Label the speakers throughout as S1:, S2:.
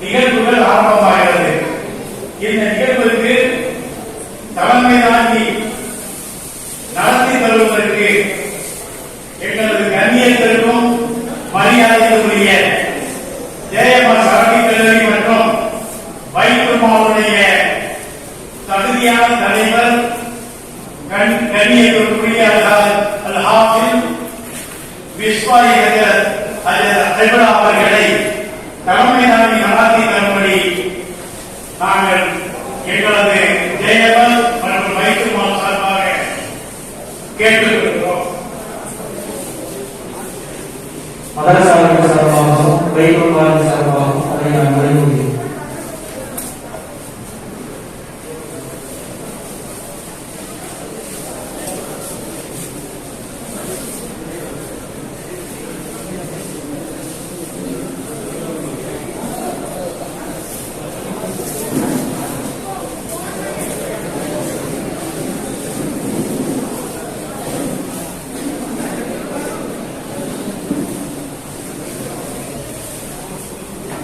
S1: நிகழ்வுகள் ஆரம்பமாகிறது. இந்த நிகழ்வுக்கு தலைமை தாங்கி நடத்தி தருவதற்கு எங்களது கண்ணியத்திற்கும் மரியாதைக்குரிய ஜெயமஸ் அரபிக்கல்லூரி மற்றும் வைகுமாவுடைய தகுதியான தலைவர் கண்ணியத்திற்குரிய அல்-ஹாஃபிஸ் விஸ்வாய் அவர்களை தலைமை தாங்கி நடத்தி தரும்படி நாங்கள் எங்களது ஜெயமஸ் மற்றும் வைகுமா சார்பாக கேட்டுக்கொள்கிறோம்.
S2: மதரசாவின் சார்பாகவும் வைகுமாவின் சார்பாகவும் அதை நான் வழங்குகிறேன்.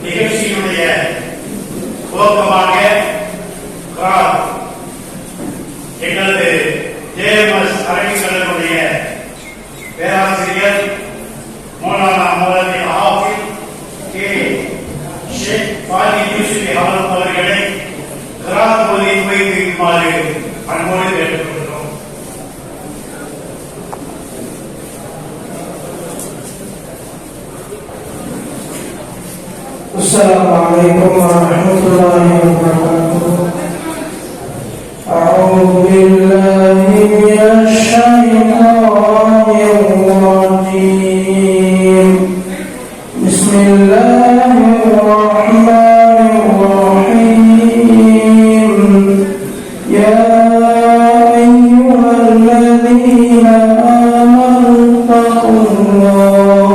S1: நிகழ்ச்சியினுடைய துவக்கமாக எங்களது ஜேஎம்எஸ் அரபிக்கல்லூரிய பேராசிரியர் மௌலானா மௌலவி ஹாஃபிஸ் கே ஷேக் ஃபாதி யூசுப் அவர்களை கிராத் மொழி வைக்குமாறு அன்போடு கேட்டுக்கொள்கிறோம்.
S2: السلام عليكم ورحمة الله وبركاته. أعوذ بالله من الشيطان الرجيم. بسم الله الرحمن الرحيم. يا أيها الذين آمنوا اتقوا الله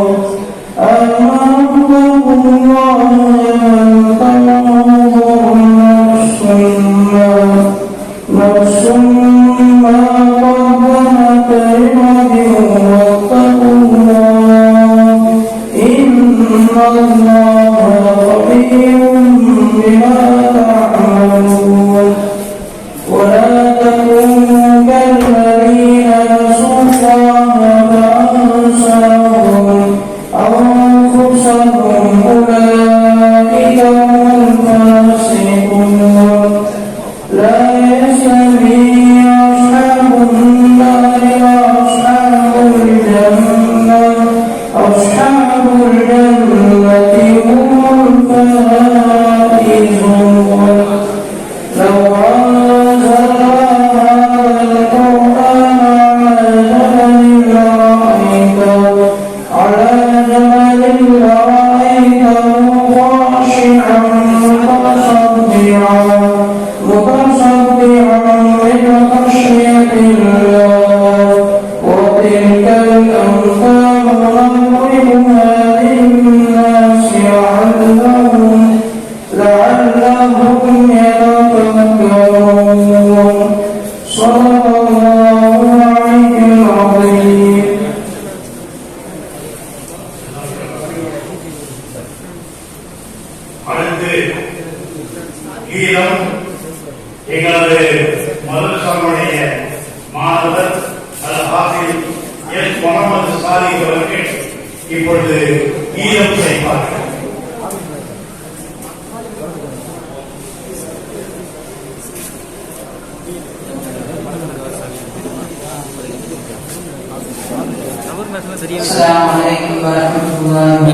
S1: முகமது சாலிஹ் அவர்கள் இப்பொழுது ஈரம் செய்வார்கள்.
S2: Assalamualaikum warahmatullahi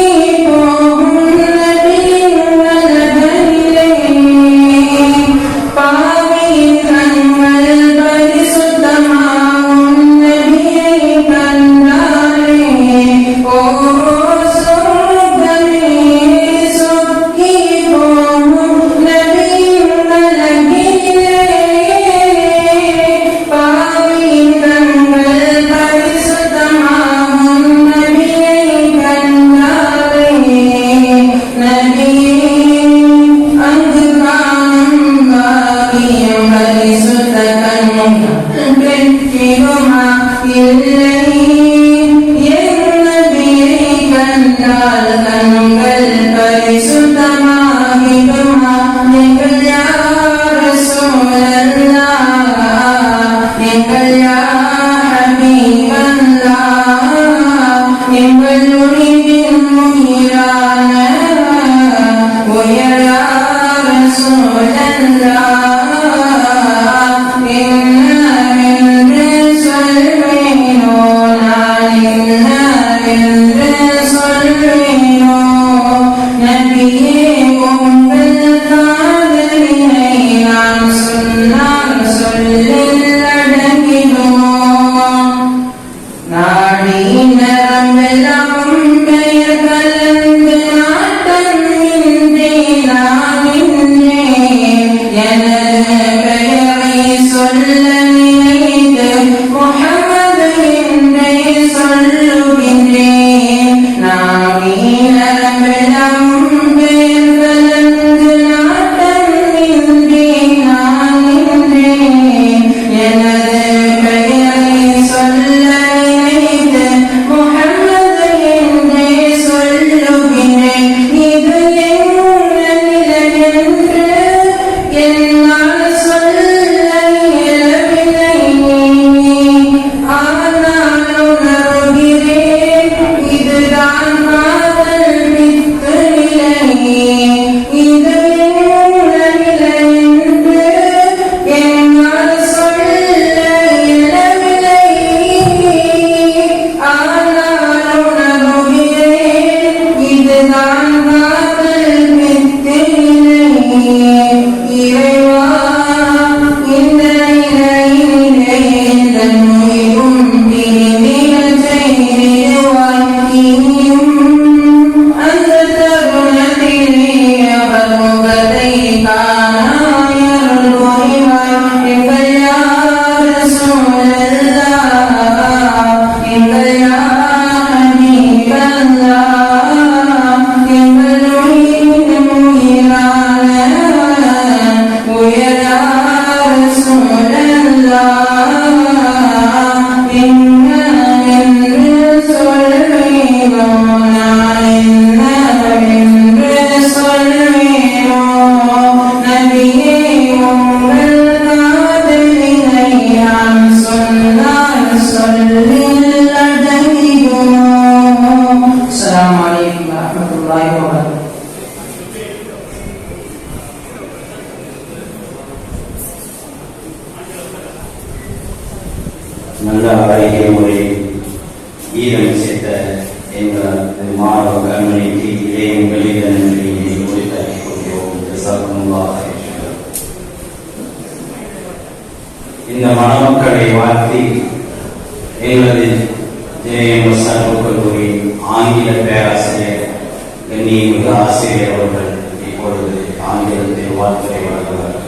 S2: People நாள் கண்கள் பரிசுத்தமாகிடுமா எங்கள் யா ரசூலல்லாஹ் எங்கள் யா ஹபீபல்லாஹ் எங்கள் உயிரின் உயிரான உயர் யா ரசூலல்லாஹ் என்னவென்று சொல்வேனோ நான் என்னவென்று சொல்வேனோ நபியே உங்கள் காதலினை நான் சொன்னால் சொல்லில் அடங்கிடுமோ நாடி நரம்பெல்லாம் பெயர் கலந்து நாட்டம் இன்றே நான் நின்றேன் எனது பெயரை சொல்ல நினைத்து முஹம்மது என்றே சொல்லுகின்றேன் நாடி நரம்பெல்லாம் பெயர் கலந்து நாட்டம் இன்றே நான் நின்றேன் எனது பெயரை சொல்ல நினைத்து முஹம்மது என்றே சொல்லுகின்றேன் இது என்ன நிலையென்று என்னால் சொல்ல இயலவில்லை ஆனால் உணர்கிறேன் இதுதான் காதல் வித்து நிலை இது என்ன நிலையென்று என்னால் சொல்ல இயலவில்லை ஆனால் உணர்கிறேன் இதுதான் காதல் வித்து நிலை இறைவா இந்த நிலையிலே எந்தன் உயிரும் பிரிந்திடச் செய்திடுவாய் இனியும் அந்த தருணத்திலே அவர் முகத்தை காணாய் அருள் புரிவாய் எங்கள் யா ரசூலல்லாஹ் எங்கள் யா ஹபீபல்லாஹ் எங்கள் உயிரின் உயிரான உயர் யா ரசூலல்லாஹ் என்னவென்று சொல்வேனோ நான் என்னவென்று சொல்வேனோ நபியே உங்கள் காதலினை நான் சொன்னால் சொல்லில் அடங்கிடுமோ அஸ்ஸலாமு அலைக்கும் வரஹ்மத்துல்லாஹி வபரகாத்துஹு
S3: நல்ல அழகிய முறையில் ஈரம் சேர்த்த எங்கள் மாணவ கண்மணிக்கு இளையும் வெளியிட நன்றியை உரித்தாக்கிக் கொள்கிறோம். ஜஸாக்குமுல்லாஹ் ஹைரன். இந்த மணமக்களை வாழ்த்தி எங்களது ஜேஎம் சர்வ கல்லூரி ஆங்கில பேராசிரியர் கண்ணியமிகு ஆசிரியர் அவர்கள் இப்பொழுது ஆங்கிலத்தில் வாழ்த்துரை வழங்குவார்.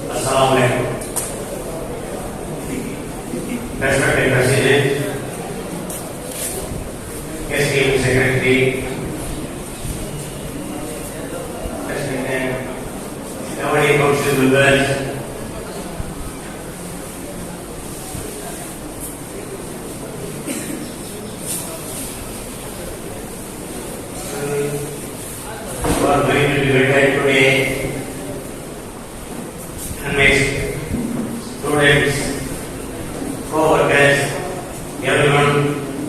S1: Assalamu alaikum. Respected President, Esteemed Secretary, respected governing council members, who are going to be retired today, and my students, co-workers, everyone,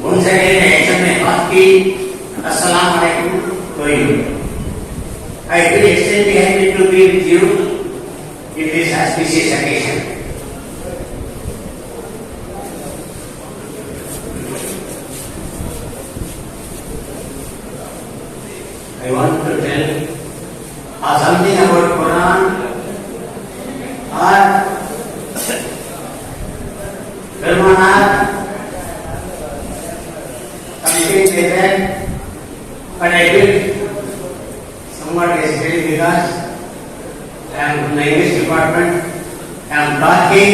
S1: once again I extend my hearty Assalamu alaikum to you. I feel extremely happy to be with you in this auspicious occasion. I want to tell something about Quran or Permanar, something like that, but I will somewhat hesitate because I am from the English department. I am talking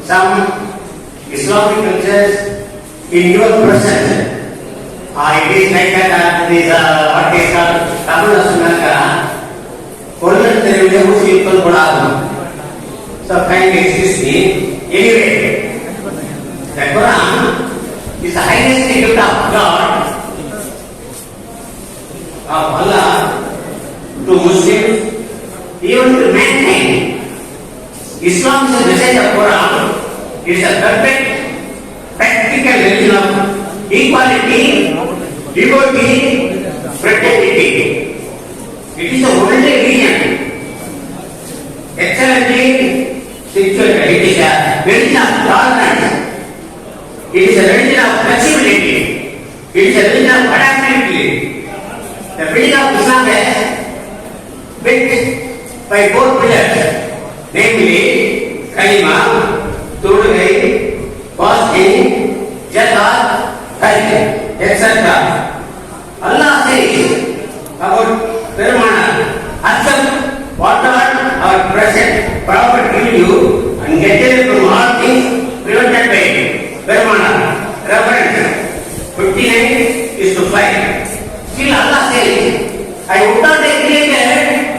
S1: some Islamic cultures in your presence. It is like that, what is called Tamil Sunaka. Golden Theory whose people could have. So kindly excuse me. Anyway, the Quran is the highest gift of God, of Allah, to Muslims, even to mankind. Islam is the message of Quran. It is a perfect, practical religion of equality, liberty, fraternity. It is the only religion excellently situated. It is a religion of tolerance. It is a religion of flexibility. It is a religion of adaptability. The religion of Islam is built by four pillars, namely Kalima, Todugai, Fasting, Zakat, Hajj, etc. Allah says about Perumanar, accept whatever our present Prophet give you and get away from all things prevented by Perumanar. Reference 59 is to 5. Still Allah says, I would not have created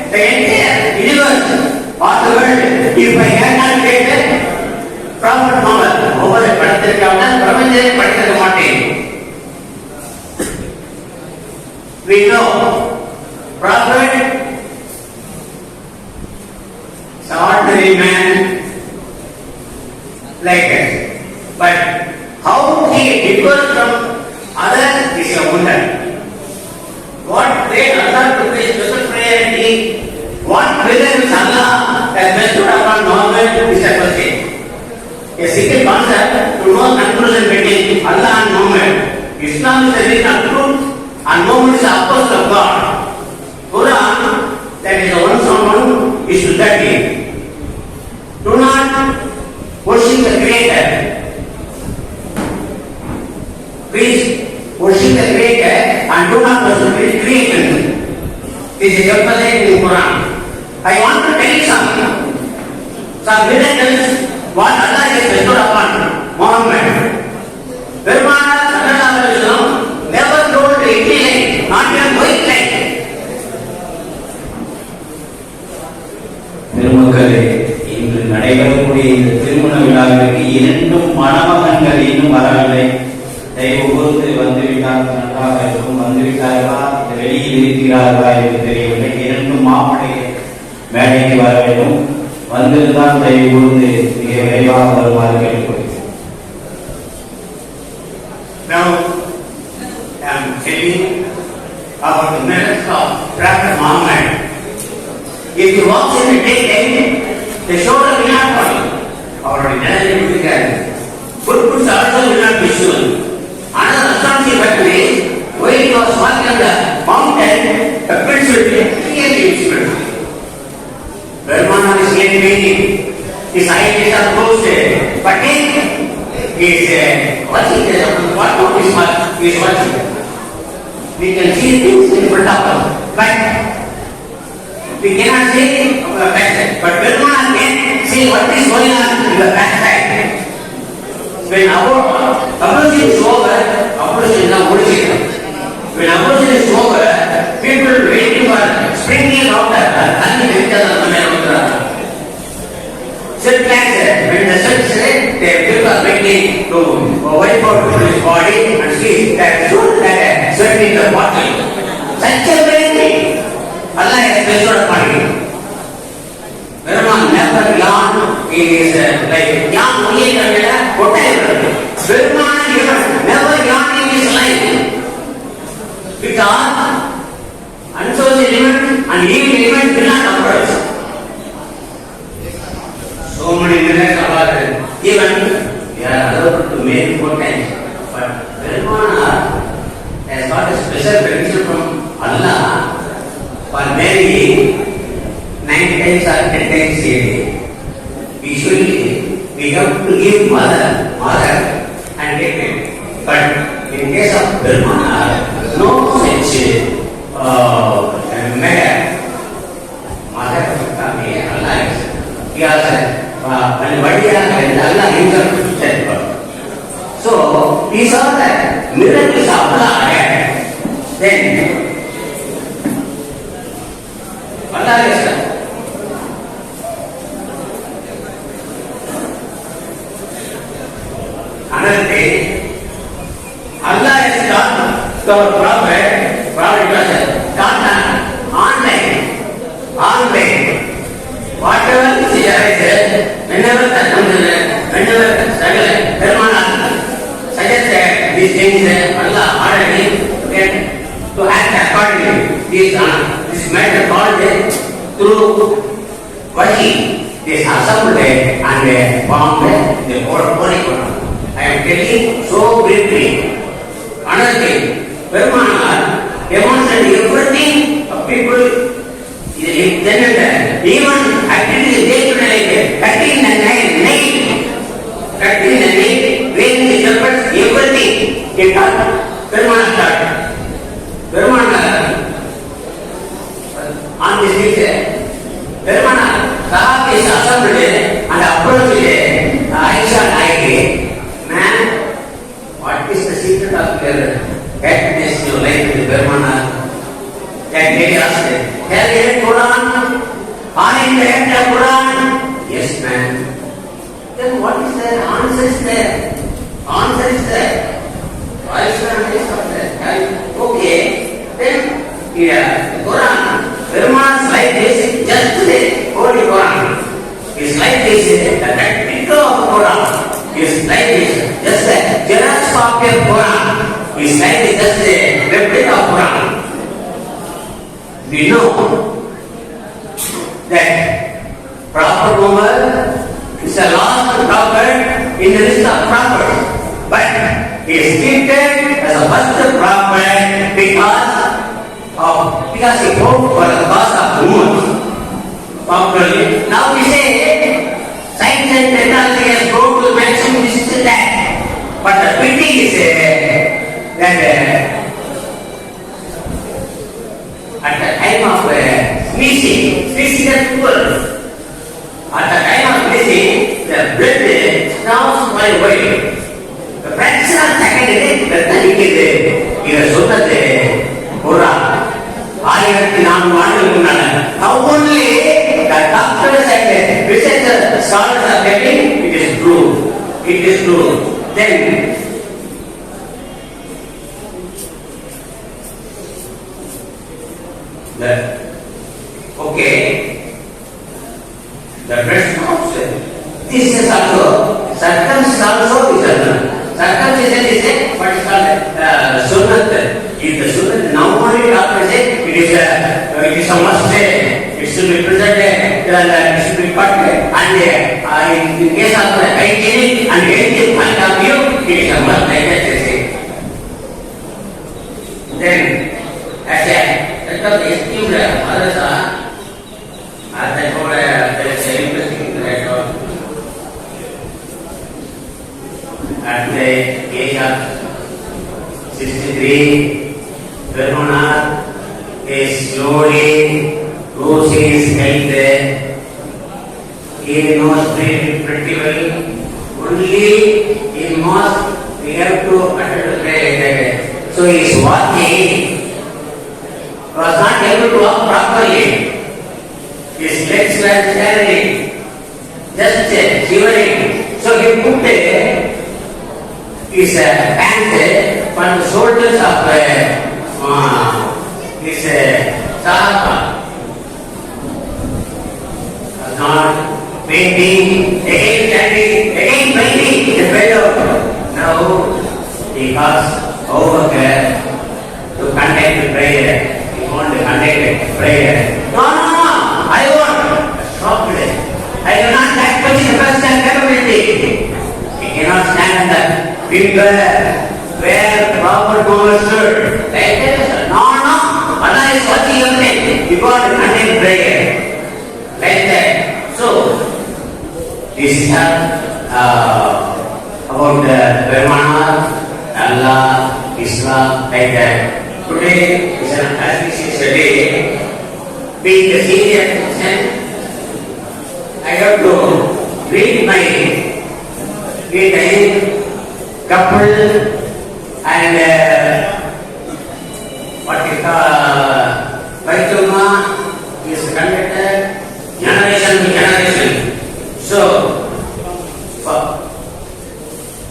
S1: the entire universe or the world if I had not created Prophet Muhammad. ஒவ்வொரு படத்திற்காக பிரபஞ்சத்தை படித்திருக்க மாட்டேன். We know Prophet is an ordinary man like us, but how he differs from others is a wonder. What great Allah to be special prayer and deed, what presence Allah has bestowed upon Muhammad is a question. A single concept to no conclusion between Allah and Muhammad. Islam is a religion of truth and Muhammad is the apostle of God. Quran, that is the one someone is to study. Do not worship the Creator. Please worship the Creator and do not worship the creation. This is emphasized in Quran. I want to tell you something. Some miracles what Allah has bestowed upon Muhammad. Perumanar Sallallahu Alaihi Wasallam never told the empty line, not even white line.
S3: பெருமக்களே, இன்று நடைபெறக்கூடிய இந்த திருமண விழாவிற்கு இரண்டும் மணமகன்கள் இன்னும் வரவில்லை. தயவு கூர்ந்து வந்துவிட்டால் நன்றாக இருக்கும். வந்துவிட்டார்களா, வெளியில் இருக்கிறார்களா என்று தெரியவில்லை. இரண்டும் மாப்பிள்ளைகள் மேடைக்கு வர வேண்டும். வந்திருந்தால் தயவு கூர்ந்து மிக விரைவாக வருமாறு கேட்டுக்கொள்கிறேன்.
S1: Now, I am telling about the merits of Prophet Muhammad. If you walk in the daytime, the shoulder will not fall. Already done it together. Footprints also will not be seen. Another astonishing fact is, when he was walking on the mountain, the prints will be clearly visible. Perumanar is clearly meaning. His eyes are closed, but he is watching what is watching. We can see things in front of us, but we cannot see the backside. But Perumanar can see what is going on in the backside. When ablution is over, ablution is not bullshit. When ablution is over, people waiting for springing water and silk cancer. When the silk is red, they people are waiting to wipe out his body and see that soon that sweat in the bottle. Such a great thing. Allah has bestowed upon him. Perumanar never yawned. He is like yawn only in the whatever. Perumanar never yawned in his life. Because unchosen element and evil element will not approach. So many miracles are given. We are allowed to make important. But Perumanar has got a special permission from Allah for marrying 9 times or 10 times a day. Usually we have to give mother and get married. But in case of Perumanar, no such matter. Mother Allah is. He also Allah himself said. So he saw that miracles of Allah then Allah is So our prophet was taught online. Whatever is whenever struggle, Perumal suggested these things, Allah already to act accordingly. This matter called through Vashi. They assembled and formed the Holy Quran. I am telling so briefly. Another thing, Perumal demonstrated everything of people. Then and even activities day to day, cutting the nail, weighing the shepherds, everything. It Perumal started. Perumal on this picture, Perumal Sahab is assembled and approached Aisha Naiki. Man, what is the secret of your happiness in your life with Perumal? That lady asked, have you read Quran? Are you read the Quran? Yes, ma'am. Then what is there? Answer is there. Why is there there? Okay. Then, the Quran. Perumal's life is just the Holy Quran. His life is the replica of the Quran. His life is just a Xerox copy of Quran. His life is just a replica of Quran. We know that Prophet Muhammad is the last prophet in the list of prophets, but he is treated as a first prophet because he fought for the cause of women. Popularly, now we say science and technology has grown to maximum this and that, but the pity is that at the time of physical people, at the time of missing, the blood is now very wide. The fraction of second is the thing is so that the Quran. Now only the doctors and researchers, scholars are telling it is true. It is true. Then the breast drops. This is also circumcision also is circumcision is what is called sunnat. If the sunnat now only doctor say it is a must. It should be presented and it should be cut. And in case of hygienic and healthy point of view, it is a must like that they say. Then as a esteemed mothers are, as I told, there is an interesting record. At the age of 63, Perumal is slowly losing his health. He knows pretty well. Only he must, we have to attend to prayer. So he is walking. Was not able to walk properly. His legs were trembling, just shivering. So he put his pants on the shoulders of his Sahaba. Was not painting, again standing, again painting. The fellow now he caused overcare to conduct the prayer. Want to conduct prayer. No, I want stop it. I do not have capacity and capability. He cannot stand on the finger where proper Muhammad stood. Like this. No, Allah is watching everything. You got to conduct prayer. Like that. So, this is about the Perumal, Allah, Islam, like that. Today is an auspicious day. Being the senior Christian, I have to read my couple and what we call Baitulma is conducted generation to generation. So,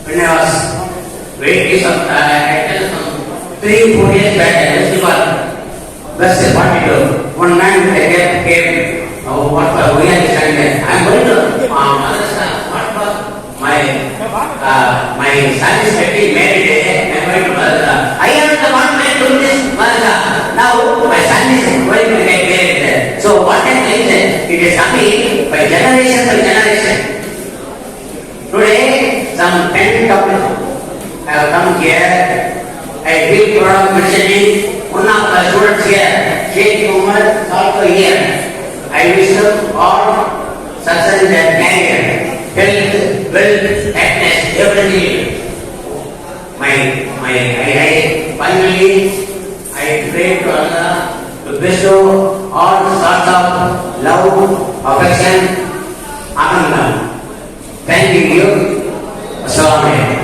S1: when I was 20 some 3-4 years back, I was bus what we do. One man with a cap came. What was we understand that? I'm going to understand what was my son is getting married. I'm going to I am the one man doing this. Now my son is going to get married. So what I'm saying is it is coming by generation by generation. Today some 10 couples have come here. I feel proud of mentioning one of the students here, Sheikh Umar, is also here. I wish them all success in their career, health, wealth, happiness, everything. Finally, I pray to Allah to bestow all sorts of love, affection, Ananda. Thank you. Assalamu alaikum.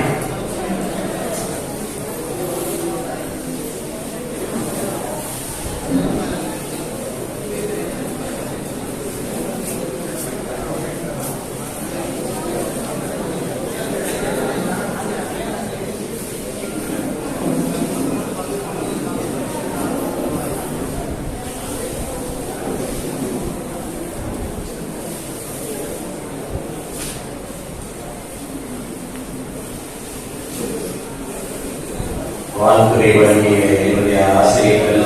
S3: வாழ்த்துறை வழங்கிய என்னுடைய ஆசிரியர்கள்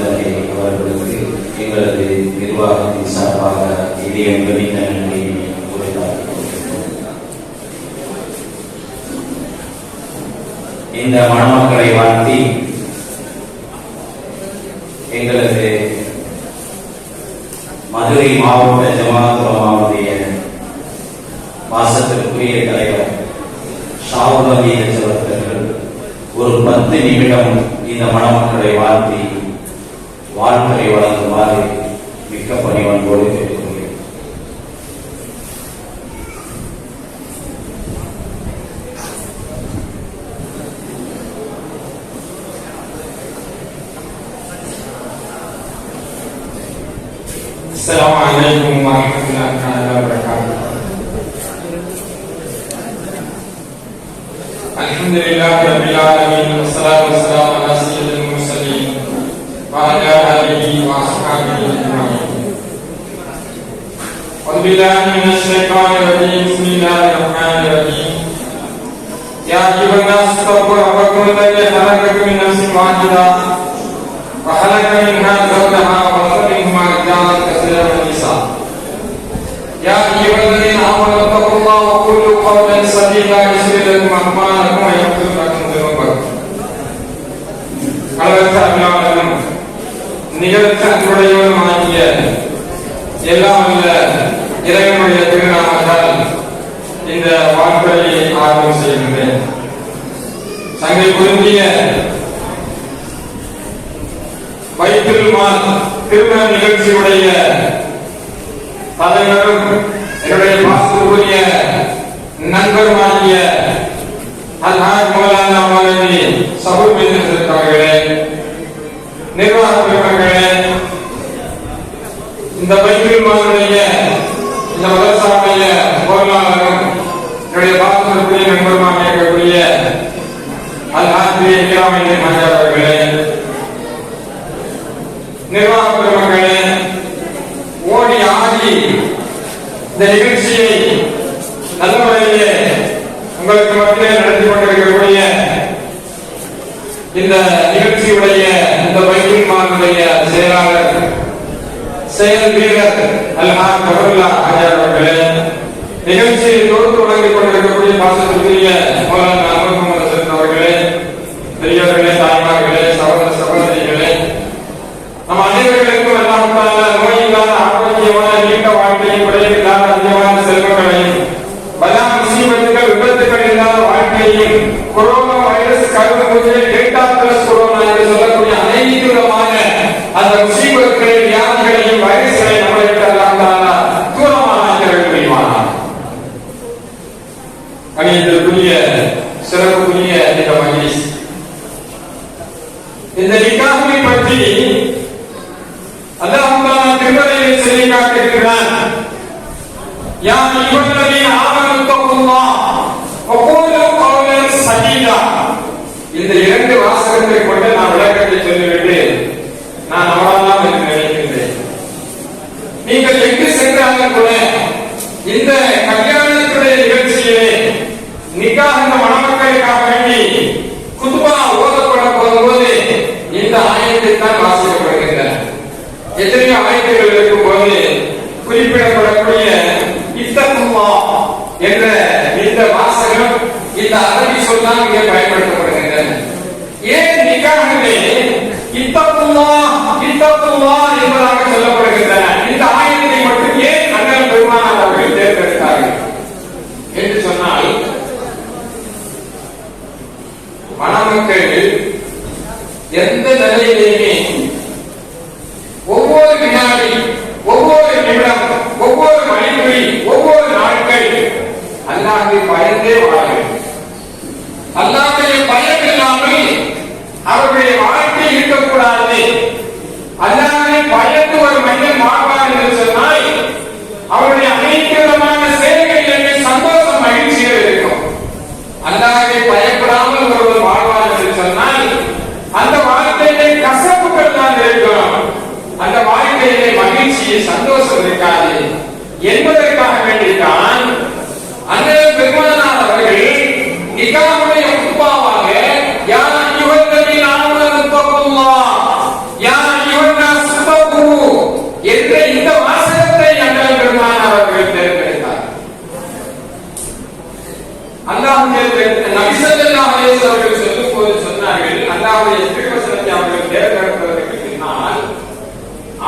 S3: அவர்களுக்கு எங்களது நிர்வாகத்தின் சார்பாக இதயம் கவிந்த நன்றியை கூறினார். இந்த மணமக்களை வாழ்த்தி எங்களது மதுரை மாவட்ட ஜமாத் உலமாவுடைய மாசத்திற்குரிய தலைவர் ஷாவுல் அமீத் அவர்கள் ஒரு 10 நிமிடம் இந்த மணமக்களை வாழ்த்தி வாழ்க்கை வழங்குமாறு மிக்க பணிவன்போடு கேட்டுக்கொள்கிறேன்.
S4: அஸ்ஸலாமு அலைக்கும் வரஹ்மத்துல்லாஹி வபரகாத்துஹு. அல்ஹம்துலில்லாஹி ரப்பில் ஆலமீன் வஸ்ஸலாத்து வஸ்ஸலாமு அலா சய்யிதில் முர்ஸலீன் வ அலா ஆலிஹி வ அஸ்ஹாபிஹி அஜ்மஈன். அஊது பில்லாஹி மினஷ் ஷைத்தானிர் ரஜீம். பிஸ்மில்லாஹிர் ரஹ்மானிர் ரஹீம். யா அய்யுஹன் நாஸ் தகு ரப்பக்கும் அல்லதீ ஹலகக்கும் மின் நஃப்ஸின் வாஹிதா வ ஹலக மின்ஹா ஸௌஜஹா வ பஸஸ மின்ஹுமா ரிஜாலன் கஸீரன் வ நிஸா. يا أيها الذين آمنوا اتقوا الله وقولوا قولا سديدا يصلح لكم أعمالكم ويغفر لكم ذنوبكم. அளவற்ற அல்லாஹ்வும் நிகரற்ற அன்புடையவனுமாகிய எல்லாம் வல்ல இறைவனுடைய திருநாமத்தால் இந்த வாழ்க்கையை ஆரம்பம் செய்கின்றேன். சங்கை பொருந்திய பைத்துல் மால் திருமண நிகழ்ச்சியுடைய தலைவரும் என்னுடைய பாசத்துக்குரிய நண்பருமாகிய அல்ஹாஜ் மௌலானா மௌலவி சபூர் பின் அவர்களே, நிர்வாக பெருமக்களே, இந்த பைத்துல் மாலுடைய இந்த மதரசாவுடைய பொருளாளரும் என்னுடைய பாசத்துக்குரிய நண்பருமாக இருக்கக்கூடிய அல்ஹாஜ் இக்ராமின் மன்னர் அவர்களே, நிர்வாக பெருமக்களே, ஓடி ஆடி இந்த நிகழ்ச்சியை நல்ல முறையிலே உங்களுக்கு மத்தியிலே நடத்தி கொண்டிருக்கக்கூடிய இந்த நிகழ்ச்சியுடைய இந்த பைத்துல் மாலுடைய செயலாளர் செயல் வீரர் அல்ஹாஜ் கபருல்லா ஆஜர் அவர்களே, நிகழ்ச்சியை தொகுத்து வழங்கிக் கொண்டிருக்கக்கூடிய பாசத்துக்குரிய மௌலானா முகமது ஹசன் அவர்களே, பெரியவர்களே, தாய்மார்களே, சகோதர சகோதரிகளே, நம் அனைவர்களுக்கும் எல்லாம் நோயில்லாத ஆரோக்கியமான நீண்ட வாழ்க்கையை குறையில்லாத அதிகமான செல்வங்களையும் பல முசீபத்துகள் விபத்துகள் இல்லாத வாழ்க்கையையும் கொரோனா வைரஸ் கருவுறுதிய டெல்டா பிளஸ் கொரோனா என்று சொல்லக்கூடிய அனைத்து விதமான அந்த முசீபத்துகளை வியாதிகளையும் வைரஸ்களை நம்மளுக்கு எல்லாம் தூரமாக முடியுமானார். கணியத்திற்குரிய சிறப்புக்குரிய இந்த மஜ்லிஸ் இந்த நிக்காஹை பற்றி அல்லாஹ் தஆலா திருமறையில் சொல்லி காட்டுகிறான். யா அய்யுஹல்லதீன ஆமனு தக்குல்லாஹ் வ கூலு கௌலன் சதீதா. இந்த இரண்டு வாசகங்களை கொண்டு நான் விளக்கத்தை இந்த கல்யாணத்துடைய நிகழ்ச்சியிலே நிக்காஹ் இந்த மணமக்களுக்காக வேண்டி குத்பா ஓதப்பட போகும்போது இந்த ஆயத்தை தான் வாசிக்கப்படுகின்றன. எத்தனையோ ஆயத்துகள் இருக்கும் போது குறிப்பிடப்படக்கூடிய இத்தகுல்லாஹ் என்ற இந்த வாசகம், இந்த அரபி சொல்லாம் இங்கே பயன்படுத்தப்படுகின்றன. ஏன் நிக்காஹிலே இத்தகுல்லாஹ் என்பதாக சொல்லப்படுகின்றன? இந்த ஆயத்தை மட்டும் ஏன் அண்ணல் பெருமானார் அவர்கள் தேர்ந்தெடுத்தார்கள் என்று சொன்னால், மணமக்கள் எந்த நிலையிலேயுமே ஒவ்வொரு வினாடி, ஒவ்வொரு நிமிடம், ஒவ்வொரு மணித்துளி, ஒவ்வொரு நாட்கள் அல்லாஹ்வை பயந்தே வாழ வேண்டும். அல்லாஹ்வுடைய பயம் இல்லாமல் அவருடைய வாழ்க்கை இருக்கக்கூடாது. அல்லாஹ்வை பயந்து ஒரு மனிதன் வாழ்வார் என்று சொன்னால் அவருடைய அனைத்து விதமான செயல்களிலே சந்தோஷம், மகிழ்ச்சிகள் இருக்கும். அல்லாஹ்வை பயப்படாமல் ஒருவர் வாழ்வார் என்று சொன்னால் அந்த வாழ்க்கையிலே கசப்புகள் தான் இருக்கும். அந்த வாழ்க்கையிலே மகிழ்ச்சி, சந்தோஷம் இருக்காது என்பதற்காக வேண்டித்தான் அண்ணல் பெருமானார் அவர்கள் நிக்காஹுடைய குத்பாவாக யா அய்யுஹல்லதீன ஆமனு தக்குல்லாஹ் யா அய்யுஹன்னாஸ் தக்கு என்ற இந்த வாசகத்தை அண்ணல் பெருமானார் அவர்கள் தேர்ந்தெடுத்தார். அல்லாஹ் நபி ஸல்லல்லாஹு அலைஹி வஸல்லம் அவர்கள் சொல்லும்போது சொன்னார்கள், அல்லாஹ்வுடைய திருவசனத்தை அவர்கள் தேர்ந்தெடுப்பதற்கு பின்னால்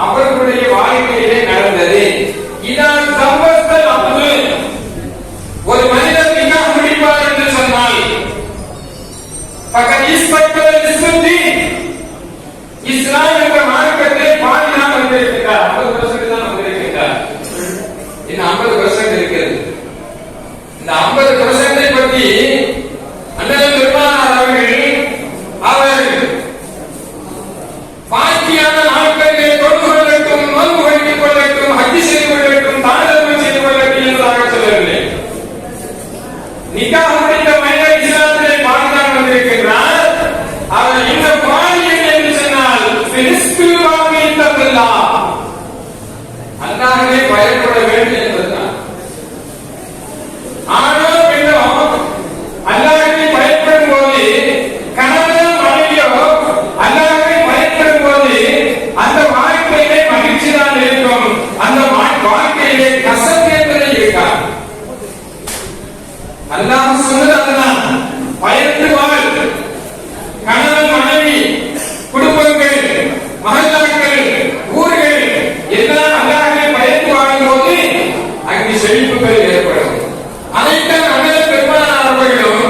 S4: அவர்களுடைய வாழ்க்கையிலே நடந்தது. இதான் சம்பஸ்தல் அப்து, ஒரு மனிதர் நிக்காஹ் முடிப்பார் என்று சொன்னால் பக்கத் இஸ்பக்தல் இஸ்லாத்தீன், இஸ்லாம் என்ற மார்க்கத்தை பாதிதான் வந்திருக்கிறார். 50% தான் வந்திருக்கிறார். இன்னும் 50% இருக்கிறது. இந்த 50% பற்றி அண்ணல் பெருமானார் அவர்கள் அவர் பாக்கியான நாட்களிலே தொழுது கொள்ளட்டும், நோன்பு வைத்துக் கொள்ளட்டும், ஹஜ் செய்து கொள்ளட்டும், தானதர்மம் செய்து கொள்ளட்டும் என்பதாக சொல்லவில்லை. நிக்காஹ் முடிந்த மனிதர் இஸ்லாத்திலே பாதிதான் வந்திருக்கிறார். அவர் இந்த பாதியன் என்று சொன்னால் அல்லாஹ்வை பயப்பட வேண்டும் என்பதுதான். ஆணோ பெண்ணோ அல்லாஹ்வை பயப்படும் போது, கணவனோ மனைவியோ அல்லாஹ்வை பயப்படும் போது அந்த வாழ்க்கையிலே மகிழ்ச்சி தான் இருக்கும். அந்த வாழ்க்கையிலே கசப்பு என்பதே இருக்காது. அல்லாஹ் சொன்னது அதுதான், பயந்து வாழ். கணவன், மனைவி, குடும்பங்கள், மகல்லாக்கள், ஊர்கள் எல்லாம் அல்லாஹ்வை பயந்து வாழும் போது அங்கு செழிப்புகள் ஏற்படும். அதைத்தான் அண்ணல் பெருமானார் அவர்களும்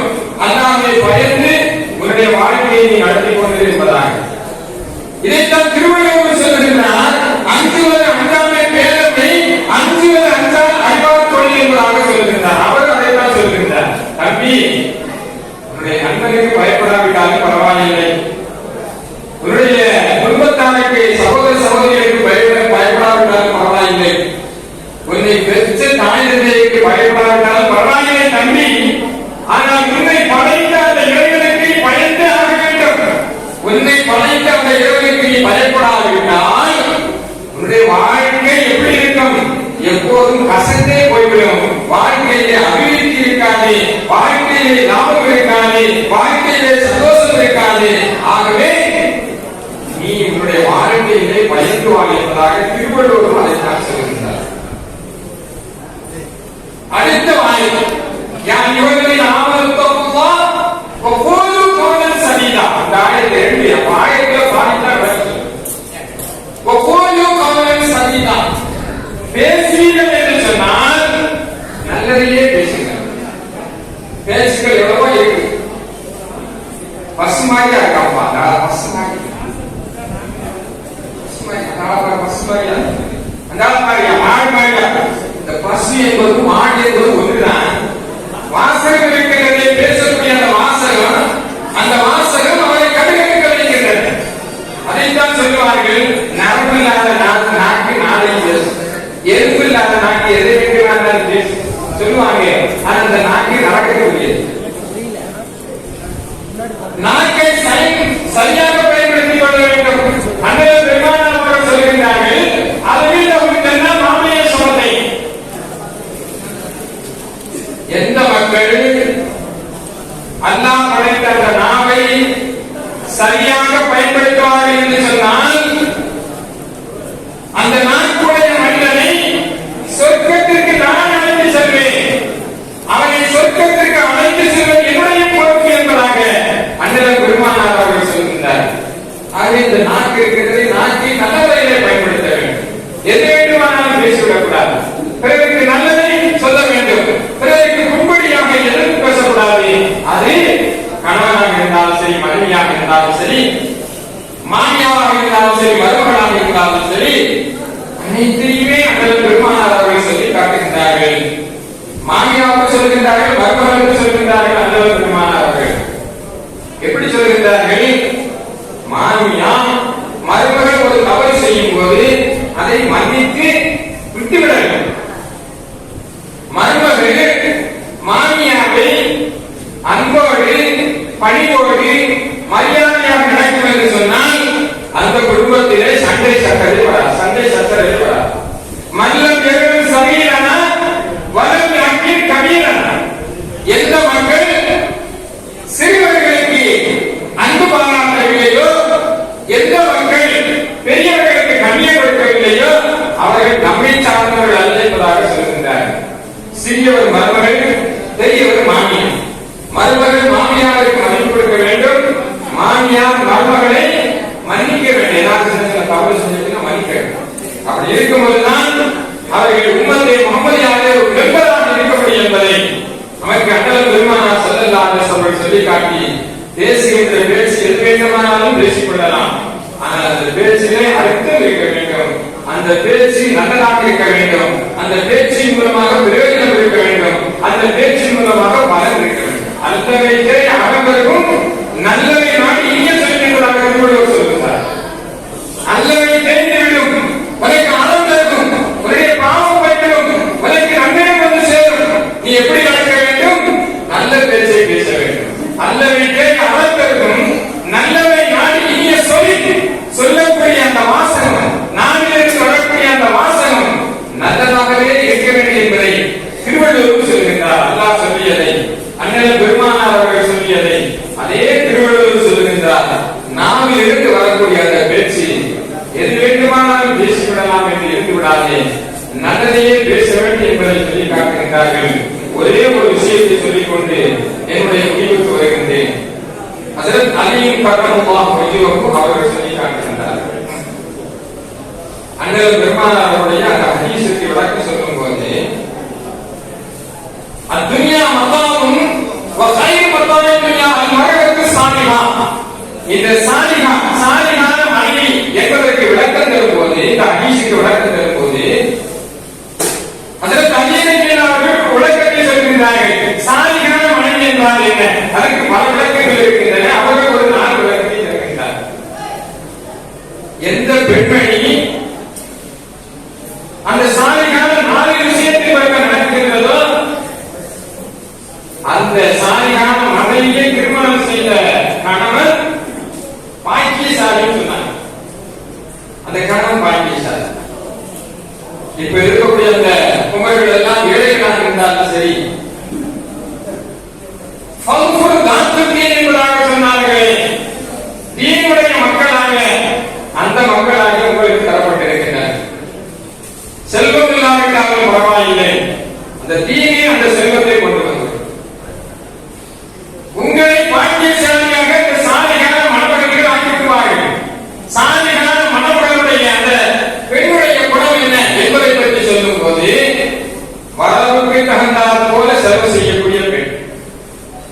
S4: அல்லாஹ்வை பயந்து உன்னுடைய வாழ்க்கையை நீ நடத்தி கொண்டிருப்பதாக. இதைத்தான் திருவள்ளுவர் சொல்லுகிறார், அஞ்சுவது அஞ்சாமை பேரவை, அஞ்சுவது அஞ்சால் அறிவார் தொழில் என்பதாக சொல்லுகின்றார். அவர் அதைத்தான் சொல்லுகின்றார், தம்பி உன்னுடைய நண்பனுக்கு பயப்படாவிட்டாலும் பரவாயில்லை, உன்னுடைய குடும்பத்தாருக்கு, சகோதர சகோதரிகளுக்கு பயப்படாவிட்டாலும் பரவாயில்லை, உன்னை பெற்ற தாய் தந்தைக்கு பயப்படாவிட்டாலும் பரவாயில்லை தம்பி, ஆனால் உன்னை படைத்த அந்த இறைவனுக்கு பயந்து ஆக வேண்டும். உன்னை படைத்த அந்த இறைவனுக்கு நீ பயப்படாவிட்டால் உன்னுடைய வாழ்க்கை எப்படி இருக்கும்? எப்போதும் கசந்தே போய்விடும். வாழ்க்கையிலே அபிவிருத்தி இருக்காது, வாழ்க்கையிலே லாபம் இருக்காது, வாழ்க்கையிலே சந்தோஷம் இருக்காது. ஆகவே நீ உன்னுடைய வாழ்க்கையிலே பயந்து வாழ் என்பதாக திருவள்ளுவர் அதைத்தான் சொல்கின்றார். அடுத்த வாய்ப்பு யார் இவர்களின் ஆமத்துவா ஒவ்வொரு கோணல் சதிதா. அந்த ஆயத்தை 2 ஆயத்துல பாதித்தான் ஒவ்வொரு கோணல் சதிதா. பேசுவீர்கள் என்று சொன்னால் நல்லதையே பேசுங்க. பேச்சுகள் எவ்வளவோ இருக்கு. பசுமாரியா இருக்காப்பா, பசுமாரியா மாடு மாரியா. இந்த பசு என்பது மாடு என்பது ஒன்றுதான். வாசகம் இருக்கிறதே, பேசக்கூடிய அந்த வாசகம், அந்த வாசகம் அவரை கடுகடுக்க வைக்கின்றது. அதைத்தான் சொல்லுவார்கள், நரம்பு இல்லாத நாக்கு நாளை பேசும், எறும்பு இல்லாத நாக்கு எதை வைக்கிறார்கள் பேசும் சொல்லுவாங்க. அந்த நாக்கு நடக்கக்கூடியது. நாக்கை சரியாக பயன்படுத்திக் கொள்ள வேண்டும். அண்ணல் பெருமானார் அவர்கள் சொல்லுகிறார்கள், அதுவே உங்களுக்கு என்ன மாமியை சொன்னதை எந்த மக்கள் அல்லாஹ் படைத்த அந்த நாவை சரியாக பயன்படுத்துவார்கள் என்று சொன்னால் அந்த நாட்டுடைய மனிதனை சொர்க்கத்திற்கு நான் அழைத்து செல்வேன், அவனை சொர்க்கத்திற்கு அழைத்து செல்வது என்னுடைய பொறுப்பு என்பதாக அண்ணன் பெருமானார் அவர்கள் சொல்கின்றார். ஆக இந்த நாக்கு இருக்கிறது, நாக்கை நல்ல வகையிலே பயன்படுத்த வேண்டும். எது வேண்டுமானாலும் பேசிவிடக்கூடாது, பிறருக்கு நல்லதை சொல்ல வேண்டும், பிறருக்கு கும்படியாக எதிர்ப்பு பேசக்கூடாது. அது கணவனாக இருந்தாலும் சரி, மனைவியாக இருந்தாலும் சரி, மாமியாவாக இருந்தாலும் சரி, மருமகனாக இருந்தாலும் சரி, அனைத்தையுமே அண்ணல் பெருமானார் அவர்கள் சொல்லி காட்டுகின்றார்கள். மாமியாவுக்கு சொல்கின்றார்கள், மருமகனுக்கு சொல்கின்றார்கள். அண்ணல் பெருமானார் அவர்கள் எப்படி சொல்கின்றார்கள்? மாமியா மருமகள் ஒரு தவறு செய்யும் போது அதை மன்னித்து விட்டுவிட வேண்டும். மருமகள் மாமியாவை அன்போடு பணிவோடு மரியாதையாக நடக்கும் என்று சொன்னால் அந்த குடும்பத்திலே சண்டை சச்சரவு வராது. மல்லம் எவரும் சமீரன வலம் யாக்கின் கபீரன. எந்த மக்கள் சிறுவர்களுக்கு அன்பு பாராட்டவில்லையோ, எந்த மக்கள் பெரியவர்களுக்கு கண்ணியம் கொடுக்கவில்லையோ, அவர்கள் நம்மை சார்ந்தவர்கள் அல்ல என்பதாக சொல்கின்றார். சிறியவர் மருமகள், பெரியவர் மாமியார். மருமகள் மாமியாருக்கு மன்னிப்பு கொடுக்க வேண்டும், மாமியார் மருமகளை மன்னிக்க வேண்டும். ஏதாவது தவறு செஞ்சதுன்னா மன்னிக்க வேண்டும். அப்படி இருக்கும்போதுதான் அவர்கள் உம்மத்தை முகமதியாக ஒரு மெம்பராக இருக்க முடியும் என்பதை நமக்கு அண்ணல் பெருமானார் ஸல்லல்லாஹு அலைஹி வஸல்லம் சொல்லி காட்டி, பேசுகின்ற பேச்சு எது வேண்டுமானாலும் பேசிக் கொள்ளலாம், ஆனால் அந்த பேச்சிலே அர்த்தம் இருக்க வேண்டும், அந்த பேச்சு நல்லதாக இருக்க வேண்டும், அந்த பேச்சின் மூலமாக பிரயோஜனம் இருக்க வேண்டும், அந்த பேச்சின் மூலமாக பலன் இருக்க வேண்டும். அர்த்தவைத்தே அகம்பருக்கும் நல்லவை நாடி இங்கே சொல்கின்றதாக திருவள்ளுவர் சொல்கிறார். நல்லவை தெரிந்துவிடும், உனக்கு ஆனந்தம் இருக்கும், உன்னுடைய பாவம் வைக்கும், உனக்கு நன்மை வந்து சேரும். நீ எப்படி நடக்க வேண்டும்? நல்ல பேச்சை பேச வேண்டும். நல்லவைத்தே அகம்பருக்கும் நல்லவை நாடி இங்கே சொல்லக்கூடிய அந்த வாசகம், நாவிலிருந்து வரக்கூடிய அந்த வாசகம் நல்லதாகவே இருக்க வேண்டும் என்பதை திருவள்ளுவர் சொல்கின்றார். அல்லாஹ் சொல்லியதை, அண்ணல் பெருமானார் அவர்கள் சொல்லியதை அதே திருவள்ளுவர் சொல்கின்றார். நாவில் இருந்து வரக்கூடிய அந்த பேச்சு எது வேண்டுமானாலும் பேசிவிடலாம் என்று இருந்து விடாதே, நல்லதையே பேச வேண்டும் என்பதை சொல்லி காட்டுகின்றார்கள். ஒரே ஒரு விஷயத்தை சொல்லிக்கொண்டு என்னுடைய முடிவுக்கு வருகின்றேன். ஹஜ்ரத் அலியின் கர்ரமல்லாஹு வஜ்ஹுஹு அவர்கள் சொல்லி காட்டுகின்றார்கள். அண்ணல் பெருமானார் அவருடைய அந்த ஹதீஸுக்கு விளக்கம் சொல்லும் போது, அத்துன்யா மத்தாவும் வகைர் மத்தாவின் துன்யா அல்-மர்அத்து சாலிஹா. இந்த சாலிஹான மனைவி என்பதற்கு விளக்கம் தரும் போது, இந்த ஹதீஸுக்கு விளக்கம் தரும் போது ஹஜ்ரத் அலி ரலியல்லாஹு அவர்கள் விளக்கத்தை சொல்கிறார்கள். சாலிஹான மனைவி என்றால் என்ன? அதற்கு பல விளக்கங்கள் இருக்கின்றன. அவர்கள் ஒரு 4 விளக்கத்தை தருகின்றார். எந்த பெண்மணி அந்த சாலிஹான 4 விஷயத்தை நடக்கின்றதோ, அந்த சாலிஹான மனைவியை திருமணம் செய்த கணவன் பாக்கியசாலின்னு சொன்னாங்க. அந்த கணவன் பாக்கியசாலி. இப்ப இருக்கக்கூடிய அந்த குமர்கள் எல்லாம் ஏழைகளாக இருந்தாலும் சரி, என்பதாக சொன்னார்களே, தீனுடைய மக்களாக அந்த மக்களாக உங்களுக்கு தரப்பட்டிருக்கின்றனர். செல்வம் இல்லாவிட்டாலும் பரவாயில்லை, அந்த தீனே அந்த செல்வத்தை கொண்டு வந்து உங்களை பாக்கியசாலியாக இந்த சாலிகான மணமகன்கள் ஆக்கிவிடுவார்கள். சாலிகான மணமகளுடைய அந்த பெண்ணுடைய குணம் என்ன என்பதை பற்றி சொல்லும் போது, வரவுக்கு தகுந்தாற் போல செலவு செய்யக்கூடிய பெண்.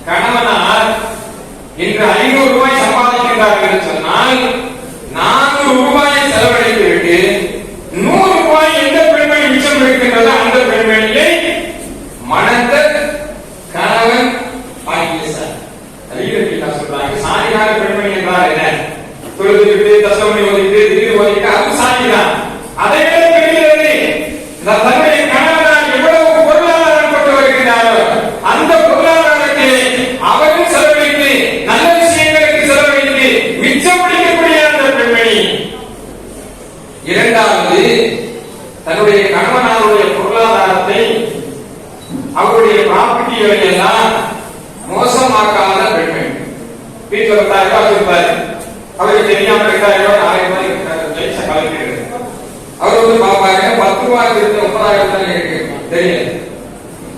S4: கணவனார் இன்று 500 ரூபாய் சம்பாதிக்கின்றார்கள் என்று சொன்னால் 400 ரூபாயை செலவழித்து விட்டு 100 ரூபாய் எந்த பெண்மணி மிச்சம் இருக்கின்றதோ அந்த பெண்மணியை மணந்த வாக்குறுதிகளை எல்லாம் மோசமாக்காத பெண்மை. வீட்டுல 10,000 ரூபாய் வச்சிருப்பாரு, அவருக்கு தெரியாம 2,000 ரூபாய் 1,000 ரூபாய் ஜெயிச்ச கலக்கிறது. அவர் வந்து பாப்பாங்க 10 ரூபாய் 30,000 தான் இருக்கு தெரியல.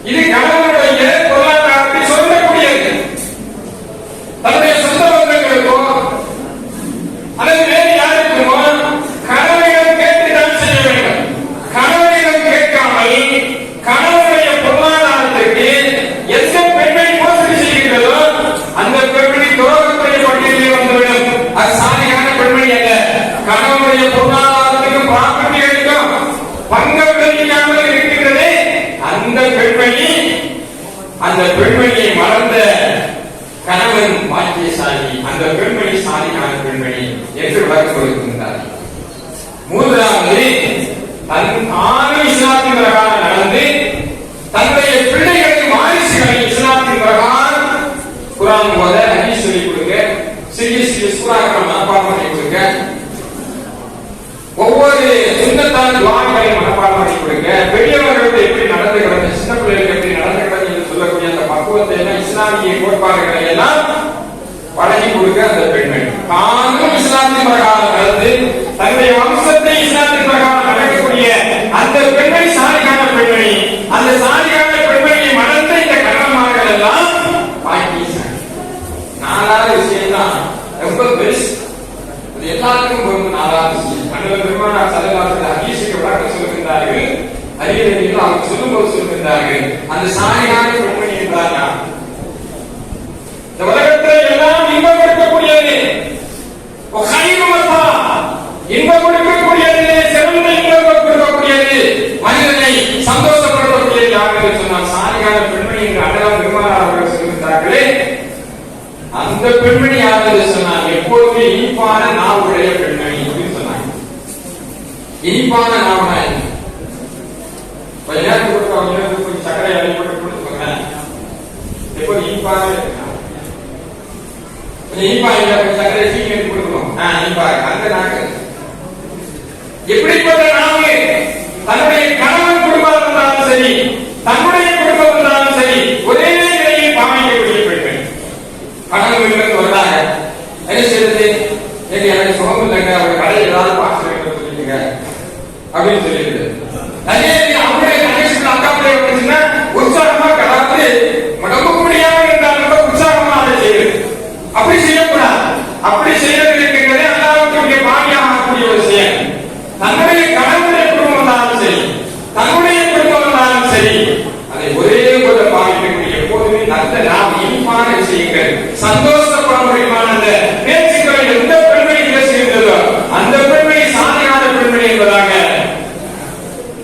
S4: இது கணவனுடைய பொருளாதாரத்தை சொல்லக்கூடியது. தன்னுடைய சொந்த பந்தங்களுக்கோ அல்லது வேறு யாருக்குமோ கணவனிடம் கேட்டுதான் செய்ய வேண்டும். கணவனிடம் கேட்காமல் கணவனுடைய பொருளாதாரத்திற்கு எந்த பெண்ணை மோசடி செய்கிறதோ அந்த பெண்மணி துரோகத்துடைய பட்டியலில் வந்துவிடும். அது சாதியான பெண்மணி அல்ல. கணவனுடைய பொருளாதாரத்துக்கு ப்ராப்பர்ட்டி எடுக்கும் பங்கம் தெரியாமல் இருக்கின்றதே அந்த பெண்மணியை மறந்த கணவன் பாக்கியசாலி, அந்த பெண்மணி சாதியான பெண்மணி என்று விளக்கம் கொடுக்கின்றார். மூன்றாவது, தானும் இஸ்லாத்தின் பிரகாரம் நடந்து தன்னுடைய பிள்ளைகளை வாரிசுகளை இஸ்லாத்தின் பிரகாரம் குர்ஆன் போத ஹதீஸ் சொல்லிக் கொடுங்க, சிறிய சிறிய சூறாக்களை மனப்பாடம் பண்ணி கொடுங்க, ஒவ்வொரு சுன்னத்தான துஆக்களை மனப்பாடம் பண்ணி கொடுங்க, பெரியவர்களுக்கு எப்படி நடந்துக்கிறது, சின்ன பிள்ளைகளுக்கு எப்படி நடந்துக்கிறது என்று சொல்லக்கூடிய அந்த பக்குவத்தை எல்லாம் இஸ்லாமிய கோட்பாடுகளை எல்லாம் பழகி கொடுக்க அந்த பெண்மணி தானும் இஸ்லாத்தின் பிரகாரம் நடந்து தன்னுடைய வம்சத்தை இஸ்லாத்தின் பிரகாரம் நடக்கக்கூடிய அந்த பெண்மணி சாலிகான பெண்மணி. அந்த சாலிகான பெண்மணியை மணந்த இந்த கணவன்மார்கள் எல்லாம் பாக்கியசாலி. நாலாவது விஷயம் தான் ரொம்ப பெருசு, அது எல்லாருக்கும் பொருந்தும். நாலாவது விஷயம் அண்ணல் பெருமானார் ஸல்லல்லாஹு அலைஹி வஸல்லம் ஹதீஸுக்கு விளக்கம் சொல்லுகின்றார்கள். அறிஞர்கள் அவங்க சொல்லும்போது சொல்லுகின்றார்கள், அந்த சாலிகான பெண்மணி என்றால் இந்த உலகத்தில் எல்லாம் இன்பம் கொடுக்கக்கூடியது, இன்பம் கொடுக்கக்கூடியது, சிறந்த இன்பம் கொடுக்கக்கூடியது, மனிதனை சந்தோஷப்படுத்தக்கூடியது யார் என்று சொன்னால் சாலிகான பெண்மணி என்று அண்ணல் பெருமானார் அவர்கள் சொல்லுகின்றார்களே, அந்த பெண்மணி யார் என்று சொன்னால் எப்போதுமே இனிப்பான நாவுடைய பெண்மணி அப்படின்னு சொன்னாங்க. இனிப்பான நாவுனா கொஞ்ச நேரத்துக்கு கொஞ்சம் சர்க்கரை அள்ளி போட்டு கொடுத்துக்கோங்க, எப்போது இனிப்பாக இனிப்பா இல்ல சர்க்கரை சீனி எடுத்து கொடுக்கணும். இனிப்பா அந்த நாக்கு எப்படிப்பட்ட நாவு தன்னுடைய கணவன் குடும்பம் இருந்தாலும் சரி, தன்னுடைய குடும்பம் இருந்தாலும் சரி, ஒரே நிலையில் பாவிக்கக்கூடிய பெண்கள். கணவன் வீட்டுக்கு வர்றாங்க, என்ன செய்யறது, எனக்கு சுகம் இல்லைங்க, அவர் கடை ஏதாவது பாச வேண்டும் சொல்லிட்டுங்க அப்படின்னு சொல்லிடுது. அதே அவருடைய கணேசன் அக்கா பிள்ளை வந்துச்சுன்னா உற்சாகமா கடாத்து உடம்பு முடியாம இருந்தாலும் உற்சாகமா அதை செய்யுது. அப்படி செய்யக்கூடாது. அப்படி செய்யறது இருக்கிறதே அல்லாஹ்வுடைய பாக்கியமாகக்கூடிய ஒரு செயல். தன்னுடைய கணவனுடைய குடும்பம் இருந்தாலும் சரி, தன்னுடைய குடும்பம் இருந்தாலும் சரி, அதை ஒரே போல பாவிக்கக்கூடிய எப்போதுமே நல்ல நாம் இனிப்பான விஷயங்கள், சந்தோஷப்பட முடியுமான அந்த பேச்சுக்களை எந்த பெண்மணி பேசுகின்றதோ அந்த பெண்மணி சாதியான பெண்மணி என்பதாக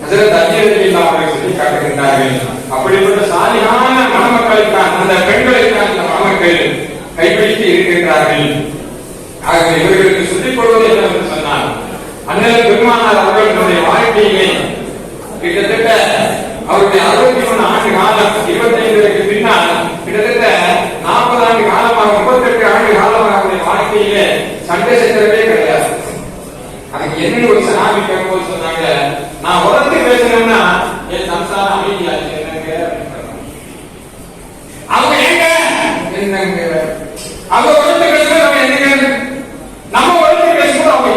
S4: ஹஜ்ரத் அலி ரலியல்லாஹு அன்ஹு சொல்லி காட்டுகின்றார்கள். அப்படிப்பட்ட சாதியான மணமக்களுக்கான அந்த பெண்களுக்கான அந்த மணமக்கள் கைப்பிடித்து இருக்கின்றார்கள். ஆகவே இவர்களுக்கு சொல்லிக் கொள்வது என்னவென்று சொன்னால், அண்ணல் பெருமானார் அவர்களுடைய வாழ்க்கையிலே கிட்டத்தட்ட அவருடைய 61 ஆண்டு காலம், 25க்கு பின்னால் கிட்டத்தட்ட 40 ஆண்டு காலமாக, 38 ஆண்டு காலமாக அவருடைய வாழ்க்கையிலே சண்டை சச்சரவே கிடையாது. அதுக்கு என்ன ஒரு சனாமி கேட்கும்போது சொன்னாங்க, நான் உரத்து பேசுறேன்னா என் சம்சாரம் அமைதியாச்சு என்னங்க அவங்க எங்க என்னங்க அவங்க உரத்து பேசும்போது அவங்க என்னங்க, நம்ம உரத்து பேசும்போது அவங்க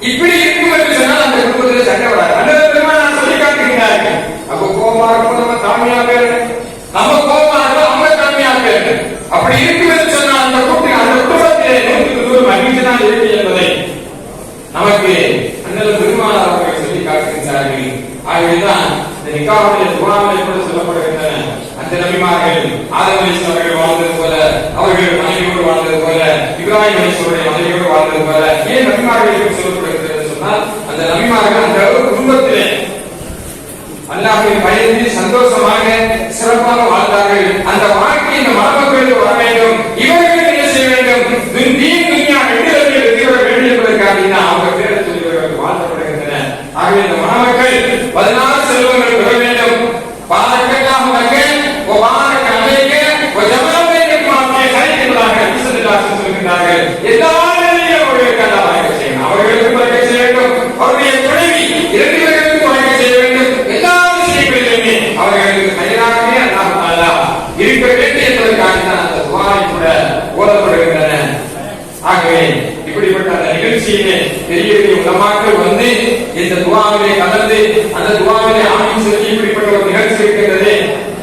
S4: இப்படி இருக்கும் என்று சொன்னால் அந்த குடும்பத்தில் சண்டை வராது. அந்த நான் சொல்லி காட்டுகிறார்கள். அப்ப கோபமா இருக்கும் நம்ம தாழ்மையா பேரு, நம்ம கோபமா இருக்கும் அவங்க தாழ்மையா பேரு. அப்படி இருக்கும் என்று சொன்னால் அந்த குடும்பத்திலே 100% மகிழ்ச்சி தான் இருக்கு என்பதை நமக்கு அண்ணல் பெருமானார் அவர்கள் சொல்லி காட்டுகின்றார்கள். ஆகவேதான் இந்த நிக்காவுடைய துஆவிலே கூட சொல்லப்படுகின்றன, அந்த நபிமார்கள் ஆதம் அலைஹிஸ்ஸலாம் அவர்கள் வாழ்ந்தது போல, அவர்கள் மனைவியோடு வாழ்ந்தது போல, இப்ராஹிம் அலைஹிஸ்ஸலாமுடைய மனைவியோடு வாழ்ந்தது போல, ஏன் நபிமார்கள் சொல்லப்படுகிறது சொன்னால் அந்த நபிமார்கள் அந்த குடும்பத்திலே அல்லாஹ்வை பயந்து சந்தோஷமாக சிறப்பாக வாழ்ந்தார்கள். அந்த வாழ்க்கை இந்த மணமக்களுக்கு வர வேண்டும், இவர்கள் என்ன செய்ய வேண்டும், துன்யா எதிரில் வெற்றி பெற வேண்டும் என்பதற்காக அவங்க பேரை சொல்லி வாழ்த்தப்படுகின்றன. ஆகவே இந்த மணமக்கள் 16 செல்வங்கள் பெற வேண்டும். பாரக்கல்லாஹு லக வ பாரக அலைக வ ஜமஅ பைனகுமா கைதலாக இஸ்லாமியர்கள் சொல்கிறார்கள். எல்லா நிலையிலும் அவர்களுக்கு அல்லாஹ் வழங்க செய்யணும், அவர்களுக்கு வழங்க செய்ய வேண்டும், அவருடைய துணைவி 2 பேருக்கும் வழங்க செய்ய வேண்டும். எல்லா விஷயங்களிலுமே அவர்களுக்கு கைராகவே அல்லாஹ் நிகழ்ச்சியிலே பெரிய பெரிய உலமாக்கள் வந்து இந்த துவாவிலே கலந்து அந்த துவாவிலே ஆமீன் சொல்லி இப்படிப்பட்ட ஒரு நிகழ்ச்சி இருக்கின்றது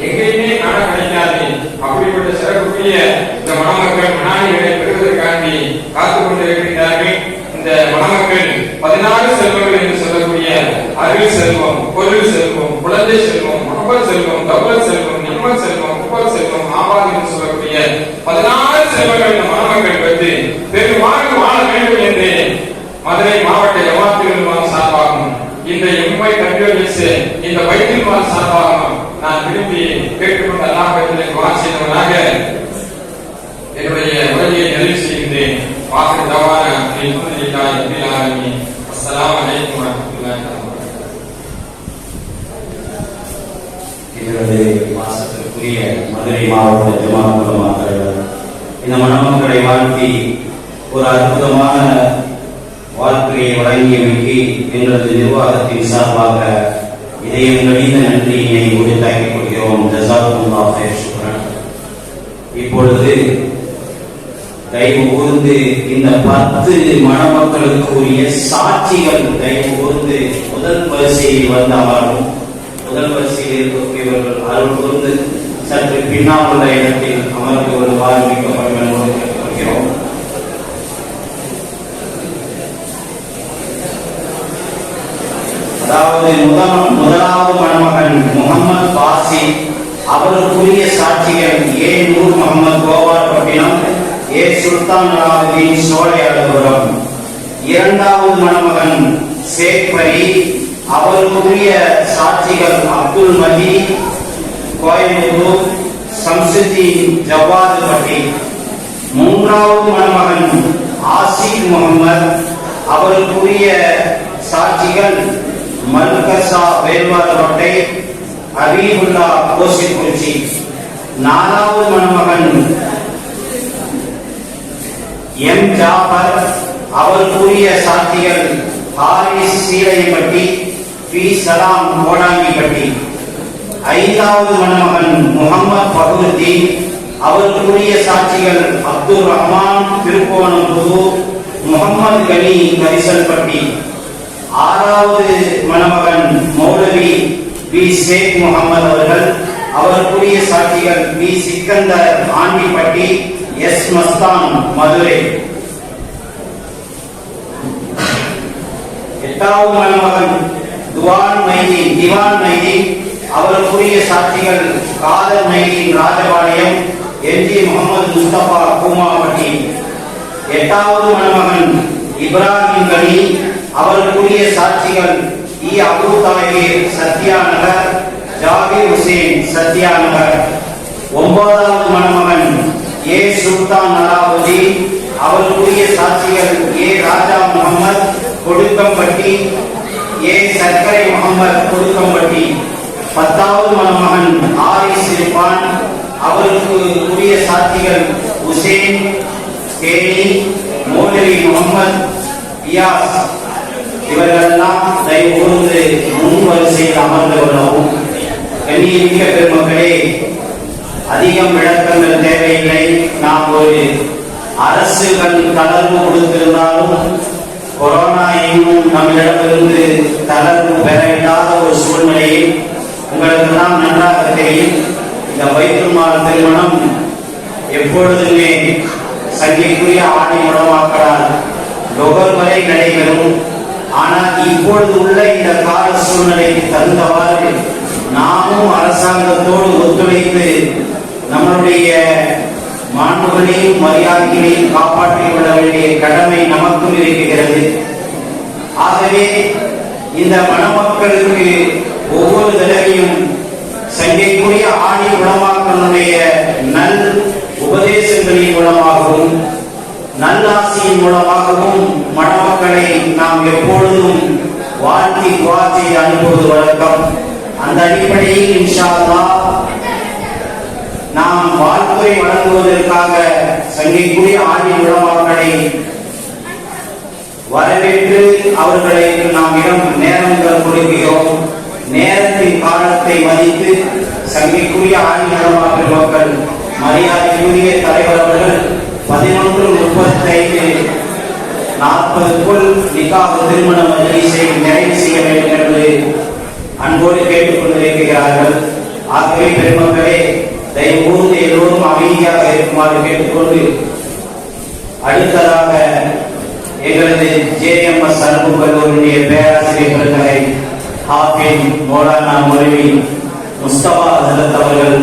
S4: எங்கேயுமே காண கிடைக்காது. அப்படிப்பட்ட சிறப்புக்குரிய இந்த மணமக்கள் மணாளிகளை பெறுவதற்காண்டி காத்துக் கொண்டிருக்கின்றார்கள். இந்த மணமக்கள் 14 செல்வங்கள் என்று சொல்லக்கூடிய அறிவு செல்வம், பொருள் செல்வம், குழந்தை செல்வம், மகபல் செல்வம், தௌலத் செல்வம், நிர்மல் செல்வம், குப்பல் செல்வம், ஆபாத் என்று சொல்லக்கூடிய 14 செல்வங்கள் இந்த மணமக்கள் பெற்று பெருமாறு வாழ வேண்டும் என்று மதுரை மாவட்ட ஜமாத்துல் சார்பாகும் இந்த எம்மை கல்வியரசு இந்த பைத்துல் மால் சார்பாகும் நான் விரும்பி கேட்டுக்கொண்ட அல்லாஹ்விடத்திலே துஆ செய்தவனாக என்னுடைய உரையை நிறைவு செய்கின்றேன். வாக்கு தவான அல்ஹம்துலில்லாஹி ரப்பில் ஆலமீன். அஸ்ஸலாமு அலைக்கும் வரஹ்மத்துல்லாஹி வபரகாத்துஹு.
S3: இதனுடைய வாசத்திற்குரிய மதுரை மாவட்ட ஜமாத் உலமாக்கள் இந்த மணமக்களை வாழ்த்தி ஒரு அற்புதமான வாழ்க்கையை வழங்கியமைக்கு எங்களது நிர்வாகத்தின் சார்பாக இதயம் கழிந்த நன்றியினை உரித்தாக்கிக் கொள்கிறோம். ஜஸாக்குமுல்லாஹ் ஹைர் ஷுக்ரன். இப்பொழுது தயவு கூர்ந்து இந்த 10 மணமக்களுக்குரிய சாட்சிகள் தயவு கூர்ந்து முதல் வரிசையில் வந்து அமரும். முதல் வரிசையில் இருக்கக்கூடியவர்கள் அருள் கூர்ந்து சற்று பின்னால் உள்ள இடத்தில் அமர்ந்து வருவார் மிக்கப்படும் என்று கேட்டுக்கொள்கிறோம். அதாவது முதலாவது மணமகன் முகமது பாசி அவருக்குரிய சாட்சிகள் ஏ நூர் முகமது கோபால்பட்டினம், ஏ சுல்தான் அலாவுதீன் சோழையாளபுரம். இரண்டாவது மணமகன் ஷேக் பரி அவருக்குரிய சாட்சிகள் அப்துல் மஜீத் கோயம்புத்தூர், சம்சுதீன் ஜவாதுபட்டி. மூன்றாவது மணமகன் ஆசிக் முகமது அவருக்குரிய சாட்சிகள் மல்கசா வேல்வார்பட்டை, ஹபீபுல்லா கோசிக்குறிச்சி. நாலாவது மணமகன் எம் ஜாஃபர் அவருக்குரிய சாட்சிகள் ஹாரிஸ் சீலைப்பட்டி, பி சலாம் கோடாங்கிப்பட்டி. ஐந்தாவது மணமகன் முகமது பஹருத்தீன் அவருக்குரிய சாட்சிகள் அப்துல் ரஹ்மான் திருப்போணம் புது, முகமது கனி கரிசல்பட்டி. ஆறாவது மணமகன் மௌலவி பி ஷேக் முகமது அவர்கள் அவருக்குரிய சாட்சிகள் பி சிக்கந்தர் ஆண்டிப்பட்டி, எஸ் மஸ்தான் மதுரை. எட்டாவது மணமகன் திவான் மைதீன் அவருக்குரிய சாட்சிகள் காதர் மைதீன் ராஜபாளையம், என்ஜி முகமது முஸ்தபா கூமாப்பட்டி. எட்டாவது மணமகன் இப்ராஹிம் கனி அவருக்குரிய சாட்சிகள் இ அபு தாஹிர் சத்யாநகர், ஜாகிர் ஹுசேன் சத்யாநகர். ஒன்பதாவது மணமகன் ஏ சுல்தான் அலாவுதீன் அவருக்குரிய சாட்சிகள் ஏ ராஜா முகமது கொடுக்கம்பட்டி, ஏ சர்க்கரை முகமது கொடுக்கம்பட்டி. பத்தாவது மணமகன் ஆரிஸ் இர்பான் அவருக்கு உரிய சாட்சிகள் ஹுசேன் தேனி, மௌலவி முகமது பியாஸ். இவர்களெல்லாம் தயவு கூர்ந்து முன் வரிசையில் அமர்ந்து கொள்ளவும். கண்ணியமிக்க பெருமக்களே, அதிகம் விளக்கங்கள் தேவையில்லை. நாம் ஒரு அரசுகள் தளர்வு கொடுத்திருந்தாலும் கொரோனா இன்னும் நம்மிடமிருந்து தளர்வு பெற இல்லாத ஒரு சூழ்நிலையில் உங்களுக்கு தான் நன்றாக தெரியும். இந்த பைத்துல் மால் திருமணம் எப்பொழுதுமே சங்கைக்குரிய ஆணை உடமாக்களால் லொகர் வரை நடைபெறும். ஆனால் இப்பொழுது உள்ள இந்த கால சூழ்நிலைக்கு தகுந்தவாறு நாமும் அரசாங்கத்தோடு ஒத்துழைத்து நம்மளுடைய மாண்புகளையும் மரியாதைகளையும் காப்பாற்றிக் கொள்ள வேண்டிய கடமை நமக்கும் இருக்கிறது. ஆகவே இந்த மணமக்களுக்கு ஒவ்வொரு தடவையும் சங்கைக்குரிய ஆணி உளமாக்களுடைய நல் உபதேசங்களின் மூலமாகவும் நல்லாசியின் மூலமாகவும் மணமக்களை நாம் எப்பொழுதும் வாழ்த்தி துஆ செய்து அனுப்புவது வழக்கம். அந்த அடிப்படையில் இன்ஷா அல்லாஹ் நாம் வாழ்த்துறை வழங்குவதற்காக சங்கைக்குரிய ஆணி உளமாக்களை வரவேற்று அவர்களுக்கு நாம் நேரங்கள் கொடுக்கிறோம். நேரத்தின் காலத்தை மதித்து சங்கைக்குரிய ஆணி உளமாக்கல் மக்கள் மரியாதைக்குரிய தலைவர் அவர்கள் 11:35 40க்குள் நிக்காஹ் திருமண மஜ்லிஸை நிறைவு செய்ய வேண்டும் என்று அன்போடு கேட்டுக் கொண்டிருக்கிறார்கள். ஆகவே பெருமக்களே, தயவு கூர்ந்து எல்லோரும் அமைதியாக இருக்குமாறு கேட்டுக்கொண்டு அடுத்ததாக எங்களது JMS அரபு கல்லூரியுடைய பேராசிரியர் பெருந்தகை ஹாஃபிஸ் மௌலானா மௌலவி முஸ்தபா ஹஜ்ரத் அவர்கள்,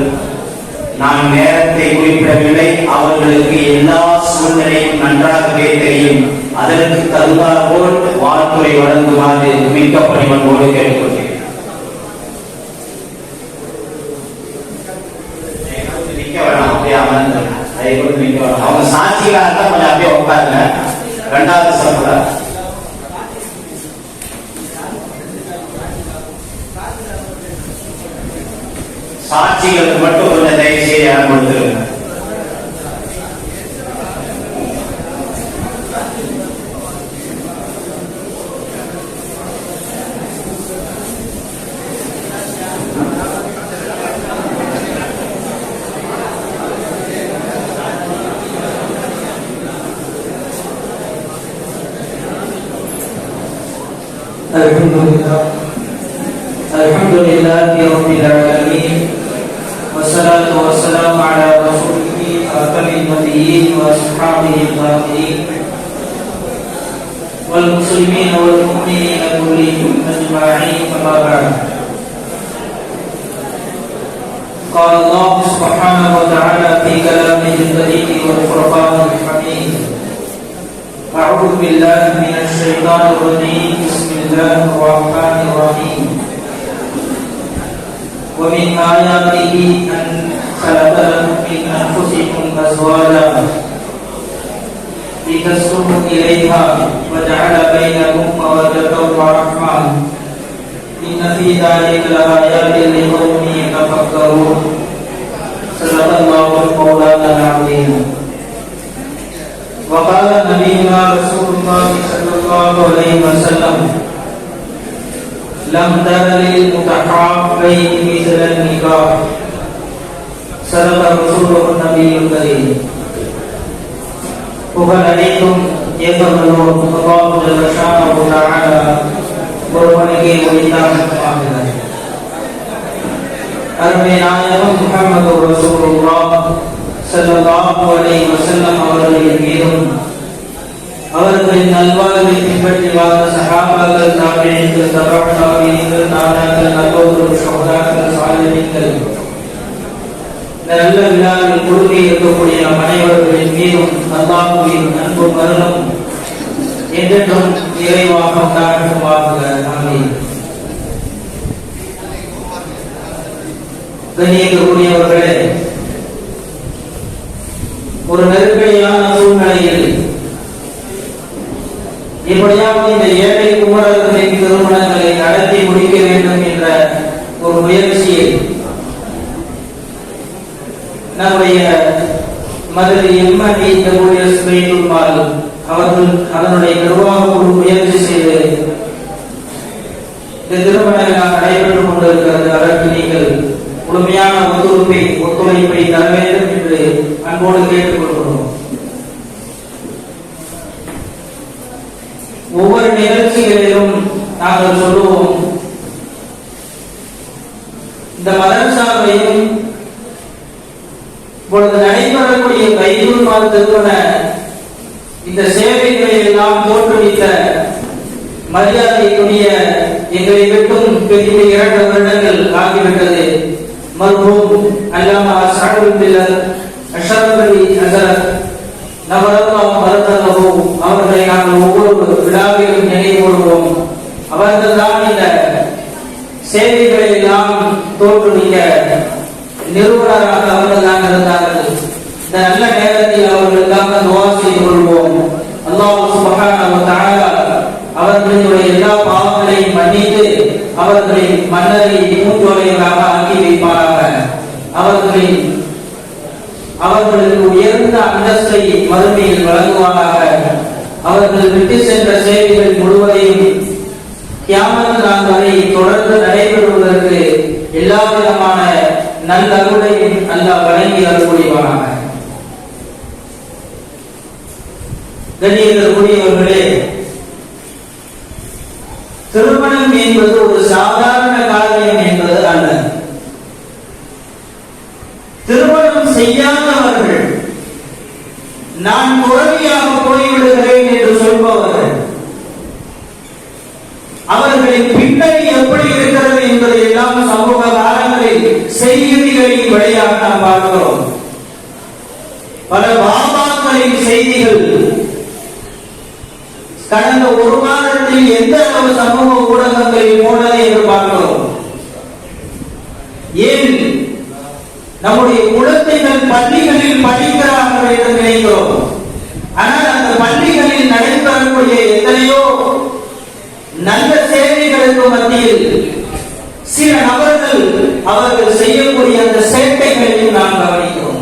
S3: நான் நேரத்தை குறிப்பிடவில்லை, அவர்களுக்கு எல்லா சூழ்நிலையும் நன்றாகவே தெரியும், அதற்கு தகுந்தாற் போல் வாழ்த்துறை வழங்குமாறு மிக்க பணிவன்போடு கேட்டுக்கொள்கிறேன். அவங்க சாட்சிகளாக இருந்தா கொஞ்சம் அப்படியே உட்காருங்க. 2வது சபையில சாட்சிகளுக்கு மட்டும் கொஞ்சம் தயவு செய்து யாரும் கொடுத்துருங்க.
S2: Alhamdulillahi rabbil alamin, wassalatu wassalamu ala rasulihi khatamil nabiyyin wa ashabihi al-tabi'in wal muslimin wal mu'minin kullihim ajma'in, amma ba'd. Qala Allah subhanahu wa ta'ala fi kalamihi al-karim wal furqanil hamid. أعوذ بالله من الشيطان الرجيم. بسم الله الرحمن الرحيم. ومن آياته أن خلق لكم من أنفسكم أزواجا لتسكنوا إليها وجعل بينكم مودة ورحمة إن في ذلك لآيات لقوم يتفكرون. صدق الله مولانا العظيم. وقال نبينا رسول الله صلى الله عليه وسلم لم تر للمتحابين مثل النكاح. صدق رسوله النبي الكريم. புகழ் அனைத்தும் ஏகவல்லோர் அல்லாஹ் ஜல்ல ஷானஹு தஆலா ஒருவனுக்கே உரித்தானது. அருமை நாயகம் முஹம்மது ரசூலுல்லாஹ் ஸல்லல்லாஹு அலைஹி வஸல்லம் அவர்களின் மீதும் அவர்களின் நல்வாழ்வை பின்பற்றி வாழ்ந்த சஹாபாக்கள், தாபிஈன்கள், தபஅ தாபிஈன்கள், நாதாக்கள், நல்லோர்கள், ஷுஹதாக்கள், சாலிஹீன்கள், நல்ல விழாவில் குழுமி இருக்கக்கூடிய நம் அனைவர்களின் மீதும் அல்லாஹ்வின் அன்பும் அருளும் என்றென்றும் நிறைவாக உண்டாகுமாக. ஆமீன். கண்ணியத்திற்குரியவர்களே, ஒரு நெருக்கடியான சூழ்நிலையில் எப்படியாவது இந்த ஏழை குமரர்களின் திருமணங்களை நடத்தி முடிக்க வேண்டும் என்ற ஒரு முயற்சியை நம்முடைய மதுரை எம்எல்ஏ அவர்கள் அதனுடைய நிர்வாக குழு முயற்சி செய்து இந்த திருமணம் நடைபெற்றுக் கொண்டிருக்கிறது. அதற்கு நீங்கள் முழுமையான ஒத்துழைப்பை தர வேண்டும் என்று அன்போடு கேட்டுக் கொள்கிறோம். ஒவ்வொரு நிகழ்ச்சிகளிலும் நாங்கள் சொல்லுவோம், இந்த மதரசாவையும் இப்பொழுது நடைபெறக்கூடிய பைத்துல் மால் திருமண இந்த சேவைகளை எல்லாம் தோற்றுவித்த மரியாதைக்குரிய எங்களை விட்டும் பெரிய 2 வருடங்கள் ஆகிவிட்டது மர்ஹூம் அல்லாமா சஅத் பின் அஷ்ரஃப் அலி ஹஸரத் நவரல்லாஹு பரக்கத்துஹு அவர்களை நாங்கள் ஒவ்வொரு விழாவிலும் நினைவு கூறுவோம். அவர்கள் தான் இந்த சேவைகளை எல்லாம் தோற்றுவிக்க நிறுவனராக அவர்கள் தான் இருந்தார்கள். இந்த நல்ல நேரத்தில் அவர்களுக்காக துஆ செய்து கொள்வோம். அல்லாஹ் சுப்ஹானஹு வ தஆலா அவர்களுடைய எல்லா பாவங்களையும் மன்னித்து அவர்களை மன்னரை பூஞ்சோலைகளாக ஆக்கி வைப்பாராக. அவர்களுக்கு உயர்ந்த அந்தஸ்தை மறுமையில் வழங்குவாராக. அவர்கள் விட்டு சென்ற சேவைகள் முழுவதையும் கியாமத் நாள் வரை தொடர்ந்து நடைபெறுவதற்கு எல்லா விதமான நல்லருளையும் அல்லாஹ் வழங்கி அருள்புரிவாராக. கண்ணியத்திற்குரியவர்களே, திருமணம் என்பது ஒரு சாதாரண காரியம் என்பது அல்ல. திருமணம் செய்யாதவர்கள், நான் துறவியாக போய்விடுகிறேன் என்று சொல்பவர்கள், அவர்களின் பின்னணி எப்படி இருக்கிறது என்பதை எல்லாம் சமூக காலங்களில் செய்திகளின் வழியாக நாம் பார்க்கிறோம். பல பாபாக்களின் செய்திகள் கடந்த ஒரு மாதத்தில் எந்த அளவு சமூக ஊடகங்களில் போனது என்று பார்க்கிறோம். ஏன் நம்முடைய குழந்தைகள் பள்ளிகளில் படிக்கிறார்கள் என்று நினைக்கிறோம். ஆனால் அந்த பள்ளிகளில் நடைபெறக்கூடிய எத்தனையோ நல்ல சேவைகளுக்கு மத்தியில் சில நபர்கள் அவர்கள் செய்யக்கூடிய அந்த சேட்டைகளையும் நாம் கவனிக்கிறோம்.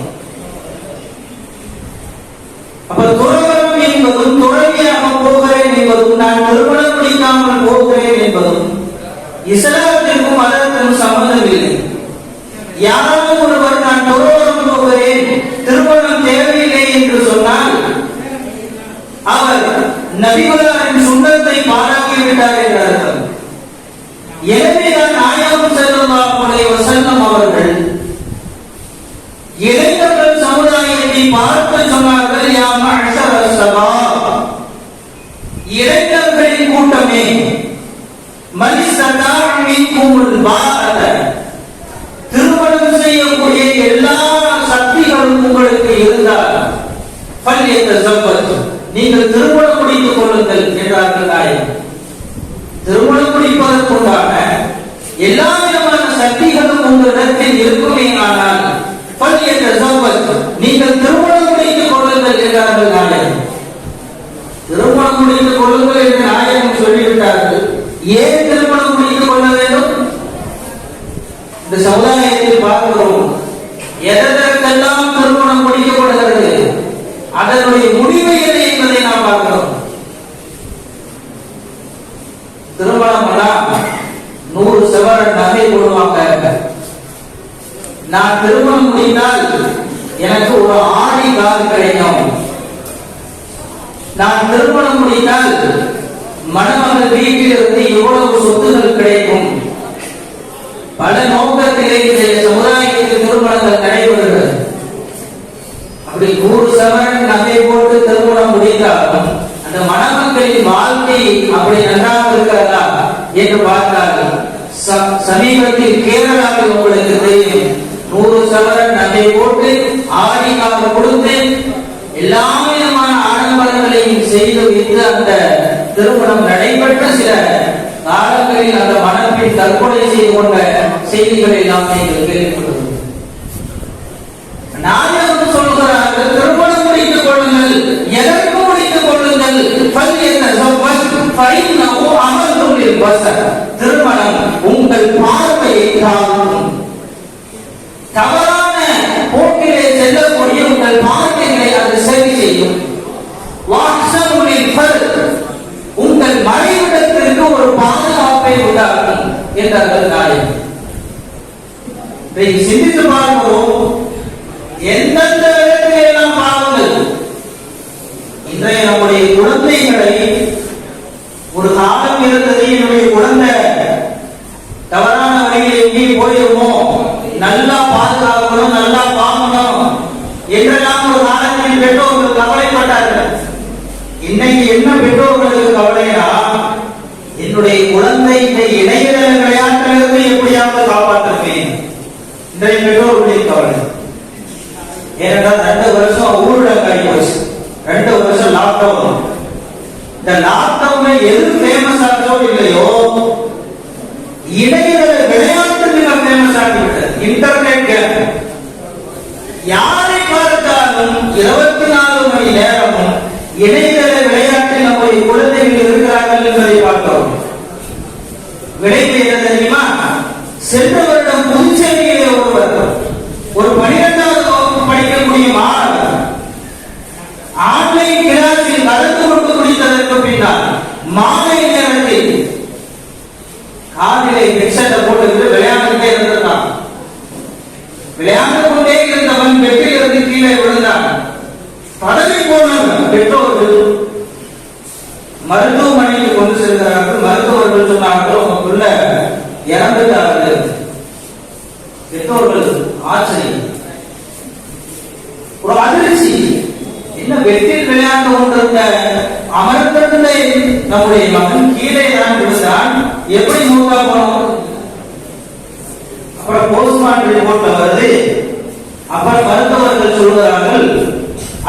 S2: அப்ப துறவரம் என்பதும், துறவியாக போகிறேன் என்பதும், நான் திருமணம் முடிக்காமல் போகிறேன் என்பதும் இஸ்லாத்திற்கும் அதற்கும் சம்பந்தம் இல்லை. யாராவது ஒருவர் நான் துறவரம் போகிறேன், திருமணம் தேவையில்லை என்று சொன்னால் அவர் நபிகளாரின் சுன்னத்தை பாராட்டிவிட்டார் என்ற அர்த்தம். எனவேதான் நாயகம் ஸல்லல்லாஹு அலைஹி வஸல்லம் அவர்கள் இளைஞர்கள் சமுதாயத்தை பார்த்து சொன்னார்கள், யா மஅஷர ஸபாப், இளைஞர்களின் கூட்டமே, மன் இஸ்ததாஅ மின்குமுல் பாஅத, திருமணம் செய்யக்கூடிய எல்லா சக்திகளும் உங்களுக்கு இருந்தால் ஃபல்யதஸவ்வஜ், நீங்கள் திருமணம் முடித்துக் கொள்ளுங்கள் என்றார்கள் நாயகம். திருமணம் முடிப்பதற்குண்டான எல்லா விதமான சக்திகளும் உங்களிடத்தில் இருக்குமே, ஆனால் நீங்கள் திருமணம் முடித்துக் கொள்ளுங்கள் என்றார்கள் நாயகம். திருமணம் முடித்துக் கொள்ளுங்கள் என்று நாயகம் சொல்லிவிட்டார்கள். ஏன் திருமணம் முடித்துக் கொள்ள வேண்டும்? இந்த சமுதாயத்தில் பார்க்கிறோம், எதற்கெல்லாம் திருமணம் முடிக்கப்படுகிறது, அதனுடைய முடிவு என்ன என்பதை நாம் பார்க்கிறோம். திருமணம் 100 சவரன் நகை போடுவாங்க. நான் திருமணம் முடிந்தால் எனக்கு ஒரு ஆடி கார் கிடைக்கும். நான் திருமணம் முடித்தால் மணமகள் வீட்டிலிருந்து எவ்வளவு சொத்துகள் கிடைக்கும். பல நோக்கத்திலே சமுதாயத்தில் திருமணங்கள் நடைபெறுகிறது. அப்படி 100 சவரன் நகை போட்டு திருமணம் முடித்தாலும் அந்த மணமக்களின் வாழ்க்கை அப்படி நன்றாக இருக்கிறதா என்று பார்த்தார்கள். சமீபத்தில் கேரளாவில் உங்களுக்கு தெரியும், 100 சவரன் நகை போட்டு ஆடிக்காக கொடுத்து எல்லா விதமான ஆடம்பரங்களையும் செய்து வைத்து அந்த திருமணம் நடைபெற்ற சில காலங்களில் அந்த மணப்பெண் தற்கொலை செய்து கொண்ட செய்திகளை எல்லாம் நீங்கள் கேள்விப்படுவோம். நாயகம் சொல்கிறார்கள், திருமணம் முடித்துக் கொள்ளுங்கள். எதற்கு முடித்துக் கொள்ளுங்கள்? திருமணம் உங்கள் பார்வையை தாழ்த்தும். தவறான போக்கிலே செல்லக்கூடிய உங்கள் பார்வைகளை அது சரி செய்யும். உங்கள் மறைவிடத்திற்கு ஒரு பாதுகாப்பை உண்டாக்கும் என்றார்கள் நாயகம். சிந்தித்து பார்க்கிறோம், எந்தெந்த இடத்திலே எல்லாம் பாவங்கள். இன்றைய நம்முடைய குழந்தைகளை, ஒரு காலம் இருந்தது, என்னுடைய குழந்தை தவறான வழியில் எங்கேயும் போயிருமோ, நல்லா பாதுகாக்கணும், நல்லா பார்க்கணும் என்றெல்லாம் ஒரு காலத்தில் பெற்றோர்கள் கவலைப்பட்டார்கள். இன்னைக்கு என்ன பெற்றோர்களுக்கு கவலையா, என்னுடைய குழந்தை இந்த இணையதள விளையாட்டிலிருந்து எப்படியாவது காப்பாற்றுவேன். இன்றைய பெற்றோர்களுடைய கவலை. ஏனென்றால் 2 வருஷம் ஊரடங்காகி போச்சு, 2 வருஷம் லாக்டவுன். இந்த லாக்டவுன்ல எது ஃபேமஸ் ஆச்சோ இல்லையோ, இடையில விளையாட்டு மிக ஃபேமஸ் ஆகிவிட்டது. Internet game. யாரை பார்த்தாலும் 24 மணி நேரமும் இடையில விளையாட்டில் நம்முடைய குழந்தைகள் இருக்கிறார்கள் என்பதை பார்க்கிறோம். விளைவு என்ன தெரியுமா? சென்ற வருடம் புதுச்சேரியிலே ஒரு 12வது வகுப்பு படிக்கக்கூடிய மாணவர் ஆன்லைன் கிளாஸில் கலந்து கொண்டு முடித்ததற்கு பின்னால் மாலை நேரத்தில் காதிலே ஹெட்செட்டை போட்டு விளையாண்டுட்டே இருந்தான். விளையாண்டு கொண்டே இருந்தவன் வெற்றிலிருந்து கீழே விழுந்தான். பதவி போன பெற்றோர்கள் மருத்துவமனைக்கு கொண்டு செல்கிறார்கள். மருத்துவர்கள் சொன்னார்கள், ஆச்சரியம், ஒரு அதிர்ச்சி. என்ன வெற்றில் விளையாண்டு கொண்டிருந்த அமர்ந்திருந்த நம்முடைய மகன் கீழே தான் விழுந்தான், எப்படி மூத்தா போனோம்? அப்புறம் போஸ்ட்மார்ட்டம் ரிப்போர்ட்ல வருது. அப்புறம் மருத்துவர்கள் சொல்கிறார்கள்,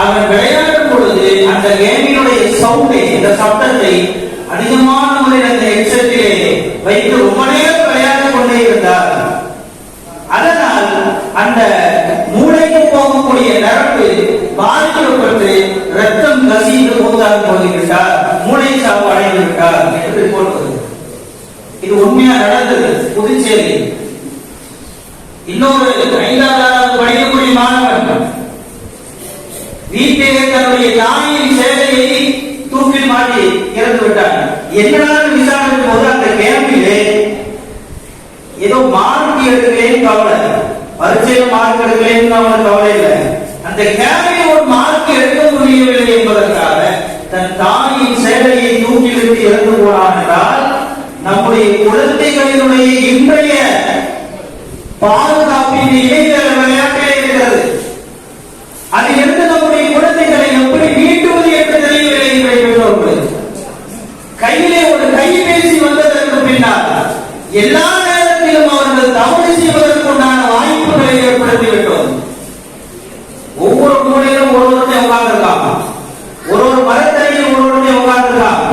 S2: அவன் விளையாடும் பொழுது அந்த கேமினுடைய சவுண்டை, இந்த சப்தத்தை அதிகமான முறையில் அந்த ஹெட்செட்டிலே வைத்து ரொம்ப நேரம் விளையாடி கொண்டே இருந்தார். அதனால் அந்த மூளைக்கு போகக்கூடிய நரம்பு பாதிக்கப்பட்டு ரத்தம் கசிந்து மூத்தாக போய்விட்டார், மூளை சாவு அடைந்து விட்டார் என்று ரிப்போர்ட் வருது. இது உண்மையா நடந்தது புதுச்சேரி. இன்னொரு 5வது படிக்கக்கூடிய மாணவன் வீட்டிலே தன்னுடைய தாயின் சேலையை தூக்கில் மாட்டி இறந்து விட்டார். என்னடான விசாரணைக்கு போது அந்த கேம்பிலே ஏதோ மார்க் எடுக்கலேன்னு கவலை, பரீட்சையில் மார்க் எடுக்கலேன்னு அவனுக்கு கவலை இல்லை. அந்த கேம்பில் ஒரு மார்க் எடுக்க முடியவில்லை என்பதற்காக தன் தாயின் சேலையை தூக்கிலிட்டு இறந்து போனான் என்றால் நம்முடைய குழந்தைகளினுடைய இன்றைய பாதுகாப்பின் இளைஞர விளையாட்டே இருக்கிறது. அதிலிருந்து நம்முடைய குழந்தைகளை எப்படி மீட்டுவது என்று தெரியவில்லை. இன்றைய பெற்றோர்கள் கையிலே ஒரு கைபேசி வந்ததற்கு பின்னால் எல்லா நேரத்திலும் அவர்கள் தவறு செய்வதற்குண்டான வாய்ப்புகளை ஏற்படுத்திவிட்டோம். ஒவ்வொரு மூலையிலும் ஒருவருடைய உட்கார்ந்திருக்காங்க, ஒரு மரத்தடியில் ஒருவருடைய உட்கார்ந்திருக்காங்க.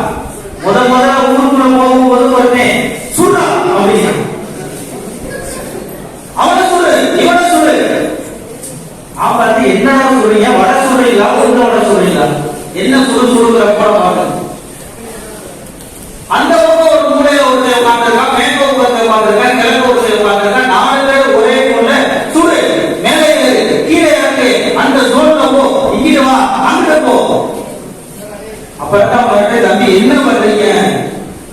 S2: முதல்ல ஊருக்குள்ள போகும்போது ஒருத்தே சுடுறா அப்படின்னு அவனை சொல்லு, இவனை சொல்லு. அவன் பார்த்து என்னடா சொல்றீங்க, வட சொல்றீங்களா ஒன்று வட சொல்றீங்களா, என்ன சுடுங்கிற பார்க்க. அந்த பக்கம் ஒரு மூலையில ஒருத்தர் உட்கார்ந்திருக்கான், மேற்கு ஒருத்தர் உட்கார்ந்திருக்கான், கிழக்கு ஒருத்தர் உட்கார்ந்திருக்கான். 4 பேர் ஒரே பொண்ணு சுடு, மேலே இருக்கு கீழே இருக்கு, அந்த ஜோன்ல போ, இங்கிட்டு வா அங்கிட்ட போ. அப்பதான் பார்த்து தம்பி என்ன பண்றீங்க?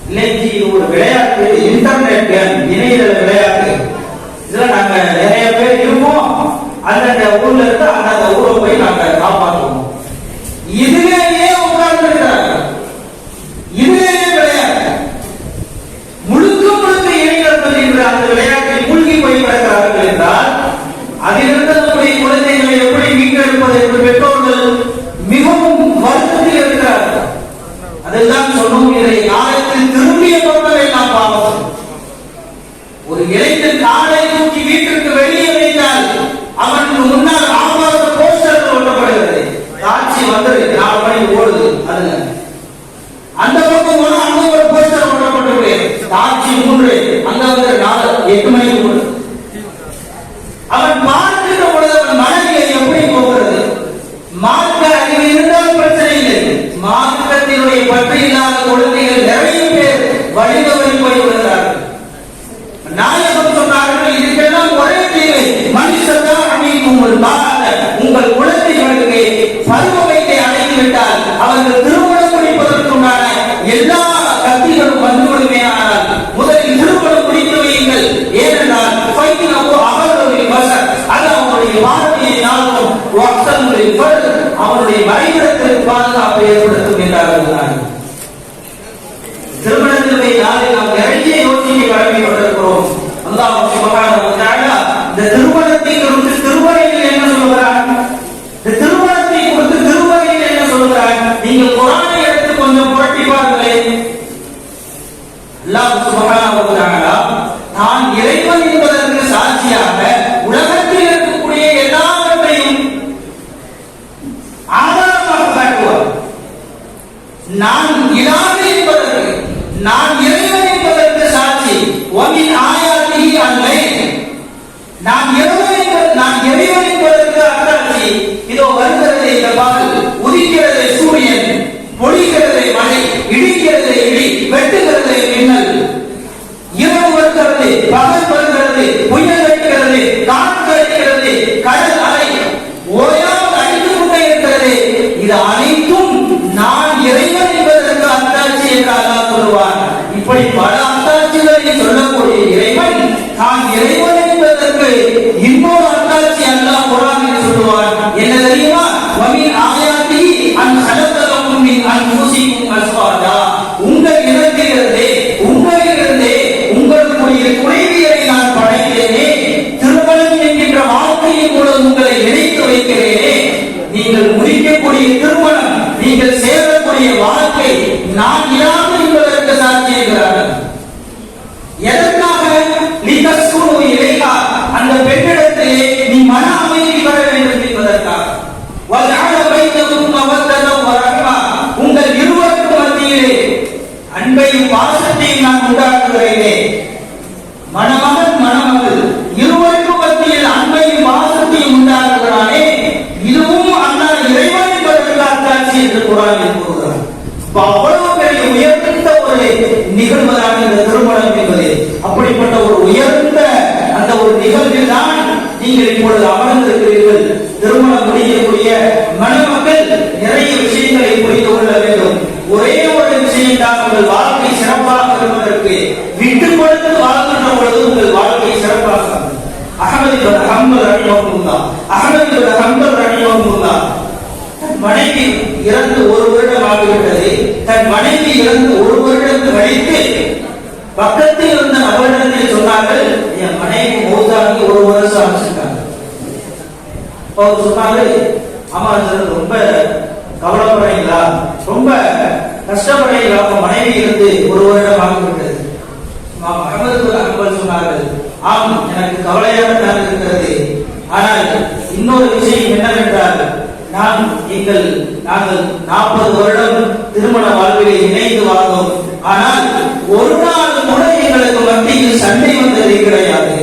S2: இன்னைக்கு ஒரு விளையாட்டு, இன்டர்நெட் கேம், இணையதள விளையாட்டு. இதுல நாங்க நிறைய பேர் இருப்போம், அந்தந்த ஊர்ல இருந்து அந்தந்த ஊரை போய் நாங்க காப்பாற்றுவோம். இதுலேயே உட்கார்ந்து இருக்கிறாங்க, இதுலேயே விளையாட்டு முழுக்க முழுக்க இளைஞர்கள் என்று அந்த விளையாட்டை மூழ்கி போய் கிடக்கிறார்கள் என்றால் அதிலிருந்து நம்முடைய குழந்தைகளை எப்படி மீட்டெடுப்பது என்று பெற்றோர்கள் மிகவும் வருத்தத்தில் இருக்கிறார்கள். அதெல்லாம் சொன்னோம். இதை காலத்தில் திரும்பிய பொருட்களை நாம் பார்ப்போம். ஒரு இளைஞன் காலை தூக்கி வீட்டிற்கு வெளியே வைத்தால் அவனுக்கு முன்னால் ஆபாச போஸ்டர்கள் ஒட்டப்படுகிறது. காட்சி வந்துரு 4 மணிக்கு ஓடுது, அதுல அந்த பக்கம் போனா அங்க ஒரு போஸ்டர் ஒட்டப்பட்டு காட்சி 3 அங்க வந்து 8 மணிக்கு ஓடுது. அவன் பார்க்கிற பொழுது அவன் மனநிலை எப்படி போகிறது? மார்க்க அறிவு இருந்தால் பிரச்சனை இல்லை. மார்க்கத்தினுடைய பற்றி இல்லாத குழந்தைகள் நிறைய பேர் வழிதவறி போய் விடுகிறார்கள். நாயகம் சொன்னார்கள், இதுக்கெல்லாம் ஒரே தீர்வு, மனுஷதான் உங்கள் குழந்தைகளுக்கு பருவ வயதை அடைந்து விட்டால் அவர்கள் திருமணம் முடிப்பதற்குண்டான எல்லா கத்திகளும் வந்துவிடுமே. ஆனால் முதலில் திருமணம் முடித்து வையுங்கள். ஏனென்றால் அது அவனுடைய வாழ்க்கையை நாளும் அவனுடைய மறைவிடத்திற்கு பாதுகாப்பை ஏற்படுத்தும் என்றார்கள். திருமணத்தினுடைய நாளில் நாம் நிறைய யோசிக்க கடமைப்பட்டிருக்கிறோம். அல்லாஹ் சுப்ஹானஹு வ தஆலா இந்த திருமணத்தை குறித்து திருமறையில் என்ன சொல்கிறான்? இந்த திருமணத்தை குறித்து திருமறையில் என்ன சொல்கிறான்? நீங்கள் குர்ஆனை எடுத்து கொஞ்சம் புரட்டி பாருங்களேன். அல்லாஹ் சுப்ஹானஹு வ தஆலா தான் இறைவன் என்பதற்கு சாட்சியாக உலகத்தில் இருக்கக்கூடிய எல்லாவற்றையும் ஆதாரமாக காட்டுவார். நான் இலாஹ் என்பதற்கு, நான் இறைவன் என்பதற்கு சாட்சி. வமின் ஆயாத்திஹி அல்-லைல், நான் இறைவன் என்பதற்கு அத்தாட்சி. இதோ வருகிறது இந்த பகல், உதிக்கிறது சூரியன், பொழிகிறது மழை, இடிக்கிறது இடி, வெட்டுகிறது மின்னல், இரவு வருகிறது, பகல் வருகிறது, புயல் அடிக்கிறது, காற்று அடிக்கிறது, கடல் அலை ஓயாமல் அடித்துக் கொண்டே இருக்கிறது. இது அனைத்தும் நான் இறைவன் என்பதற்கு அத்தாட்சி என்று அல்லாஹ் சொல்வான். இப்படி பல அத்தாட்சிகளை சொல்லக்கூடிய இறைவன் தான் இறைவன் என்பதற்கு இன்னொரு அத்தாட்சி அல்லாஹ் குர்ஆனில் சொல்வான். என்ன தெரியுமா? வமின் ஆயா வாழ்க்கையின் மூலம் உங்களை இணைத்து வைக்கிறேனே, நீங்கள் முடிக்கக்கூடிய திருமணம், நீங்கள் சேரக்கூடிய வாழ்க்கை நான் இல்லாமல் என்பதற்கு சாட்சியங்கிறார்கள். எதற்காக? லிதஸ்குனு இலைஹா, அந்த பெண்ணிடத்திலே நீ மன அமைதி பெற வேண்டும் என்பதற்காக. வஜஅல பைனகும் மவத்ததன் வரஹ்மா, உங்கள் இருவருக்கும் மத்தியிலே அன்பையும் பாசத்தையும் நான் உண்டாக்குகிறேனே. மணமகன் மணமகள் இருவருக்கும் மத்தியில் அன்பையும் பாசத்தையும் உண்டாக்குகிறானே, இதுவும் அல்லாஹ் இறைவன் என்பதற்காக சாட்சி என்று குர்ஆனில் கூறுகிறார். அவ்வளவு பெரிய உயர்ந்த ஒரு நிகழ்வுதான் இந்த திருமணம் என்பது. அப்படிப்பட்ட ஒரு உயர்ந்த அந்த ஒரு நிகழ்வில் தான் நீங்கள் இப்பொழுது அமர்ந்திருக்கிறீர்கள். திருமணம் முடியக்கூடிய மணமக்கள் நிறைய விஷயங்களை புரிந்து கொள்ள வேண்டும். ஒரே ஒரு விஷயம் தான், உங்கள் வாழ்க்கை சிறப்பாக இருப்பதற்கு விட்டு கொடுத்து வாழ்கின்ற பொழுது உங்கள் வாழ்க்கை சிறப்பாக. அஹ்மது இப்னு ஹம்பல் ரஹிமஹுல்லாஹ் மனைவி இறந்து ஒரு வருடம் ஆகிவிட்டது. தன் மனைவி இறந்து ஒரு வருடம் கழித்து பக்கத்தில் இருந்த நபரிடத்தில் சொன்னார்கள், என் மனைவி மௌத்தாகி ஒரு வருஷம் ஆச்சுட்டாங்க. அவர் சொன்னாரு, ஆமா சார், ரொம்ப கவலைப்படுறீங்களா, ரொம்ப கஷ்டப்படுறீங்களா, உங்க மனைவி இருந்து ஒரு வருடம் ஆகிவிட்டது. அஹ்மது இப்னு ஹம்பல் சொன்னார்கள், ஆம், எனக்கு கவலையாக தான் இருக்கிறது. ஆனால் இன்னொரு விஷயம் என்னவென்றால், நாங்கள் 40 வருடம் திருமண வாழ்விலே இணைந்து வாழ்ந்தோம். ஆனால் ஒரு நாள் கூட எங்களுக்கு மத்தியில் சண்டை வந்ததே கிடையாது.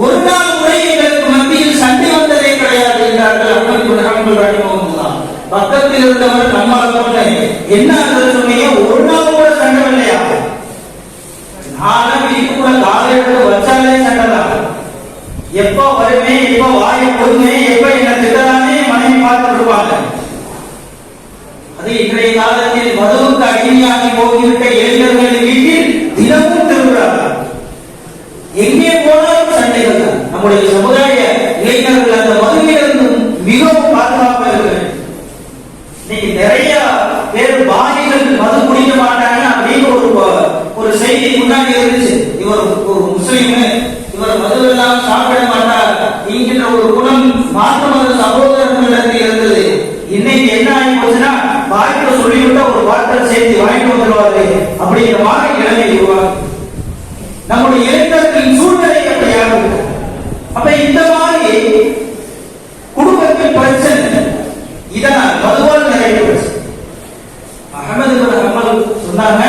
S2: ஒரு நாள் கூட எங்களுக்கு மத்தியில் சண்டை வந்ததே கிடையாது என்றார்கள் அஹ்மது இப்னு ஹம்பல் ரஹிமஹுல்லாஹ். பக்கத்தில் இருந்தவர் நம்மால் சொன்னேன், என்ன சொன்னீங்க, ஒரு நாள் கூட சண்டை இல்லையா? நானும் வீட்டுக்குள்ள காலை எடுத்து வச்சாலே சண்டை தான். எப்ப வருவேன், எப்ப வாயை பொறுமே, எப்ப என்ன திட்டலாமே மனைவி பார்த்துட்டு இருப்பாங்க. அது இன்றைய காலத்தில் மதுவுக்கு அடிமையாகி போகிவிட்ட இளைஞர்கள் வீட்டில் தினமும் திருவிழார்கள். எங்கே போனாலும் சண்டைகள் தான். நம்முடைய சமுதாய இளைஞர்கள் அந்த மதுவிலிருந்து மிகவும் பாதுகாப்பாக இருக்கிறது. இன்னைக்கு நிறைய பேர் பாணிகள் மது குடிக்க மாட்டாங்க அப்படின்னு ஒரு செய்தி முன்னாடி இருந்துச்சு. இவர் ஒரு முஸ்லீம், இவர் மதுவெல்லாம் சாப்பிட மாட்டார் என்கின்ற ஒரு குணம் மாற்று மத சகோதரர்களிடத்தில் இருந்தது. இன்னைக்கு என்ன ஆகி போச்சுன்னா, வாய்ப்பு சொல்லிவிட்ட ஒரு வாட்டர் சேர்த்து வாங்கிட்டு வந்துடுவாரு அப்படிங்கிற மாதிரி நிலைமை உருவாகும். நம்முடைய இளைஞர்களின் சூழ்நிலை அப்படியாக இருக்கு. அப்ப இந்த மாதிரி குடும்பத்தில் பிரச்சனை, இதனால் மதுவால் நிறைய பிரச்சனை. அஹ்மது இப்னு ஹம்பல் சொன்னாங்க,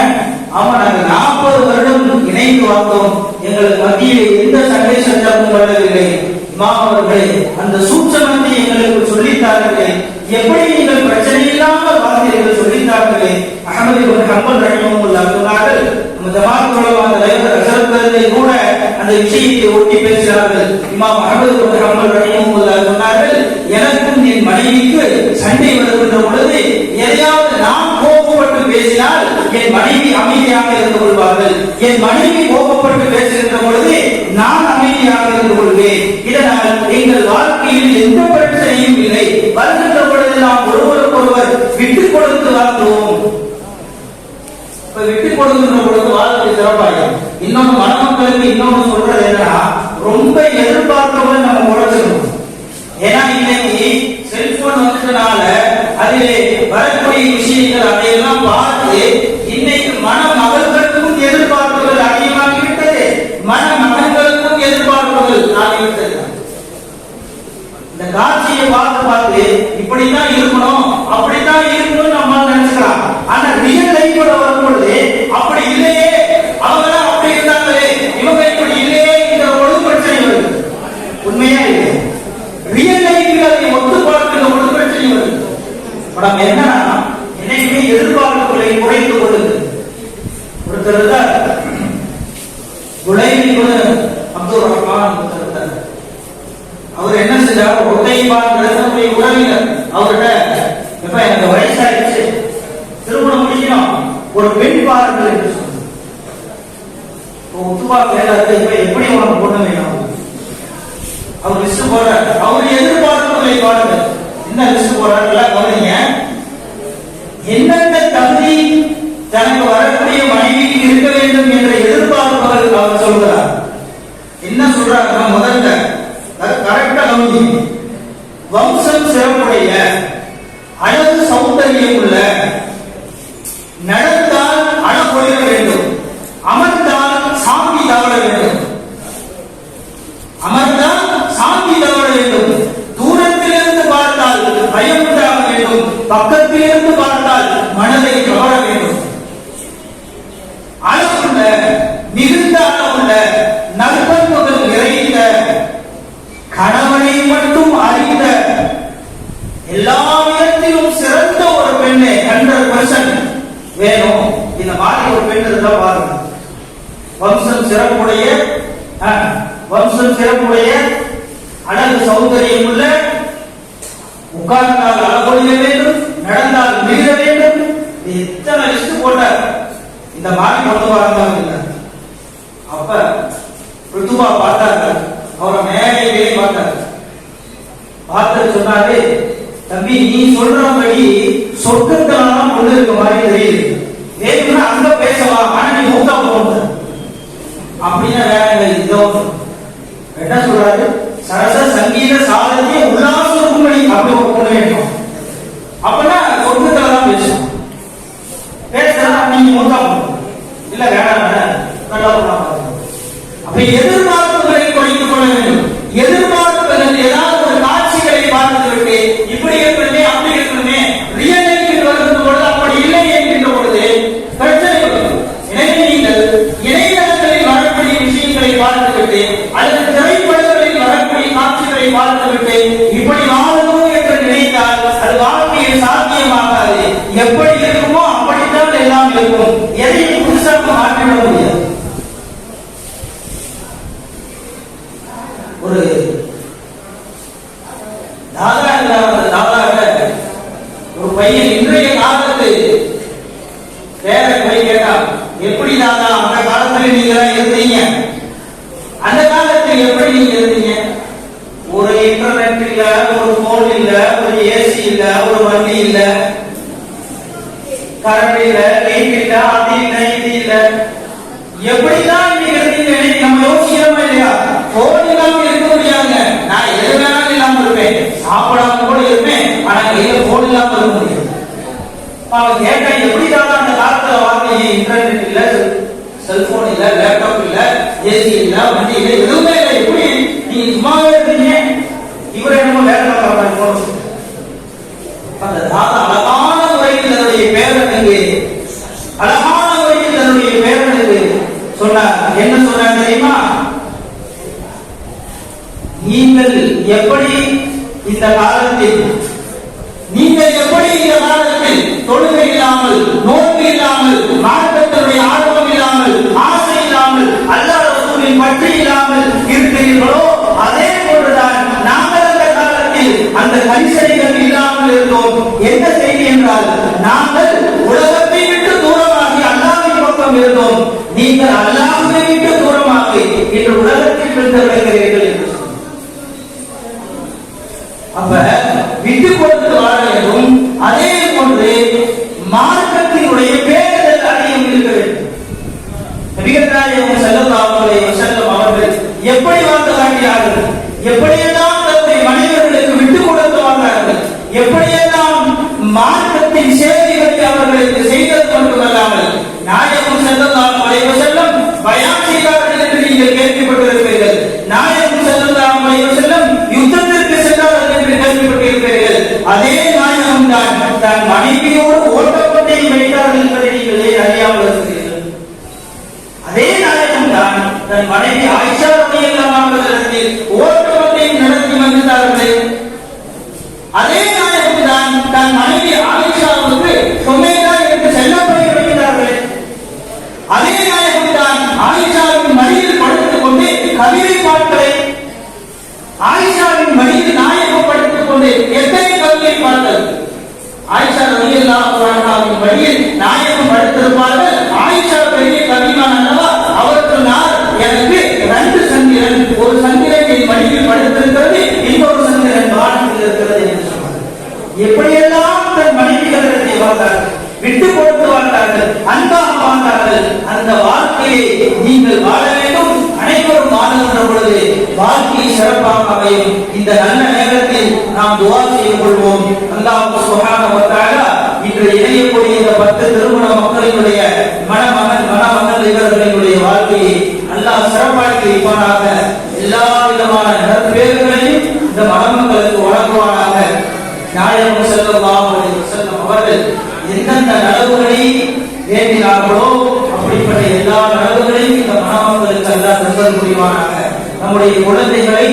S2: ஆமா, நாங்க 40 வருடம் இணைந்து வாழ்ந்தோம், எங்களுக்கு மத்தியில் எந்த சண்டை சச்சரவும் வரவில்லை. இமாம் அவர்களே, அந்த சூட்சமத்தை எங்களுக்கு சொல்லித்தார்களே, எப்படி நீங்கள் பிரச்சனை இல்லாமல் வாழ்ந்தீர்கள் சொல்லித்தார்களே. அஹ்மது இப்னு ஹம்பல் ரஹிமஹுல்லாஹ் சொன்னார்கள், நம்ம ஜமாத் உலமா தலைவர் ஹஸரத் கூட அந்த விஷயத்தை ஒட்டி பேசுகிறார்கள். இமாம் அஹ்மது இப்னு ஹம்பல் ரஹிமஹுல்லாஹ் சொன்னார்கள், எனக்கும் என் மனைவிக்கு சண்டை வருகின்ற பொழுது எதையாவது நான் கோபப்பட்டு பேசினால் என் மனைவி அமைதியாக இருந்து கொள்வார்கள், என் மனைவி கோபப்பட்டு பேசுகின்ற பொழுது நான் அமைதியாக இருந்து கொள்வேன். இதனால் எங்கள் வாழ்க்கையில் எந்த பிரச்சனையும் இல்லை. வருகின்ற பொழுது நாம் ஒருவருக்கொருவர் விட்டுக் கொடுத்து வாழ்வோம். விட்டுக் கொடுக்கின்ற பொழுது வாழ்க்கை சிறப்பாகும். இன்னொன்று மணமக்களுக்கு இன்னொன்று சொல்றது என்னன்னா, ரொம்ப எதிர்பார்ப்புகளை நம்ம குறைச்சிடணும். ஏன்னா இன்னைக்கு செல்போன் வந்ததுனால அதிலே வரக்கூடிய விஷயங்கள் அதையெல்லாம் பார்த்து இன்னைக்கு மணமகளுக்கும் எதிர்பார்ப்புகள் அதிகமாகிவிட்டது, மணமகன்களுக்கும் எதிர்பார்ப்புகள் ஆகிவிட்டது. இந்த காட்சியை பார்த்து இப்படித்தான் இருக்கணும், அப்படித்தான் இருக்கணும் நம்ம நினைச்சுக்கலாம். ஆனா ரியல் லைஃப்ல வரும்பொழுது அப்படி இல்லையே, அவங்க அப்படி இருந்தாங்களே, இவங்க இப்படி இல்லையே என்ற ஒரு பிரச்சனை வருது. உண்மையா இல்லை, ரியல் லைஃப்ல அதை ஒத்து பார்க்கிற ஒரு பிரச்சனை வருது. நம்ம என்னன்னா, என்னைக்குமே எதிர்பார்ப்புகளை குறைத்து கொள்ளுது. ஒருத்தர் அப்துல் ரஹ்மான் ஒருத்தர், அவர் என்ன செஞ்சார், ஒத்தைப்பான் உறவினர் அவர்கிட்ட, எப்ப எனக்கு வயசாயிடுச்சு, திருமணம் முடிக்கணும், ஒரு பெண் பாருங்கள் என்று சொன்னார். ஒத்துவா வேலை எப்படி உனக்கு பொண்ணு வேணும், அவர் லிஸ்ட் போடுறார். அவர் எதிர்பார்ப்புகளை பாருங்கள், என்ன லிஸ்ட் போடுறாருல கவனிங்க. என்னென்ன தகுதி தனக்கு வரக்கூடிய மனைவிக்கு இருக்க வேண்டும் என்ற எதிர்பார்ப்புகள் அவர் சொல்கிறார். என்ன சொல்றாருன்னா, முதல்ல கரெக்டா கவனி. வம்சம் சிறப்புடைய, அழகு சௌந்தரியம் உள்ள, நடந்தால் அழகொழிய வேண்டும், அமர்ந்தால் சாந்தி தவற வேண்டும். அமர்ந்தால் சாந்தி தவற வேண்டும். தூரத்திலிருந்து பார்த்தால் பயம் உண்டாக வேண்டும், பக்கத்திலிருந்து பார்த்தால் மனதை கவர வேண்டும். அழகுள்ள, மிகுந்த அழகுள்ள, நற்பண்புகள் நிறைந்த, கணவனை மட்டும் அறிந்த, எல்லா விதத்திலும் சிறந்த ஒரு பெண்ணை 100% வேணும். இந்த மாதிரி ஒரு பெண் இருந்தா பாருங்க. வம்சம் சிறப்புடைய, அழகு சௌந்தரியம் உள்ள, உட்கார்ந்தால் அழகொழிய வேண்டும், நடந்தால் மிக வேண்டும். எத்தனை லிஸ்ட் போட்டார். இந்த மாதிரி கொண்டு வராங்க. அப்ப ருத்துவா பார்த்தாரு, அவரை மேலே பார்த்தாரு. பார்த்து சொன்னாரு, தம்பி நீ சொல்றபடி சொர்க்கத்தெல்லாம் கொண்டு இருக்க மாதிரி தெரியுது, வேணும்னா அங்க பேசலாம், ஆனா நீ மூத்தா போகணும் அப்படின்னா வேற இதோ என்ன சொல்றாரு, சரச சங்கீத சாதனையை உல்லாசமணி அப்படி ஒரு பொண்ணு வேணும். அப்படின்னா சொர்க்கத்துல தான் பேசணும். பேசலாம் நீங்க மூத்தா போகணும், இல்ல வேணாம் நல்லா போகலாம். அப்ப எதிர்பார்ப்புகளை குறைத்துக் கொள்ள வேண்டும். எதிர்பார்ப்புகள் ஏதாவது ஒரு காட்சிகளை பார்த்து விட்டு இப்படி இருக்கணுமே அப்படி இருக்கணுமே ரியல் லைஃபில் வருகின்ற பொழுது அப்படி இல்லை என்கின்ற பொழுது பிரச்சனை வரும். எனவே நீங்கள் இணையதளங்களில் வரக்கூடிய விஷயங்களை பார்த்துவிட்டு அல்லது திரைப்படங்களில் வரக்கூடிய காட்சிகளை பார்த்துவிட்டு இப்படி வாழணும் என்று நினைத்தால் அது வாழ்க்கையில் சாத்தியமாகாது. எப்படி இருக்குமோ அப்படித்தான் எல்லாம் இருக்கும். எதையும் புதுசாக மாற்றிவிட முடியாது. ஒரு ஒரு பையன் இன்றைய காலத்து வேற போய் கேட்டான், எப்படி தாத்தா அந்த காலத்துல நீங்க இருந்தீங்க, அந்த காலத்தில் எப்படி நீங்க இருந்தீங்க? ஒரு இன்டர்நெட் இல்ல, ஒரு போன் இல்ல, ஒரு ஏசி இல்ல, ஒரு வண்டி இல்ல, கரண்ட் இல்ல, லைட் இல்ல, அது இல்ல, இது இல்ல. எப்படிதான் நீங்க இருந்தீங்க நம்ம யோசிக்கிறோமா இல்லையா? போன் இல்லாம இருக்க முடியாதுங்க. நான் எது வேணாலும் இல்லாம இருப்பேன், சாப்பிடாம கூட இருப்பேன், ஆனா கையில போன் இல்லாம இருக்க முடியாது. அவன் கேட்டா எப்படிதான் அந்த காலத்துல வாங்கினீங்க? இன்டர்நெட் இல்ல, செல்போன் இல்ல, லேப்டாப் இல்ல, ஏசி இல்ல, வண்டி இல்ல, எதுவுமே இல்லை, எப்படி நீங்க சும்மாவே இருந்தீங்க? இவரை என்னமோ வேலை பார்க்கலாம். அந்த தாத்தா அழகான முறையில் தன்னுடைய பேரனுக்கு அழகான முறையில் தன்னுடைய பேரனுக்கு சொன்னார். என்ன சொன்னார் தெரியுமா? நீங்கள் எப்படி இந்த காலத்தில் தொழுகை இல்லாமல், நோன்பு இல்லாமல், மார்க்கத்தினுடைய ஆர்வம் இல்லாமல், ஆசை இல்லாமல், அல்லாஹ் ரசூலின் பற்று இல்லாமல் இருக்கிறீர்களோ அதே போன்றுதான் நாங்கள் அந்த காலத்தில் அந்த கரிசனைகள் இல்லாமல் இருந்தோம். என்ன செய்தி என்றால், நாங்கள் உலகத்தை விட்டு தூரமாகி அல்லாஹ்வின் பக்கம் இருந்தோம். நீங்கள் அல்லாஹ்வை விட்டு தூரமாகி இன்று உலகத்தில் இருந்து விளைகிறீர்கள் என்று சொன்னார். அப்ப விட்டு கொடுத்து வாழ வேண்டும். அதே போன்று மார்க்கத்தினுடைய பேரிடர் அதிகம் இருக்க வேண்டும். நபிகள் நாயகம் ஸல்லல்லாஹு அலைஹி வஸல்லம் அவர்கள் எப்படி வாழ்ந்து காட்டினார்கள், எப்படியெல்லாம் தன்னுடைய மனைவிகளுக்கு விட்டு கொடுத்து வாழ்ந்தார்கள், எப்படியெல்லாம் மார்க்கத்தின் சேவைகளை அவர்களுக்கு செய்தது மட்டுமல்லாமல் நாயகம் ஸல்லல்லாஹு அலைஹி வஸல்லம் பயான் செய்தார்கள் என்று நீங்கள் கேள்விப்பட்டிருப்பீர்கள். நாயகம் ஸல்லல்லாஹு அலைஹி வஸல்லம் யுத்தத்திற்கு சென்றார்கள் என்று கேள்விப்பட்டிருப்பீர்கள். அதே நாயகம் தான் தன் மனைவியோடு ஓட்டப்பந்தயம் வைத்தார்கள் என்பதை நீங்கள் அறியாமல் இருக்கிறீர்கள். அதே நாயகம் தான் தன் மனைவி ஆயிஷா ரலியல்லாஹு அன்ஹா ஓட்டப்பந்தயம் நடத்தி வந்தார்கள். அதே நாயகம் தான் தன் மனைவி ஆயிஷாவுக்கு சுமைதா என்று செல்லப்பெயர் வைத்தார்கள். அதே நாயகம் தான் ஆயிஷாவின் மடியில் படுத்துக் கொண்டு கவிதை பாட்களை, ஆயிஷாவின் மடியில் நாயகம் படுத்துக் கொண்டு எத்தனை கவிதை பாடல், ஆயிஷா ரலியல்லாஹு அன்ஹாவின் மடியில் நாயகம் படுத்திருப்பார்கள். ஆயிஷா பெரிய கவிமான் அல்லவா, அவருக்கு நான் எனக்கு 2 சந்திரன், ஒரு சந்திரன் என் மடியில் படுத்திருக்கிறது, இன்னொரு சந்திரன் வானத்தில் இருக்கிறது என்று சொன்னார். எப்படியெல்லாம் தன் மனைவிகளிடத்தை வாழ்ந்தார்கள், விட்டு கொடுத்து வாழ்ந்தார்கள், அன்பாக வாழ்ந்தார்கள். அந்த வாழ்க்கையை நீங்கள் வாழ வேண்டும். அனைவரும் வாழுகின்ற பொழுது வாழ்க்கை சிறப்பாக அமையும். இந்த நல்ல நேரத்தில் நாம் துஆ செய்து கொள்வோம். அல்லாஹ் சுப்ஹானஹு வ தஆலா இன்று இணையக்கூடிய இந்த 10 திருமண மக்களினுடைய மணமகள் இவர்களினுடைய வாழ்க்கையை அல்லாஹ் சிறப்பாக்கி வைப்பானாக. எல்லா விதமான நற்பேறுகளையும் இந்த மணமக்களுக்கு வழங்குவானாக. நாயகம் ஸல்லல்லாஹு அலைஹி வஸல்லம் அவர்கள் எந்தெந்த நலவுகளை வேண்டினார்களோ அப்படிப்பட்ட எல்லா நலவுகளையும் இந்த மணமக்களுக்கு அல்லாஹ் தந்தல் புரிவானாக. நம்முடைய குழந்தைகளை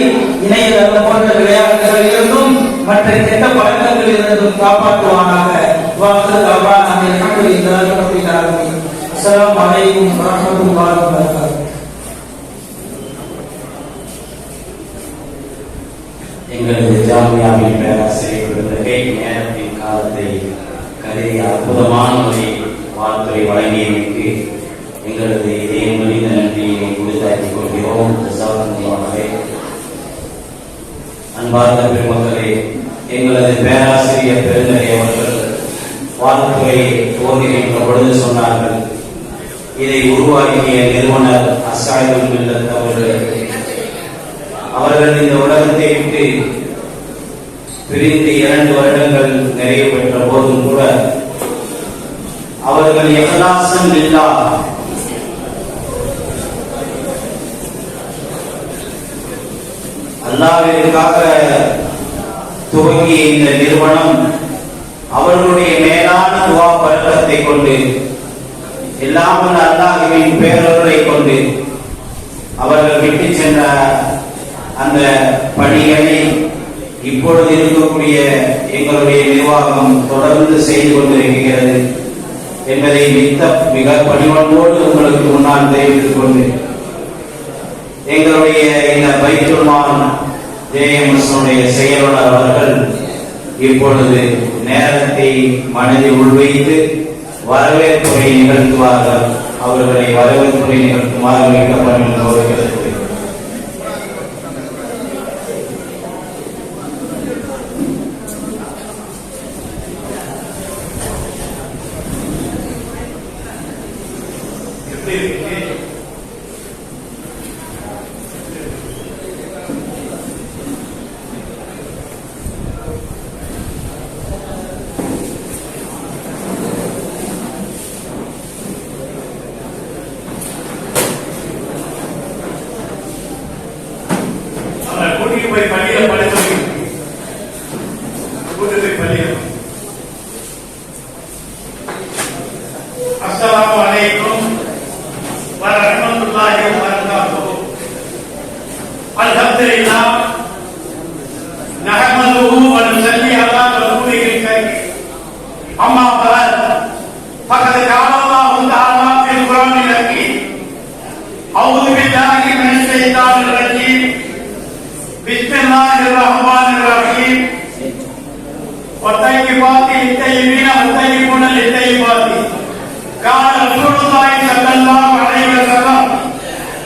S2: இணையதளம் போன்ற விளையாட்டுகளில் இருந்தும் மற்ற கெட்ட பழக்கங்களில் இருந்தும் காப்பாற்றுவானாக. அஸ்ஸலாமு அலைக்கும் வரஹ்மத்துல்லாஹி வ பரகாத்துஹு.
S3: எங்களது ஜாமியாவின் பேராசிரியர் விருந்தகை நேரத்தின் காலத்தை கருதி அற்புதமான முறையில் வாழ்த்துறை வழங்கியமைக்கு எங்களது இதயங்களின் நன்றியை உறுதியாக்கிக் கொள்கிறோம். அன்பார்ந்த பெருமக்களே, எங்களது பேராசிரியர் பெருந்தகை அவர்கள் வாழ்த்துறையை ஓதுகின்ற பொழுது சொன்னார்கள், இதை உருவாக்கிய நிறுவனர் அஸ்ஸாயிதுல் மில்லத் அவர்கள் இந்த உலகத்தை விட்டு பிரிந்து 2 வருடங்கள் நிறைவு பெற்ற போதும் கூட அவர்கள் இஹ்லாஸன் லில்லாஹ் அல்லாஹ்விற்காக துவங்கிய இந்த நிறுவனம் அவர்களுடைய மேலான துஆ பரக்கத்தை கொண்டு எல்லாம் வல்ல அல்லாஹ்வின் பேரருளை கொண்டு அவர்கள் விட்டு சென்ற அந்த பணிகளை இப்பொழுது இருக்கக்கூடிய எங்களுடைய நிர்வாகம் தொடர்ந்து செய்து கொண்டிருக்கிறது என்பதை மிக பணிவன்போடு உங்களுக்கு முன்னால் தெரிவித்துக் கொண்டு எங்களுடைய இந்த பைத்துல் மால் ஜேஎம்எஸ் செயலாளர் அவர்கள் இப்பொழுது நேரத்தை மனதில் உள்வைத்து வரவேற்புரை நிகழ்த்துவார்கள். அவர்களை வரவேற்புரை நிகழ்த்துமாறு வைக்கப்படும்.
S1: போய் பள்ளியில் படித்து கூட்டத்தில் பள்ளியில். அஸ்ஸலாமு அலைக்கும் வரஹ்மத்துல்லாஹி வ பரகாத்துஹு. அல்ஹம்துலில்லாஹ் நஹ்மதுஹு வ நுஸல்லி அலா ரசூலில் கரீம். அம்மா பஅத் ஃபகத் கால அல்லாஹு தஆலா ஃபில் குர்ஆனில் ஹக்கீம். அஊது பில்லாஹி மினஷ் ஷைத்தானிர் ரஜீம். बिस्मिल्लाहिर्रहमानिर्रहीम वतय्यिबाति लित्तय्यिबीन वतय्यिबून लित्तय्यिबाति कान रसूलुल्लाहि सल्लल्लाहु अलैहि वसल्लम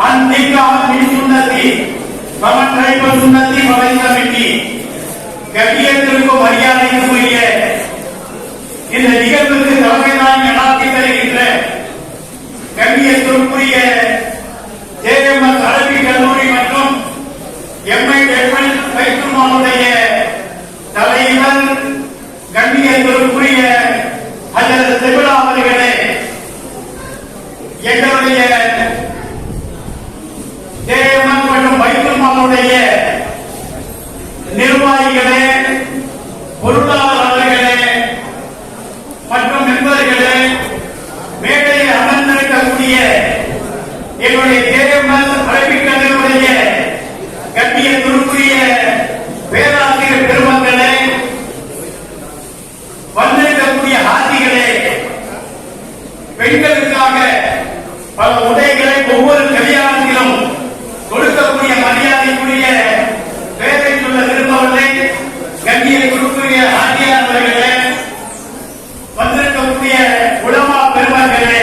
S1: अन्तिका मिन सुन्नती वमन रहिब सुन्नती फलैस मिन्नी. கண்ணியத்திற்கும் மரியாதைக்கும் உரிய இந்த நிகழ்வுக்கு தலைமை தாங்கி நடாத்தி தருகின்ற கண்ணியத்திற்குரிய ஜேஎம்எஸ் அரபி கல்லூரி மற்றும் எம்ஐ பைத்துல் மாலுடைய தலைவர் கண்ணியத்திற்குரிய ஹஜ்ரத் திப்லா அவர்களே, எங்களுடைய ஜேஎம்எஸ் மற்றும் பைத்துல் மாலுடைய நிர்வாகிகளே, பொருளாளர்களே மற்றும் மெம்பர்களே, மேடையில் அமர்ந்திருக்கக்கூடிய என்னுடைய ஜேஎம்எஸ் அரபிக் கல்லூரியுடைய கண்ணியத்திற்குரிய பேராசிரியர் பெருமக்களே, வந்திருக்கக்கூடிய ஆசிகளே, பெண்களுக்காக பல உடைகளை ஒவ்வொரு கல்யாணத்திலும் கொடுக்கக்கூடிய மரியாதைக்குரிய பேரை சொல்ல விரும்பவில்லை. கண்ணியத்திற்குரிய ஆசியாளர்களே, வந்திருக்கக்கூடிய உலமா பெருமக்களே,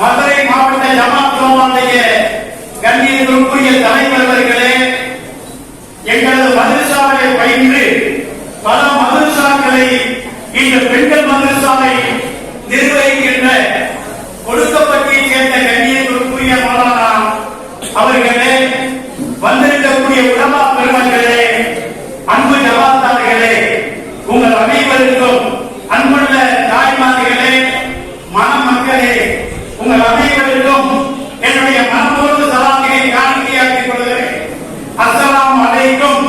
S1: மதுரை மாவட்ட ஜமாத் உலமாவுடைய கண்ணியத்திற்குரிய தலைவர் அவர்களே, எங்களது மதரசாவை பயின்று பல மதரசாக்களை இந்த பெண்கள் மதரசாவை நிர்வகிக்கின்ற கொடுக்கப்பட்டியை சேர்ந்த கண்ணியத்திற்குரிய மாணவனா அவர்களே, வந்திருக்கக்கூடிய
S5: உங்கள் அனைவருக்கும் என்னுடைய மனப்பூர்வ சலாமியை காணிக்கையாக்கிக் கொள்கிறேன். அஸ்ஸலாமு அலைக்கும்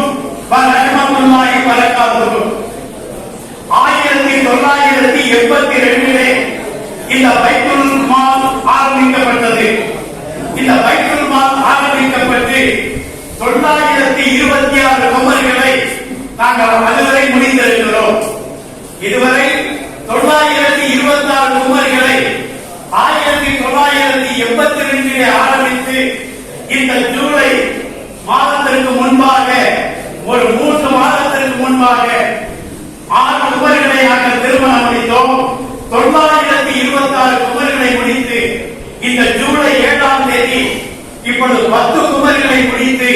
S5: வ ரஹ்மத்துல்லாஹி வ பரகாத்துஹு. 1982 இந்த பைத்துல் மால் ஆரம்பிக்கப்பட்டது. இந்த பைத்துல் மால் ஆரம்பிக்கப்பட்டு 926 குமர்களை நாங்கள் அதுவரை முடித்திருக்கிறோம். இதுவரை 926 குமர்களை 1982 ஆரம்பித்து இந்த ஜூலை மாதத்திற்கு முன்பாக ஒரு 3 மாதத்திற்கு முன்பாக 6 குமர்களை நாங்கள் திருமணம் முடித்தோம். 926 குமர்களை முடித்து இந்த ஜூலை 7ஆம் தேதி இப்பொழுது 10 குமர்களை முடித்து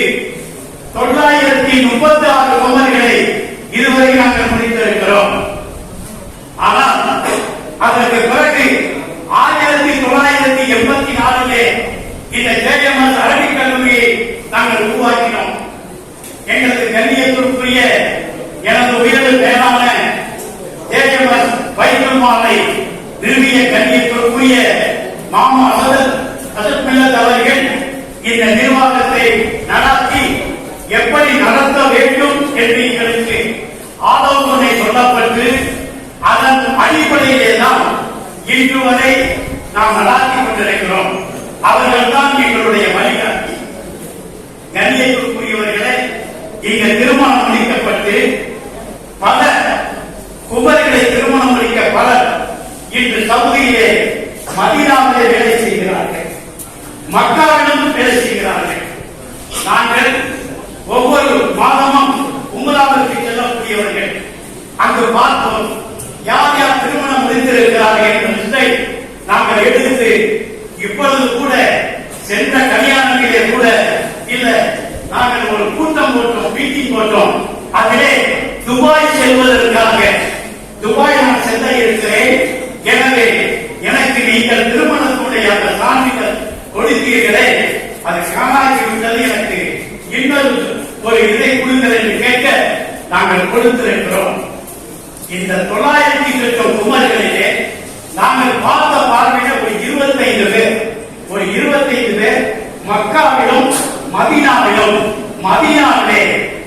S5: 936 குமர்களை இதுவரை நாங்கள் முடித்திருக்கிறோம். ஆனால் அதற்கு பிறகு 1984 இந்த ஜேஎம்எஸ் அரபிக் கல்லூரியை நாங்கள் உருவாக்கினோம். எங்களது கண்ணியத்திற்குரிய எனது உயிரில் மேலான ஜேஎம்எஸ் பைத்துல் மாலை நிறுவிய கண்ணியத்திற்குரிய மாமா அசத் மில்லத் அவர்கள் இந்த நிர்வாகத்தை நடாத்தி எப்படி நடத்த வேண்டும் என்று எங்களுக்கு ஆலோசனை சொல்லப்பட்டு அதன் அடிப்படையிலே தான் இன்று வரை நாம் நடாத்தி கொண்டிருக்கிறோம். அவர்கள் தான் எங்களுடைய வழிகாட்டி. கண்ணியத்திற்குரியவர்களே, இங்க திருமணம் முடிக்கப்பட்டு பல குமர்களை திருமணம் முடிக்க பலர் இன்று சவுதியிலே மதீனாவிலே வேலை செய்கிறார்கள், மக்காவிலும் வேலை செய்கிறார்கள். நாங்கள் ஒவ்வொரு மாதமும் உம்ராவுக்கு செல்லக்கூடியவர்கள் அங்கு பார்ப்போம் யார் யார் திருமணம் முடித்திருக்கிறார்கள் என்ற லிஸ்டை நாங்கள் எடுத்து இப்பொழுது கூட சென்ற கல்யாணத்திலே கூட இல்ல நாங்கள் ஒரு கூட்டம் போட்டோம், மீட்டிங் போட்டோம். அதிலே துபாய் செல்வதற்காக துபாய் நான் செல்ல இருக்கிறேன், எனவே எனக்கு நீங்கள் திருமணத்துடைய அந்த சான்றிதழ் கொடுத்தீர்களே அது காணாகிவிட்டது, எனக்கு இன்னொரு ஒரு இதை கொடுங்கள் என்று கேட்க நாங்கள் கொடுத்திருக்கிறோம். இந்த 900 குமர்களிலே நாங்கள் பார்த்த பார்வையில ஒரு 25 பேர் மக்காவிலும் மதீனாவிலே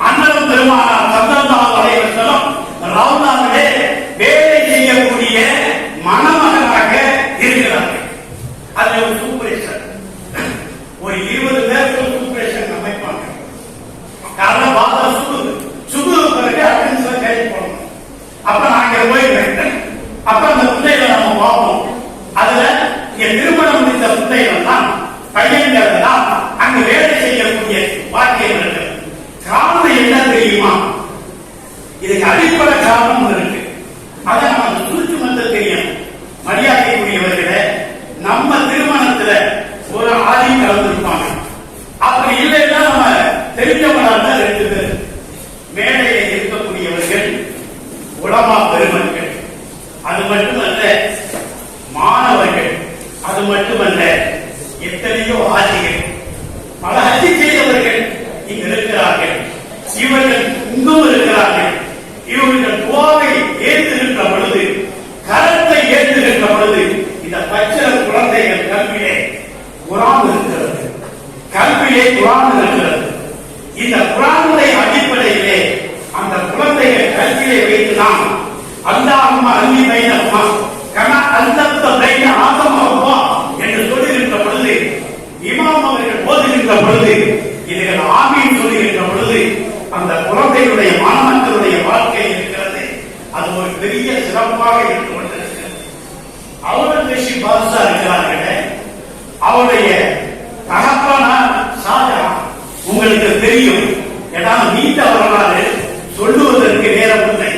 S5: அண்ணலும் பெருமானார் ஸல்லல்லாஹு அலைஹி வஸல்லம் ரவுதாவிலே வேலை செய்யக்கூடிய மணமகனாக இருக்கிறார்கள். அது ஒரு சூப்பரேஷன், ஒரு 20 பேருக்கு சூப்பரேஷன் அமைப்பாங்க. காரணம் வாதா சுபு பிறகு அட்டென்ஷன்ல கைது போடணும். அப்ப நாங்க போயிருக்கேன். அப்ப அந்த பிள்ளைகளை நம்ம பார்ப்போம். அதுல என் திருமணம் முடிந்த பிள்ளைகள் தான் பையன்கள் தான் அங்கு வேலை செய்யக்கூடிய வாக்கியம் இருக்கு. காரணம் என்ன தெரியுமா? இதுக்கு அடிப்படை காரணம் இருக்கு. அதை நம்ம சுருட்டு மட்டும் தெரியும். மரியாதைக்குரியவர்களே, நம்ம திருமணத்துல ஒரு ஆதி கலந்துருப்பாங்க. அப்படி இல்லைன்னா நம்ம தெரிஞ்சவங்களால 2 பேர் மேடையில் இருக்கக்கூடியவர்கள் உலமா பெருமக்கள், அது மட்டுமல்ல மாணவர்கள், அது மட்டுமல்ல எத்தனையோ ஆசிரியர்கள், பல ஹஜ் செய்தவர்கள் இங்கு இருக்கிறார்கள். இவர்கள் இங்கும் இருக்கிறார்கள். இவர்கள் துஆவை ஏற்றுகின்ற பொழுது, கரத்தை ஏற்றுகின்ற பொழுது இந்த பச்சை குழந்தைகள் கல்வியிலே குர்ஆன் இருக்கிறது, கல்வியிலே குர்ஆன் இருக்கிறது. இந்த குர்ஆனுடைய அடிப்படையிலே அந்த குழந்தைகள் கல்வியிலே வைத்து நாம் அல்லாஹும்ம அல்லி பைனஹுமா கமா அல்தப்த பைன ஆதம வ என்று சொல்லுகின்ற பொழுது, இமாம் அவர்கள் ஓதுகின்ற பொழுது, இதுகள் ஆமீன் சொல்லுகின்ற பொழுது அந்த குழந்தைகளுடைய மாணவர்களுடைய வாழ்க்கை இருக்கிறது. அது ஒரு பெரிய சிறப்பாக இருந்து கொண்டிருக்கிறது. அவுரங்கசீப் பாதுஷா இருக்கிறார்களே, அவருடைய தகப்பனார் ஷாஜஹான் உங்களுக்கு தெரியும். ஏதாவது நீண்ட வரலாறு சொல்லுவதற்கு நேரம் இல்லை.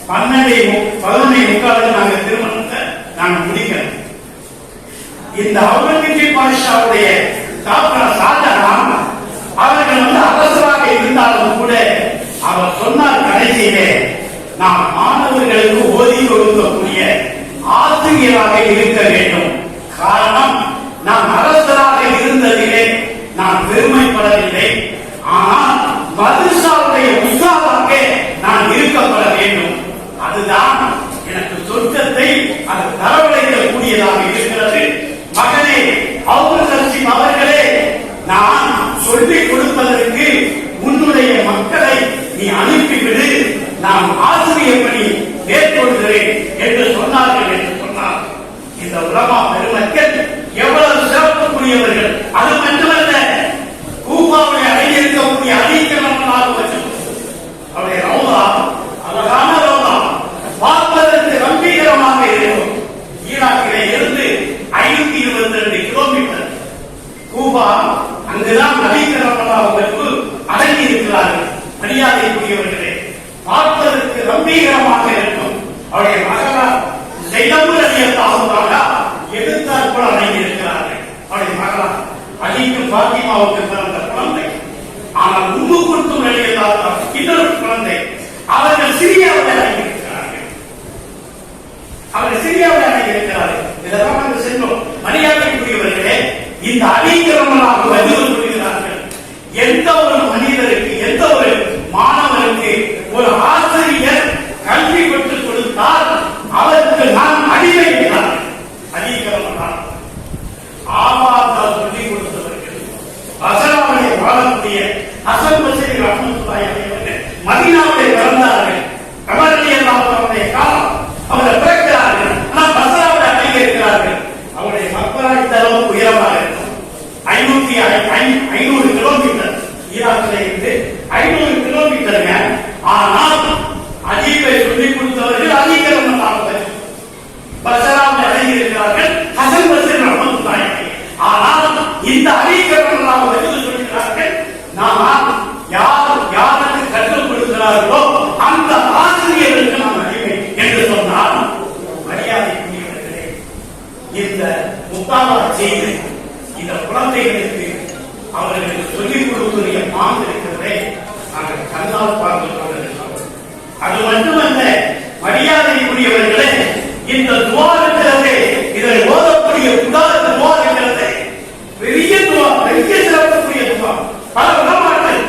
S5: 11:15 நாங்கள் திருமணத்தை நாங்கள் முடிக்கிறோம். இந்த அவுரங்கசீப் பாதுஷாவுடைய தகப்பனார் ஷாஜஹான் அவர்கள் அரசராக இருந்தாலும் கூட அவர் சொன்னார் கடைசியிலே, நாம் மாணவர்களுக்கு ஓதி கொடுக்கக்கூடிய ஆசிரியராக இருக்க வேண்டும். காரணம், நான் அரசராக இருந்ததிலே நான் பெருமைப்படவில்லை, ஆனால் மதுசாவுடைய உஸ்தாதாக நான் இருக்கப்பட வேண்டும். அதுதான் எனக்கு சொர்க்கத்தை அது தரவழைக்கக்கூடியதாக இருக்கிறது. மகனே, பார்ப்பதற்கு கம்பீரமாக இருக்கும். அவருடைய மகளார் எதிர்த்தால் கூட அடங்கி இருக்கிறார்கள். அவருடைய மகளார் அலிக்கு பாத்திமாவுக்கு பிறந்த குழந்தை. ஆனால் உம்மு குல்தும் ரலியல்லாஹு இன்னொரு குழந்தை. அவர்கள் சிரியாவில் அடங்கியிருக்கிறார்கள். இதெல்லாம் நாங்கள் சென்றோம். மரியாதைக்குரியவர்களே, இந்த அலிகரமாக பதிவு சொல்கிறார்கள். எந்த ஒரு மனிதருக்கு, எந்த ஒரு மாணவருக்கு ஒரு ஆசிரியர் கல்வி பெற்றுக் கொடுத்தால் அவருக்கு நான் அடிமை என்றார். அலிகரமாக ஆபாத்தால் சொல்லிக் கொடுத்தவர்கள் பசராவிலே வாழக்கூடிய ஹசன் பஸ்ரி ரஹ்மத்துல்லாஹி அலைஹி மதீனாவிலே பிறந்தார்கள். உமர் ரலியல்லாஹு அன்ஹுடைய காலம் அவர்கள் பிறக்கிறார்கள். ஆனால் பஸ்ராவில் அடங்கி இருக்கிறார்கள். அவருடைய மக்பரா இந்த அளவு உயரமாக இருக்கும். 500 கிலோமீட்டர் ஈராக்கிலே இருந்து 500 கிலோமீட்டருங்க. ஆனால் அஜீபை சொல்லிக் கொடுத்தவர்கள் அலிகரமாக பஸ்ராவில் அடங்கி இருக்கிறார்கள். ஹசன் பஸ்ரி ரஹ்மத்துல்லாஹி அலைஹி. ஆனால் இந்த அலிகரமாக சொல்கிறார்கள், நான் யாருக்கு கற்றுக் கொடுக்கிறார்களோ அந்த ஆசிரியர்களுக்கு நாம் அடிமை என்று சொன்னால் மரியாதைக்குரியவர்களே, இந்த முத்தாவா செய்து இந்த குழந்தைகளுக்கு அவர்களுக்கு சொல்லிக் கொடுக்கிற மாம் இருக்கிறதே நாங்கள் கண்ணால் பார்த்து கொண்டிருக்கிறோம். அது மட்டுமல்ல, மரியாதைக்குரியவர்களே, இந்த துவா இருக்கிறதே, இதை ஓதக்கூடிய உதாரண துவா இருக்கிறதே, பெரிய துவா, பெரிய சிறப்புக்குரிய துவா. பல உலமாக்கள்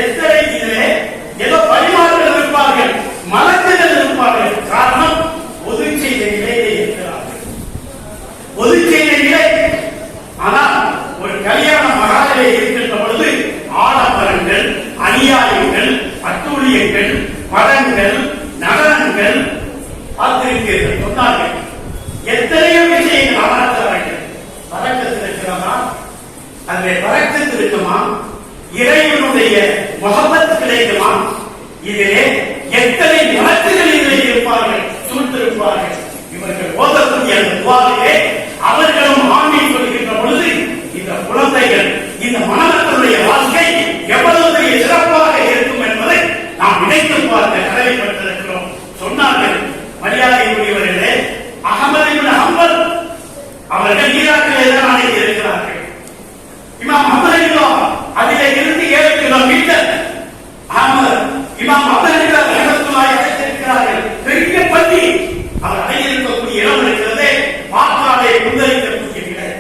S5: எத்தனை இதிலே ஏதோ பரிமாற்றங்கள் இருப்பார்கள், மலக்குகள் இருப்பார்கள். காரணம், பொது செய்த நிலையிலே இருக்கிறார்கள். பொது செய்த நிலை. ஆனால் ஒரு கல்யாண மகாலிலே இருக்கின்ற பொழுது ஆடம்பரங்கள், அநியாயங்கள், அட்டூழியங்கள், படங்கள், நடனங்கள் பார்த்திருக்கிறீர்கள் சொன்னார்கள். எத்தனையோ விஷயங்கள் ஆராய்ச்சார்கள். பறக்கத்தில் இருக்கிறதா? அதில் பறக்கத்தில் இருக்குமா? இறைவனுடைய முகப்பத் கிடைக்குமா? இதிலே எத்தனை வழக்குகள் இதிலே இருப்பார்கள், சூழ்ந்திருப்பார்கள். இவர்கள் ஓதக்கூடிய அந்த துவாவிலே அவர்களும் ஆமீன் சொல்கின்ற பொழுது இந்த குழந்தைகள், இந்த மாணவர்களுடைய வாழ்க்கை எவ்வளவு பெரிய சிறப்பாக இருக்கும் என்பதை நாம் நினைத்து பார்க்க கடமைப்பட்டிருக்கிறோம். சொன்னார்கள், மரியாதைக்குரியவர்களே, அஹ்மத் இப்னு ஹம்பல் அவர்கள் ஈராக்கிலே தான் அடங்கி இருக்கிறார்கள். இமாம் அபுஹனீஃபா அதிலே இருந்து 7 கிலோமீட்டர். இமாம் அபுஹனீஃபா ரஹ்மத்துல்லாஹி அலைஹி இருக்கிறார்கள். பெரிய பள்ளி. அவர் அடங்கியிருக்கக்கூடிய இடம் இருக்கிறதே, பார்த்தாலே புந்தரிக்கக்கூடிய இடம்.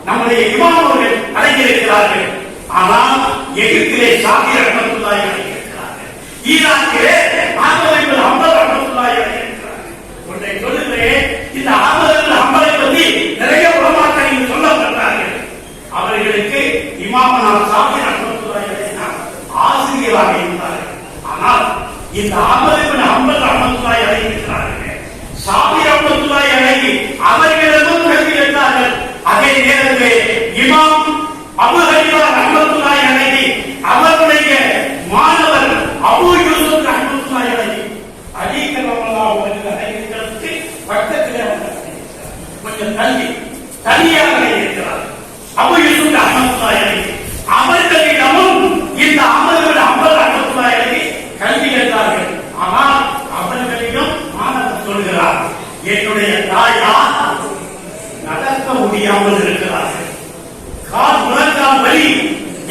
S5: நம்முடைய இமாம் அவர்கள் அடங்கியிருக்கிறார்கள். ஆனால் எகிப்திலே ஷாஃபி ரஹ்மத்துல்லாஹி அலைஹி இருக்கிறார்கள். ஈராக்கிலே அஹ்மத் இப்னு ஹம்பல் ரஹ்மத்துல்லாஹி அலைஹி இருக்கிறார்கள். ஒன்றை சொல்லுகிறேன், இந்த அஹ்மத் இப்னு ஹம்பலை பற்றி நிறைய உலமாக்கள் இங்கு சொல்லப்பட்டார்கள். அவர்களுக்கு இமாமனா ஷாஃபி ரஹ்மத்துல்லாஹி அலைஹி ஆசிரியராக இருந்தார்கள். ஆனால் இந்த அஹ்மத் இப்னு ஹம்பல் ரஹ்மத்துல்லாஹி அலைஹி இருக்கிறார்கள். ஷாஃபி ரஹ்மத்துல்லாஹி அலைஹி அவர்களிடமும் கல்வி கற்றார்கள். அதே நேரத்தில் இமாம் அபூ ஹனீஃபா ரஹ்மத்துல்லாஹி அலைஹி அவருடைய மாணவர் அபூ யூசுப் ரஹ்மத்துல்லாஹி அலைஹி அலிகரமல்லாஹு அலைஹி பக்கத்திலே கொஞ்சம் தனியாக இருக்கிறார். அபூ யூசுப் ரஹ்மத்துல்லாஹி அலைஹி அவர்களிடமும் இந்த அஹ்மத் இப்னு ஹம்பல் ரஹ்மத்துல்லாஹி அலைஹி கல்வி கற்றார்கள். ஆனால் அவர்களிடம் மாணவர் சொல்கிறார், என்னுடைய தாயார் நடக்க முடியாமல் இருக்கிறார்கள். கால் முழங்கால் வலி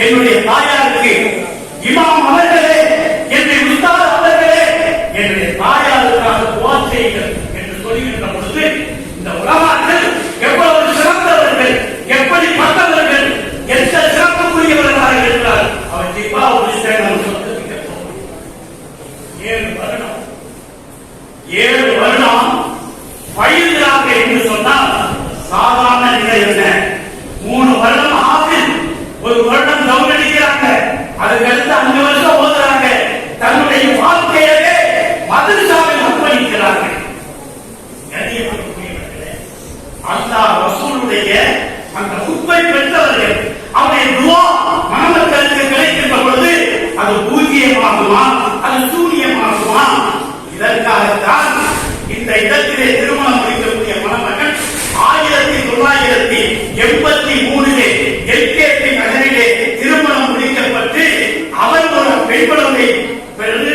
S5: என்னுடைய தாயாருக்கு. இமாம் அவர்களே, என்னுடைய உஸ்தாத் அவர்களே, என்னுடைய தாயாருக்காக துஆ செய்யுங்கள் என்று சொல்கின்ற பொழுது இந்த உலமாக்கள் எவ்வளவு சிறந்தவர்கள், எப்படி பட்டவர்கள், எந்த சிறப்புக்குரியவர்களாக இருக்கிறார். அவர் ஜிப்பா ஒரு சேனம் சொல்லிருக்க 7 வருடம் பயிர்கிறாங்க என்று சொன்னால் சாதாரண நிலை என்ன? 3 வருடம் ஆப்பிள், 1 வருடம் டவுன் அடிக்கிறாங்க, அதுக்கு அடுத்து 5 வருஷம் ஓதுறாங்க. தன்னுடைய வாழ்க்கையவே மதரசாவில் அர்ப்பணிக்கிறார்கள். அல்லாஹ் ரசூலுடைய அந்த உண்மை பெற்றவர்கள் அவருடைய துஆ மனமக்களுக்கு கிடைக்கின்ற பொழுது அது பூஜ்யமாகுமா, அது சூன்யமாகுமா? இதற்காகத்தான் இந்த இடத்திலே திருமணம் முடிக்கக்கூடிய மணமகன் 1983 எல்கேபி நகரிலே திருமணம் முடிக்கப்பட்டு அவர் ஒரு பெண் குழந்தை பிறகு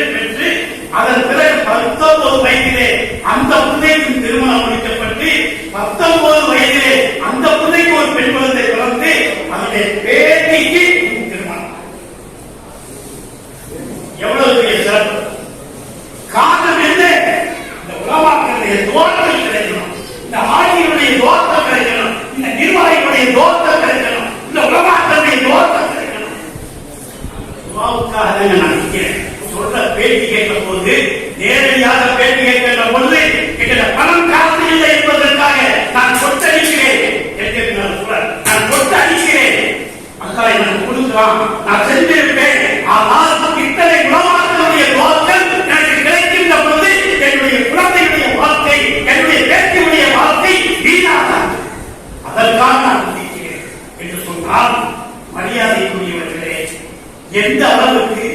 S5: அந்த புள்ளைக்கும் திருமணம் முடிக்கப்பட்டு 19 வயதிலே அந்த புள்ளைக்கு ஒரு பெண் குழந்தை பிறந்து அதனுடைய பேத்திக்கு திருமணம். எவ்வளவு பெரிய சிறப்பு! காரணம் என்ன? இந்த உலமாக்களுடைய தோற்றம் கிடைக்கணும், இந்த ஆட்சியுடைய தோற்றம் கிடைக்கணும், இந்த நிர்வாகிகளுடைய தோற்றம் கிடைக்கணும், இந்த உலமாக்களுடைய தோற்றம் கிடைக்கணும். துவாவுக்காக நான் நிற்கிறேன். சொல்ற பேட்டி கேட்க போது நேரடியாக பேட்டி கேட்கின்ற பொழுது என்ற பணம் காசு இல்லை என்பதற்காக நான் சொத்தடிக்கிறேன். நான் சொத்தடிக்கிறேன். அக்கா எனக்கு கொடுக்கலாம், நான் செஞ்சிருப்பேன். ஆனால் இத்தனை குணமாக்களுடைய தோற்றம் எனக்கு கிடைக்கின்ற பொழுது என்னுடைய குழந்தையுடைய வாழ்க்கை, என்னுடைய பேட்டியுடைய வாழ்க்கை வீணாக, அதற்காக நான் நிற்கிறேன் என்று சொன்னால் மரியாதைக்குரியவர்களே, எந்த அளவுக்கு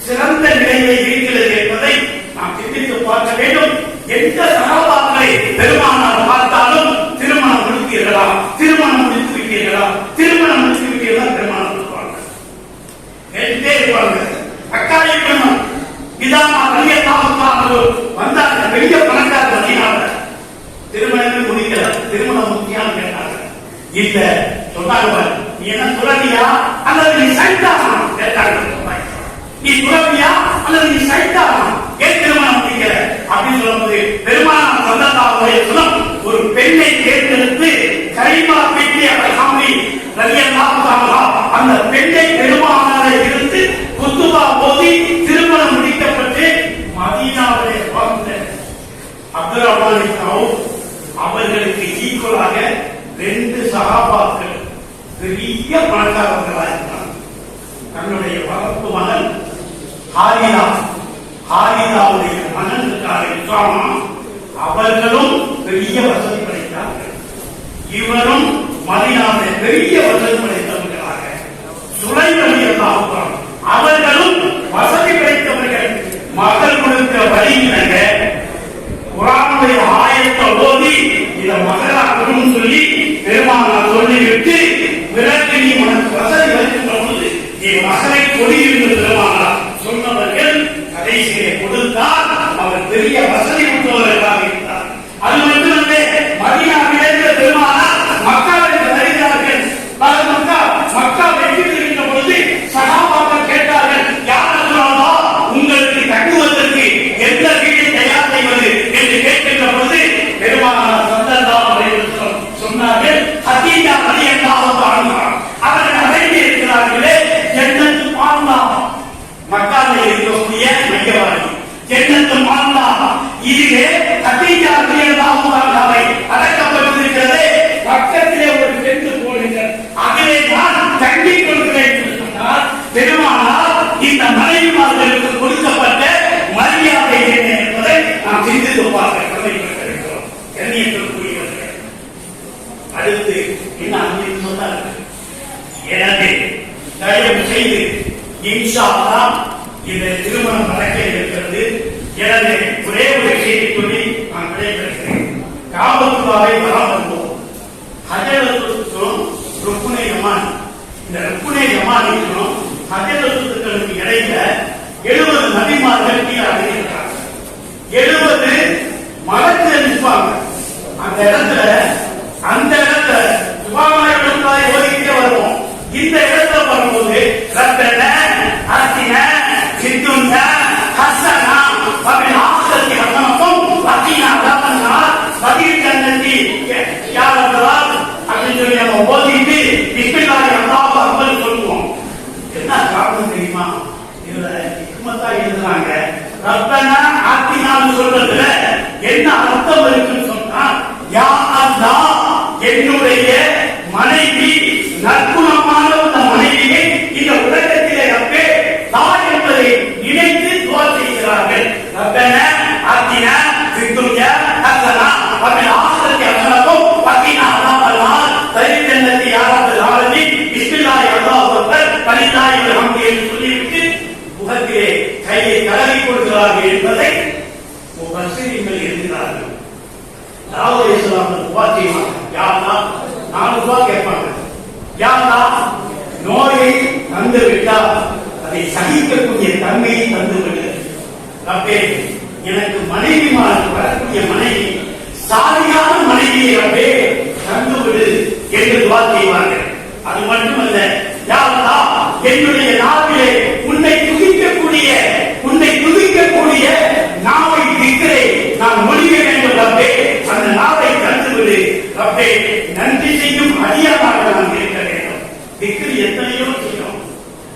S5: சிறந்த நிலையிலே இருக்கிறது என்பதை நாம் சிந்தித்து பார்க்க வேண்டும். எந்த சகாபாக்களை பெருமானார் பார்த்தாலும் திருமணம் முடித்தீர்களா, திருமணம் முடித்து விட்டீர்களா, திருமணம் முடித்து விட்டீர்களா, பெருமானார் சொல்வாங்க, கேட்டுட்டே இருப்பாங்க. அக்காலை பெருமான் இதாமா கல்யாணம் வந்தாங்க, பெரிய பணக்கார மதினாங்க, திருமணமே முடிக்கல, திருமணம் முக்கியம் கேட்டாங்க. இல்ல சொன்னாங்க, நீ என்ன துறவியா அல்லது நீ சைத்தானா கேட்டாங்க. நீ துறவியா அல்லது நீ சைத்தானா, ஏன் திருமணம் முடிக்கல அப்படின்னு சொல்லும்போது பெருமானார் ஸல்லல்லாஹு அலைஹி வஸல்லம் ஒரு பெண்ணை தேர்ந்தெடுத்து கரிமா பின்டி அல்ஹம்ரி ரலியல்லாஹு தஆலா அந்த பெண்ணை பெருமானாரை இருந்து குத்துபா ஓதி திருமணம் முடிக்கப்பட்டு மதீனாவிலே வாழ்ந்த அப்துல் ரஹ்மான் இப்னு அவுஃப் அவர்களுக்கு ஈக்குவலாக 2 சஹாபாக்கள் பெரிய பணக்காரர்களாக இருந்தாங்க. தன்னுடைய வளர்ப்பு மகன் ஹாரிதாவுடைய மகன் இருக்காங்க, அவர்களும் பெரிய வசதி படைத்தார்கள். இவரும் மதீனாவிலே பெரிய வசதி படைத்தவர்களாக சுலைமணியல்லாஹு அவர்களும் வசதி படைத்தவர்கள். மகள் கொடுத்த வழியினங்க குர்ஆனுடைய ஆயத்தை ஓதி இத மகளாகணும் சொல்லி பெருமானார் சொல்லிவிட்டு பிறகு நீ உனக்கு வசதி வருகின்ற பொழுது நீ மகளை கொடியிருந்து பெருமானார் சொன்னவர்கள் கடைசியை கொடுத்தால் அவர் பெரிய வசதி உற்றவர்களாக இருந்தார். அது மட்டுமல்ல, மதீனாவிலிருந்து பெருமானார் மக்காவிற்கு வருகிறார்கள். மக்கா வெற்றி பெறுகின்ற பொழுது சஹாபாக்கள் கேட்டார்கள், யார் ரசூலல்லாஹ், உங்களுக்கு தங்குவதற்கு எந்த வீட்டை தயார் செய்வது என்று கேட்கின்ற பொழுது பெருமானார் ஸல்லல்லாஹு அலைஹி வஸல்லம் சொன்னார்கள், ஹதீஜா ரலியல்லாஹு அன்ஹா அவர்கள் அடைந்து இருக்கிறார்களே ஜன்னத்துல் மால்லா, மக்காவில் இருக்கக்கூடிய மையவாடி ஜன்னத்துல் மால்லா, இதிலே ஹதீஜா ரலியல்லாஹு அன்ஹாவை அடக்கப்பட்டிருக்கிறது. பக்கத்திலே ஒரு டென்ட் போடுங்கள், அதிலே நான் தங்கிக் கொள்கிறேன் என்று சொன்னார். பெருமானார் இந்த மனைவிமார்களுக்கு கொடுக்கப்பட்ட மரியாதை என்ன என்பதை நாம் சிந்தித்து பார்க்க கடமைப்பட்டிருக்கிறோம். கண்ணியத்திற்குரியவர்களே, அடுத்து என்ன அப்படின்னு சொன்னார்கள், எனவே தயவு செய்து இன்ஷா அல்லாஹ் இந்த திருமணம் நடக்க இருக்கிறது. எனவே ஒரே ஒரு விஷயத்தை சொல்லி நான் விடைபெறுகிறேன். காபத்துல்லாவை வலம் வந்தோம். ஹஜரத்துக்கும் ருக்னே யமான், இந்த ருக்னே யமானுக்கும் ஹஜரத்துக்கு இடையில 70 நபிமார்கள் கீழாக இருக்கிறாங்க. 70 மலக்குகள் நிற்பாங்க. அந்த இடத்துல சுபாமாய் ஓதிக்கிட்டே வருவோம். இந்த இடத்துல வரும்போது ரப்பனா ஆத்தினா ஃபித்துன்யா ஹஸனா வபில் ஆখিরাতি ஹஸனத்தும் வகீனா அஸாபன்னார் வகீல் ஜன்னதி யா ரப்பல் அப்படின்னு சொல்லி நம்ம ஓதிட்டு பிஸ்மில்லாஹி அல்லாஹு அக்பர் சொல்லுவோம். என்ன காரணம் தெரியுமா? இதுல ஹிக்மத்தா எழுதுறாங்க, ரப்பனா ஆத்தினான்னு சொல்றதுல என்ன அர்த்தம் இருக்குன்னு சொன்னா, யா அல்லாஹ், என்னுடைய மனைவி நற்குணமான அந்த மனைவியை இந்த உலகத்திலே ரப்பே நான் என்பதை நினைத்து துஆ செய்கிறார்கள். ரப்பனா ஆத்தினா ஃபித்துன்யா ஹஸனா வபில் ஆখিরাতি ஹஸனத்தும் வகீனா அஸாபன்னார் வகீல் ஜன்னதி யா ரப்பல் ஆலமீன் பிஸ்மில்லாஹி அல்லாஹு அக்பர் வலில்லாஹில் ஹம்து என்று சொல்லிவிட்டு முகத்திலே கையை தடவி கொடுக்கிறார்கள் என்பதை முஃபஸ்ஸிரீன்கள் எழுதுகிறார்கள். தாவூத் அலைஹிஸ்ஸலாம் துஆ செய்வாங்க, யா அல்லாஹ், 4 துஆ கேட்பாங்க. யா அல்லாஹ், நோயை தந்து விட்டால் அதை சகிக்கக்கூடிய தன்மையை தந்து விடு. ரப்பே, எனக்கு மனைவி வரக்கூடிய மனைவி சாரியான மனைவியை ரப்பே தந்துவிடு என்று துவா செய்வார்கள். அது மட்டுமல்ல, யா அல்லாஹ் என்னுடைய நாவிலே உன்னை துதிக்கக்கூடிய நாவை திக்ரை நான் மொழிய வேண்டும் ரப்பே, அந்த நாவை தந்துவிடு ரப்பே. நன்றி செய்யும் அடியானாக நான் இருக்க வேண்டும். திக்ரு எத்தனையோ செய்யும்,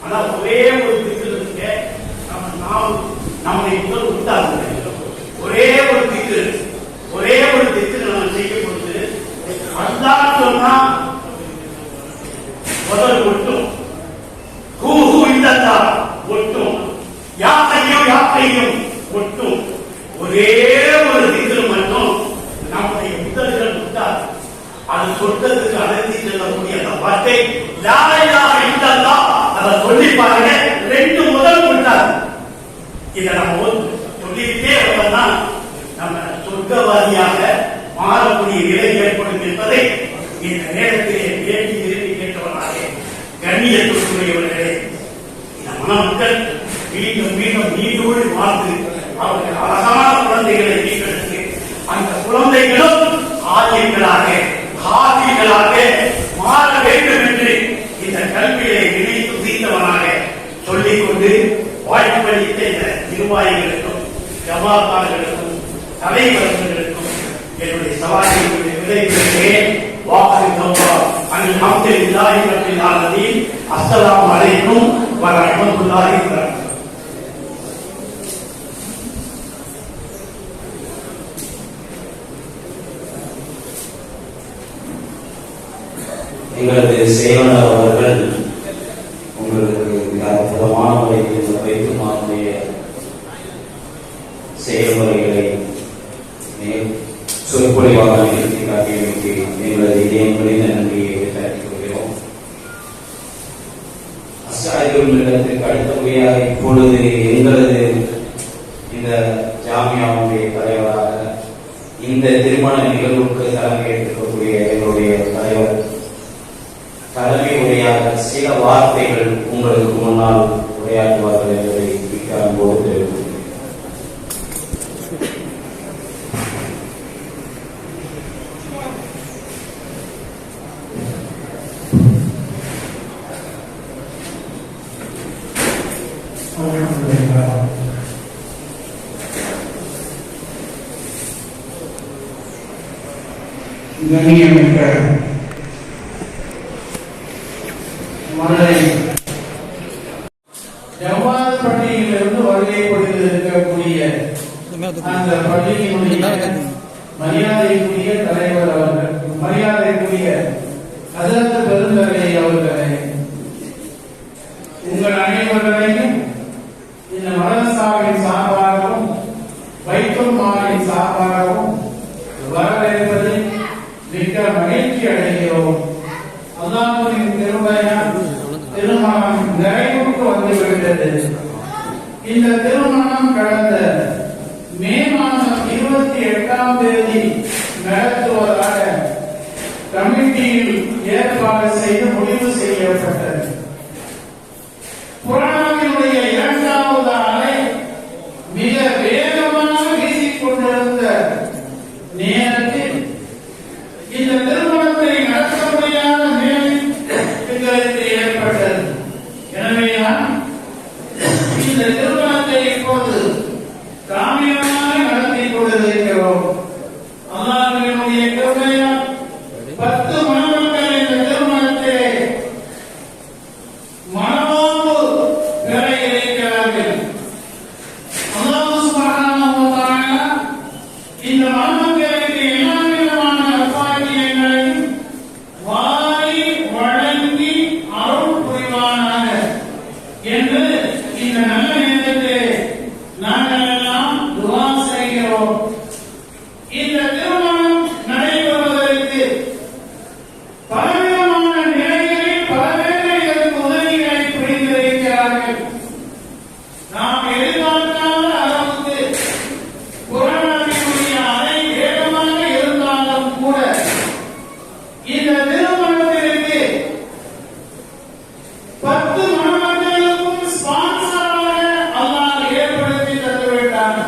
S5: ஆனால் ஒரே ஒரு திக்ரு இருக்க நம்மை முதல் உண்டாக ஒரே ஒரு திக்கு நம்ம செய்யும் பொழுது அல்லாஹ் சொன்னா முதல் ஒட்டும், கூஹு இல்லல்லா ஒட்டும், யா கையும் ஒட்டும். ஒரே ஒரு திக்கு மட்டும் நம்முடைய முதல்கள் விட்டார். அது சொர்க்கத்துக்கு அழைத்து செல்லக்கூடிய அந்த வார்த்தை லா இலாஹ இல்லல்லாஹ். அதை சொல்லி பாருங்க, 2 முதல் விட்டார். இதை நம்ம சொல்லிக்கிட்டே வந்தோம்னா நம்ம சொர்க்கவாதியாக மாறக்கூடிய நிலை ஏற்படும் என்பதை இந்த நேரத்திலே வேண்டி விரும்பி கேட்டவனாக கண்ணியத்துக்குரியவர்களே, இந்த மணமக்கள் மீண்டும் நீடோடு வாழ்ந்து அவர்கள் அழகான குழந்தைகளை மீட்டெடுத்து அந்த குழந்தைகளும் ஆதியங்களாக காதிகளாக மாற வேண்டும் என்று இந்த கல்வியை நினைத்து தீர்த்தவனாக சொல்லிக்கொண்டு வாய்ப்பளித்த இந்த நிர்வாகிகளுக்கும் ஜமாத்தார்களுக்கும் தலைவர்களுக்கும் என்னுடைய சவால்களுடைய விடைபெறுகிறேன். அல்ஹம்துலில்லாஹி ரப்பில் ஆலமீன். அஸ்ஸலாமு அலைக்கும் வ ரஹ்மத்துல்லாஹி வ பரகாத்துஹு.
S3: எங்களது சேவனர் அவர்கள் உங்களுக்கு அற்புதமான முறையில் வைத்துமானுடைய செயல்முறைகளை சொற்பொழிவாக நிறுத்தி காட்டியமைக்கு எங்களது இதயங்களின் நன்றியை வெளியாக்கிக் கொள்கிறோம். அஸ்ஸலாத்துக்கு அடுத்தபடியாக இப்பொழுது எங்களது இந்த ஜாமியாவுடைய தலைவராக இந்த திருமண நிகழ்வுக்கு தலைமை ஏற்றிருக்கக்கூடிய எங்களுடைய தலைவர் தலைமை உரையாக சில வார்த்தைகள் உங்களுக்கு முன்னால் உரையாற்றுவார்கள் என்பதை அன்போடு தெரிவித்துள்ளேன்.
S6: கண்ணியமிக்க மதுரை ஜவ்வாது பள்ளியிலிருந்து வருகை கொடுத்திருக்கக்கூடிய அந்த பள்ளியினுடைய மரியாதைக்குரிய தலைவர் அவர்கள், மரியாதைக்குரிய ஹஜ்ரத் பெருந்தகை அவர்களே, உங்கள் அனைவர்களையும் இந்த மதரசாவின் சார்பாகவும் வைத்துல் மாலின் சார்பாகவும் வரவேற்பதில் மிக்க மகிழ்ச்சி அடைகிறோம். அல்லாஹ்வின் கிருபையால் திருமணம் நிறைவுக்கு வந்துவிட்டது. இந்த திருமணம் கடந்த மே மாதம் 28ஆம் தேதி நடத்துவதாக கமிட்டியில் ஏற்பாடு செய்து முடிவு செய்யப்பட்டது. கொரோனாவினுடைய 2வது அலை மிக வேகமாக வீசிக்கொண்டிருந்த நேரத்தில் இந்த திருமணத்தை நடத்த முடியாத நிலை எங்களுக்கு ஏற்பட்டது. எனவேதான் இந்த திருமணத்தை இப்போது காமியமாக நடத்தி கொண்டிருக்கிறோம். அல்லாஹ்வினுடைய கிருபையால் 10 மணமக்கள் இந்த திருமணத்தை மனமாவு பெற இருக்கிறார்கள். அல்லாஹ் சுப்ஹானஹு வ தஆலா இந்த மணமக்களுக்கு எல்லா விதமான அப்பாக்கியங்களையும் வாரி வழங்கி அருள் புரிவானாக என்று இந்த நல்ல நேரத்திலே நாங்கள் எல்லாம் துஆ செய்கிறோம். இந்த திருமணம் நடைபெறுவதற்கு பலவிதமான நிலைகளில் பல பேர்கள் இதற்கு உதவிகளை புரிந்திருக்கிறார்கள். நாம் எதிர்பார்க்காத அளவுக்கு கொரோனாவினுடைய அலை வேகமாக இருந்தாலும் கூட இந்த திருமணத்திற்கு 10 மணமக்களுக்கும் ஸ்பான்சராக அல்லாஹ் ஏற்படுத்தி தந்துவிட்டார்.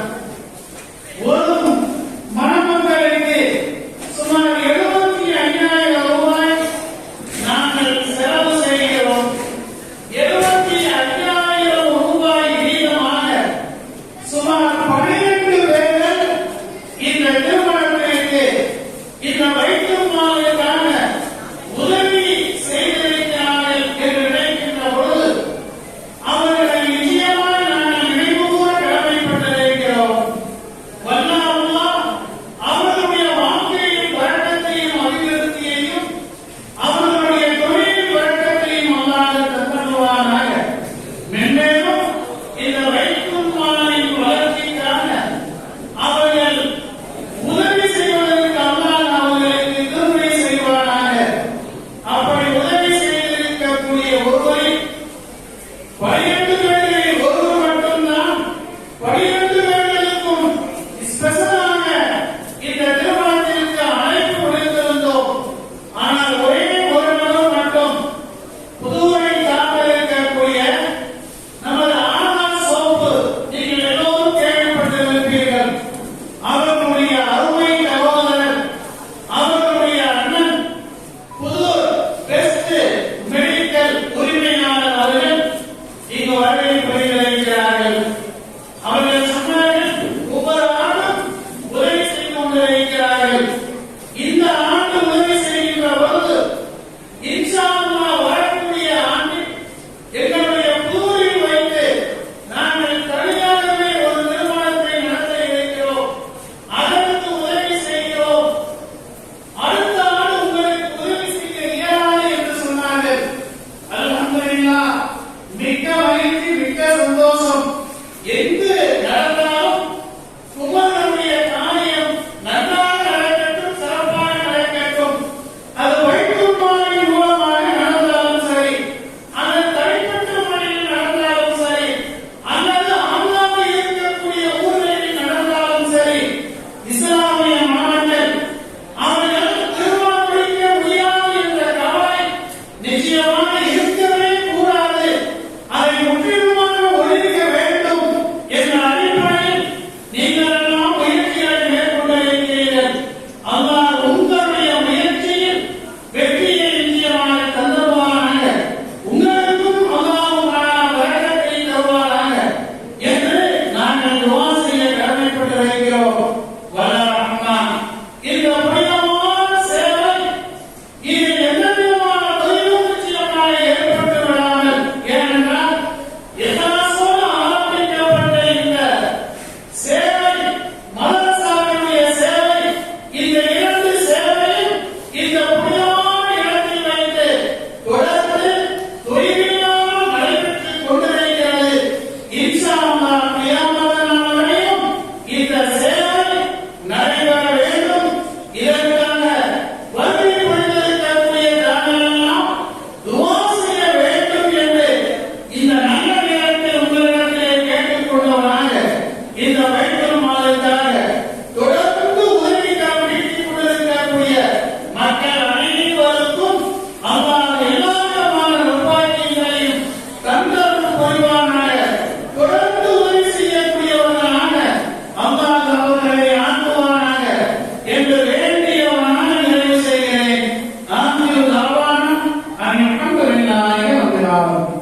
S6: இந்த திருமணத்திற்கு இந்த வைக்கும் மாலுக்கான உதவி செய்திருக்கிறார்கள் என்று நினைக்கின்ற பொழுது அவர்களை நிச்சயமாக நாங்கள் நினைவுகூர கடமைப்பட்டிருக்கிறோம். வல்லாஹ் அவர்களுடைய வாழ்க்கையின் பழக்கத்தையும் அபிவிருத்தியையும் அவர்களுடைய தொழில் பழக்கத்தையும் அல்லாஹ் தந்தருவானாக. மென்மேலும் இந்த வைக்கும் மாலின் வளர்ச்சிக்காக அவர்கள் உதவி செய்வதற்கு அல்லாஹ் அவர்களுக்கு கிருபை செய்வானாக. அப்படி உதவி செய்திருக்கக்கூடிய ஒருவரை 12 பேர்களில் ஒருவர் மட்டும்தான் 12 பேர்களுக்கும் ஸ்பெஷலாக இந்த திருமணத்திற்கு அழைப்பு விடுத்திருந்தோம். ஆனால் ஒரே ஒரு நபர் மட்டும் புதுவை தாக்கல் இருக்கக்கூடிய நமது ஆதார் சோப்பு நீங்கள் எல்லோரும் கேள்விப்பட்டிருப்பீர்கள். அவர்களுடைய அருமை சகோதரர் அவர்களுடைய அண்ணன் புதூர் பெஸ்ட் மெடிக்கல் உரிமையாளர் அவர்கள் இங்கு வருகை புரிந்திருக்கிறார்கள். அவர்கள் சொன்னார்கள் ஒவ்வொரு ஆண்டும் உதவி செய்து கொண்டிருக்கிறார்கள். இந்த ஆண்டு உதவி செய்கின்ற பொழுது இன்ஷா அல்லாஹ் வரக்கூடிய ஆண்டில் எங்களுடைய புதூரில் வைத்து நாங்கள் தனியாகவே ஒரு நிறுவனத்தை நடத்த இருக்கிறோம். அதற்கு உதவி செய்கிறோம். அடுத்த ஆண்டு உங்களுக்கு உதவி செய்ய இயலாது என்று சொன்னார்கள். அல்ஹம்துலில்லாஹ், மிக்க மகிழ்ச்சி, மிக்க சந்தோஷம். எங்கு நடந்தாலும் உங்களுடைய காரியம் நன்றாக நடக்கட்டும், சிறப்பாக நடக்கட்டும். அது வைக்கும் மாலின் மூலமாக நடந்தாலும் சரி, அது தனிப்பட்ட முறையில் நடந்தாலும் சரி, அல்லது அல்லாஹ் இருக்கக்கூடிய ஊர்களில் நடந்தாலும் சரி, இஸ்லாமிய மாணவர்கள் அவர்கள் திருமணம் முடிக்க முடியாது என்ற கவலை நிச்சயமாக இருக்கவே கூடாது. அதை முற்றிலுமாக ஒழிக்க வேண்டும் என்ற அடிப்படையில் நீங்கள் எல்லாம் முயற்சிகளை மேற்கொண்டிருக்கிறீர்கள். அல்லாஹ் உங்களுடைய முயற்சியில் வெற்றியை நிச்சயமாக தந்தருவானாக. உங்களுக்கும் அல்லாஹ் வரக்கத்தை தருவானாக என்று நாங்கள் துஆ செய்ய கடமைப்பட்டிருக்கிறோம். வல்லா ரஹ்மான், இந்த புனிதமான சேவை இது எந்த விதமான தொழிலும் நிச்சயமாக ஏற்பட்டு விடாமல், ஏனென்றால் இஹ்லாஸோடு ஆரம்பிக்கப்பட்ட இந்த சேவை மதரசாவுடைய சேவை, இந்த இரண்டு சேவையும் இந்த புனிதமான இடத்தில் வைத்து தொடர்ந்து தொய்வில்லாமல் நடைபெற்றுக் கொண்டிருக்கிறது. இன்ஷா அல்லாஹ் கியாமத் நாள் வரையும் இந்த சேவை நடைபெற வேண்டும். இதற்காக வருகை புரிந்திருக்கக்கூடிய தாங்களெல்லாம் துஆ செய்ய வேண்டும் என்று இந்த நல்ல நேரத்தில் உங்களிடத்திலே கேட்டுக் கொண்டவனாக இந்த வைக்கும் மாலுக்காக தொடர்ந்து உதவி நீட்டிக் கொண்டிருக்கக்கூடிய மக்கள் அனைவருக்கும் அல்லாஹ் எல்லா விதமான நற்பாக்கியங்களையும் தந்தருள் புரிவானாக. தொடர்ந்து உதவி செய்யக்கூடியவர்களாக அல்லாஹ் அவர்களை ஆக்குவானாக என்று வேண்டியவனாக நிறைவு செய்கிறேன். ஆகிய தாவானா அல்ஹம்துலில்லாஹி ரப்பில் ஆலமீன்.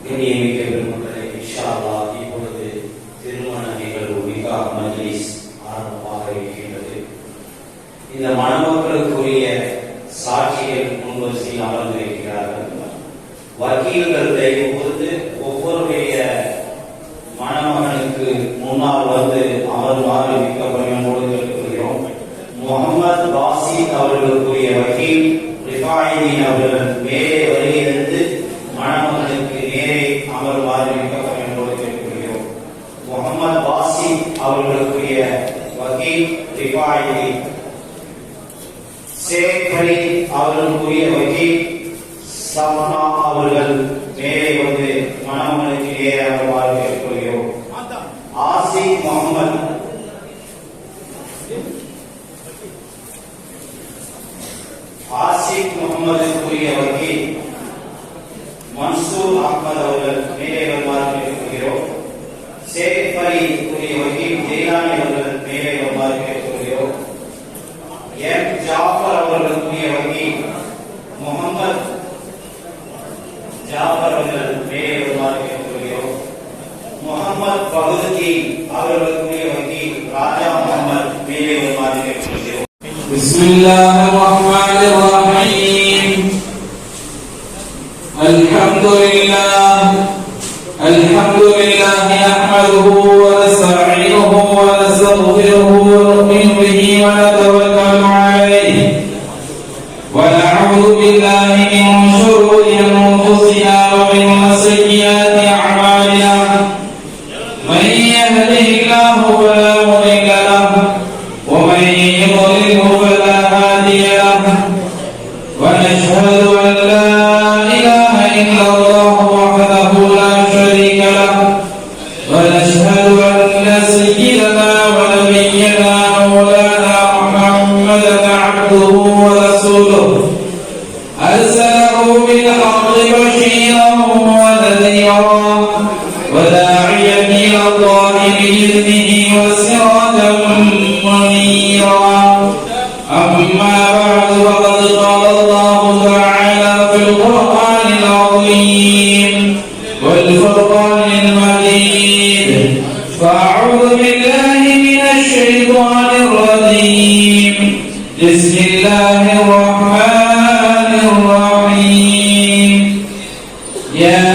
S3: கண்ணியமிக்க பெருமக்களே, இன்ஷா அல்லாஹ் இப்பொழுது திருமண நிகழ்வு நிகாஹ் மஜ்லிஸ் ஆரம்பமாக இருக்கின்றது. இந்த மணமக்களுக்குரிய சாட்சிகள் முன்வரிசையில் அமர்ந்திருக்கிறார்கள். வக்கீல்கள் தயவு கூர்ந்து ஒவ்வொருடைய மணமகனுக்கு முன்னால் வந்து அமர்வாறு மிக்க பணியோடு கேட்டுக்கொள்கிறோம். முகமது பாசித் அவர்களுக்குரிய வக்கீல் ரிஃபாயிதீன் அவர்கள் மேலே வருகிறது மணமகனுக்கு நேரே அமர்வாறு மிக்க பணியோடு கேட்டுக்கொள்கிறோம். முகமது பாசித் அவர்களுக்குரிய வக்கீல் ரிஃபாயிதீன், ஷேக் அலி அவர்களுக்குரிய வக்கீல் சம்னா அவர்கள் மேலே வந்து மணமகனுக்கு நேரே அமர்வாறு கேட்டுக்கொள்கிறோம். ஆசிக் முகமது முகமதுக்குரிய வக்கீல் மன்சூர் அஹ்மத் அவர்கள் மேலே வருமாறு கேட்டுக்கொள்கிறோம். ஷேக் அலி உரிய வக்கீல் ஜெயிலானி அவர்கள் மேலே வருமாறு கேட்டுக்கொள்கிறோம். எம் ஜாஃபர் அவர்களுக்குரிய வக்கீல் முகமது ஜாஃபர் அவர்கள் மேலே வருமாறு கேட்டுக்கொள்கிறோம். முகமது முகமது பகுதிக்கு அவர்களுக்குரிய வக்கீல் ராஜா முகமது மேலே வருமாறு கேட்டுக்கொள்கிறோம்.
S2: பிஸ்மில்லாஹிர் ரஹ்மானிர் ரஹீம். அல்ஹம்துலில்லாஹி நஹ்மதுஹு வ நஸ்தஈனுஹு வ நஸ்தக்ஃபிருஹு வ நு'மினு பிஹி வ நதவக்கலு அலைஹி வ நஅஊது பில்லாஹி மின் ஷுரூரி அன்ஃபுஸினா வ மின் சய்யிஆத்தி அஅமாலினா. من يهده الله فلا مضل له ومن يضلله فلا هادي له ونشهد أن لا إله إلا الله وحده لا شريك له ونشهد أن سيدنا ونبينا مولانا محمدا عبده ورسوله أرسله بالحق بشيرا ونذيرا وداعيا إلى الله بإذنه وسراجا منيرا. أما بعد فقد قال الله تعالى في القرآن العظيم والفرقان المجيد. فأعوذ بالله من الشيطان الرجيم. بسم الله الرحمن الرحيم. يا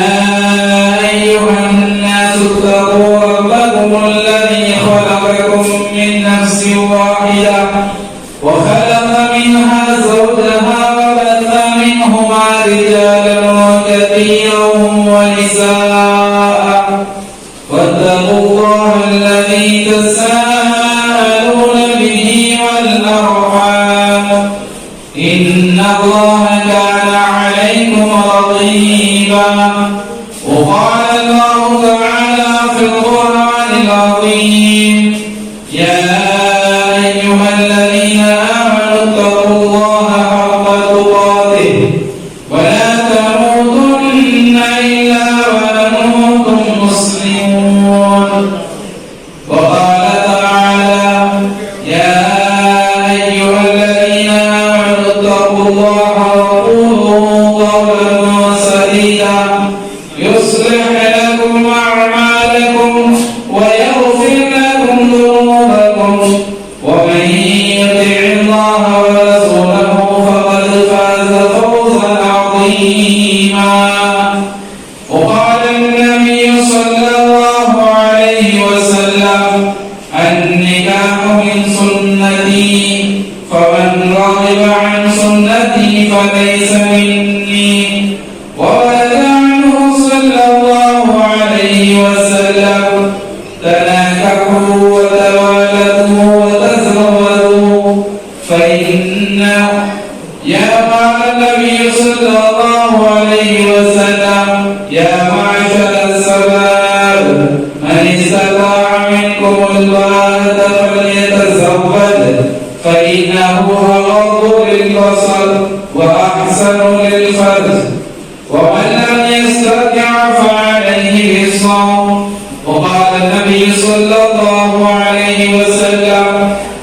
S2: أيها الناس اتقوا ربكم الذي خلقكم من نفس واحدة وخلق منها زوجها وبث منهما رجالا كثيرا ونساء واتقوا الله الذي تساءلون به والأرحام إن الله كان عليكم رقيبا. وقال الله تعالى في القرآن العظيم. يا أيها الذين آمنوا اتقوا الله حق تقاته ولا تموتن إلا وأنتم مسلمون. وقال تعالى. يا أيها الذين آمنوا اتقوا الله وقولوا قولا سديدا يصلح لكم أعمالكم ويغفر لكم ذنوبكم ومن يطع الله ورسوله فقد فاز فوزا عظيما. وقال النبي صلى الله عليه وسلم. النكاح من سنتي فمن رغب عن سنتي فليس مني. وورد عنه صلى الله عليه وسلم. تناكحوا وتوالدوا وتزودوا فإن يا قال النبي صلى الله عليه وسلم. يا معشر الشباب من استطاع منكم الباءة فليتزوج فإنه أغض للبصر وأحسن للفرج ومن لم يستطع فعليه بالصوم. وقال النبي صلى الله عليه وسلم.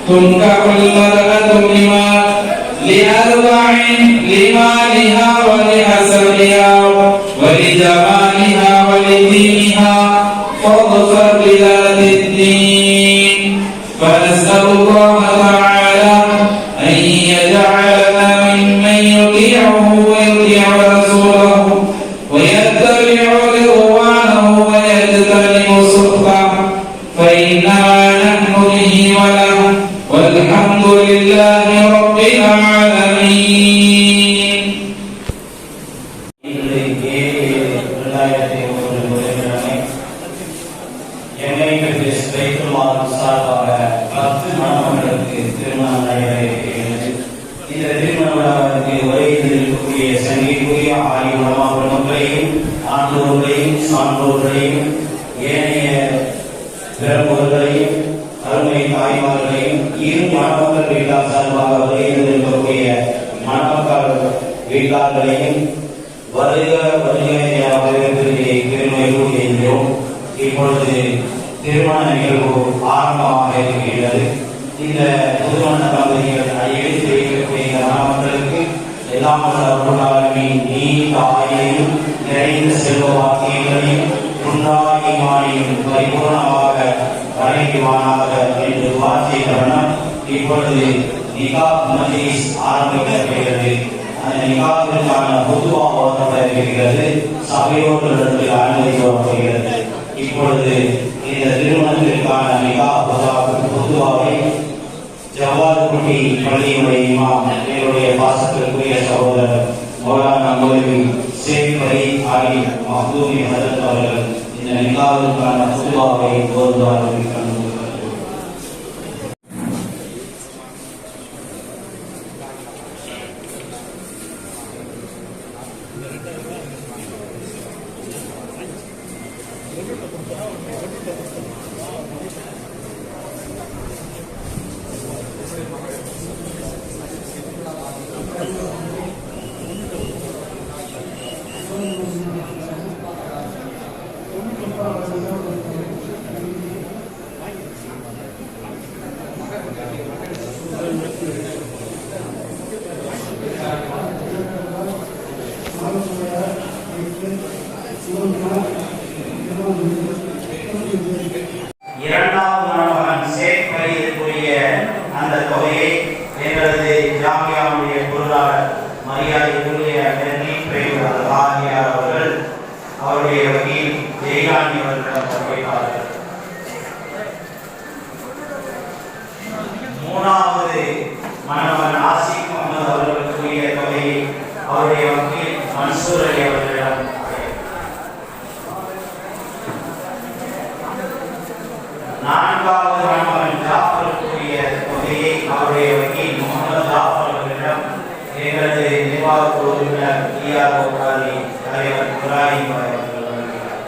S2: تنكح المرأة لأربع: لمالها ولحسبها ولجمالها ولدينها فاظفر بذات الدين. فنسأل الله تعالى أن يجعلنا ممن يطيعه ويطيع رسوله ويتبع رضوانه ويجتنب سخطه فإنما نحن به وله والحمد لله رب العالمين.
S3: இன்று 7/2021 எம்ஐ பைத்துல் மால் சார்பாக 10 மணமக்களுக்கு திருமணம் நடைபெற இருக்கிறது. இந்த திருமண விழாவிற்கு வருகையில் இருக்கக்கூடிய சங்கிக்குரிய ஆய்வு உலமா பெருமக்களையும் ஆண்டோர்களையும் சான்றோர்களையும் ஏனைய பெருமக்களையும் அருமை தாய்மார்களையும் இரு மணமக்கள் வீட்டார் சார்பாக வருகையில் இருக்கக்கூடிய மணமக்கள் வீட்டார்களையும் வருக பெருமை கூறுகின்றோம். இப்பொழுது திருமண நிகழ்வு ஆரம்பமாக இருக்கின்றது. இந்த புதுமண தம்பதிகள் எடுத்து வைக்கக்கூடிய மணமக்களுக்கு எல்லாம் நீண்ட ஆயுளையும் நிறைந்த செல்வ வாக்கியங்களையும் உண்டாகி ஈமானையும் பரிபூர்ணமாக வழங்குவானாக என்று வார்த்தை தருணம். இப்பொழுது நிகாப் மஜ்லிஸ் ஆரம்பிக்கப்படுகிறது. அந்த நிகாப்பிற்கான புதுவா ஓதப்படுகிறது. சபையோடு அனுமதி கோரப்படுகிறது. இப்பொழுது இந்த திருமணத்திற்கான புதுவாவை ஜவாத் குட்டி பள்ளியுடைய இமாம் என்னுடைய பாசத்திற்குரிய சகோதரர் மௌலானா மௌலவி ஷேக் அலி அலி மஹ்தூமி ஹஜரத் அவர்கள் இந்த நிகாவிற்கான புதுவாவை ஓதுவார்கள்.
S1: இரண்டாவது மணமகன் ஷேக் அலிக்குரிய அந்த தொகையை எங்களது ஜாமியாவுடைய பொருளாளர் மரியாதைக்குரிய அவர்கள் அவருடைய வக்கீல் ஜெயராணி அவர்களிடம் ஒப்படைத்தார்கள். மூணாவது மணமகன் ஆசிக் முகமது அவர்களுக்குரிய தொகையை அவருடைய வக்கீல் மன்சூர் அலி அவர்களிடம். நான்காவது மணமகன் ஜாஃபருக்குரிய தொகையை அவருடைய வக்கீல் முகமது ஜாஃபர் அவர்களிடம் எங்களது நிர்வாக உறுப்பினர் தலைவர் இப்ராஹிம் அவர்கள் வழங்கினார்.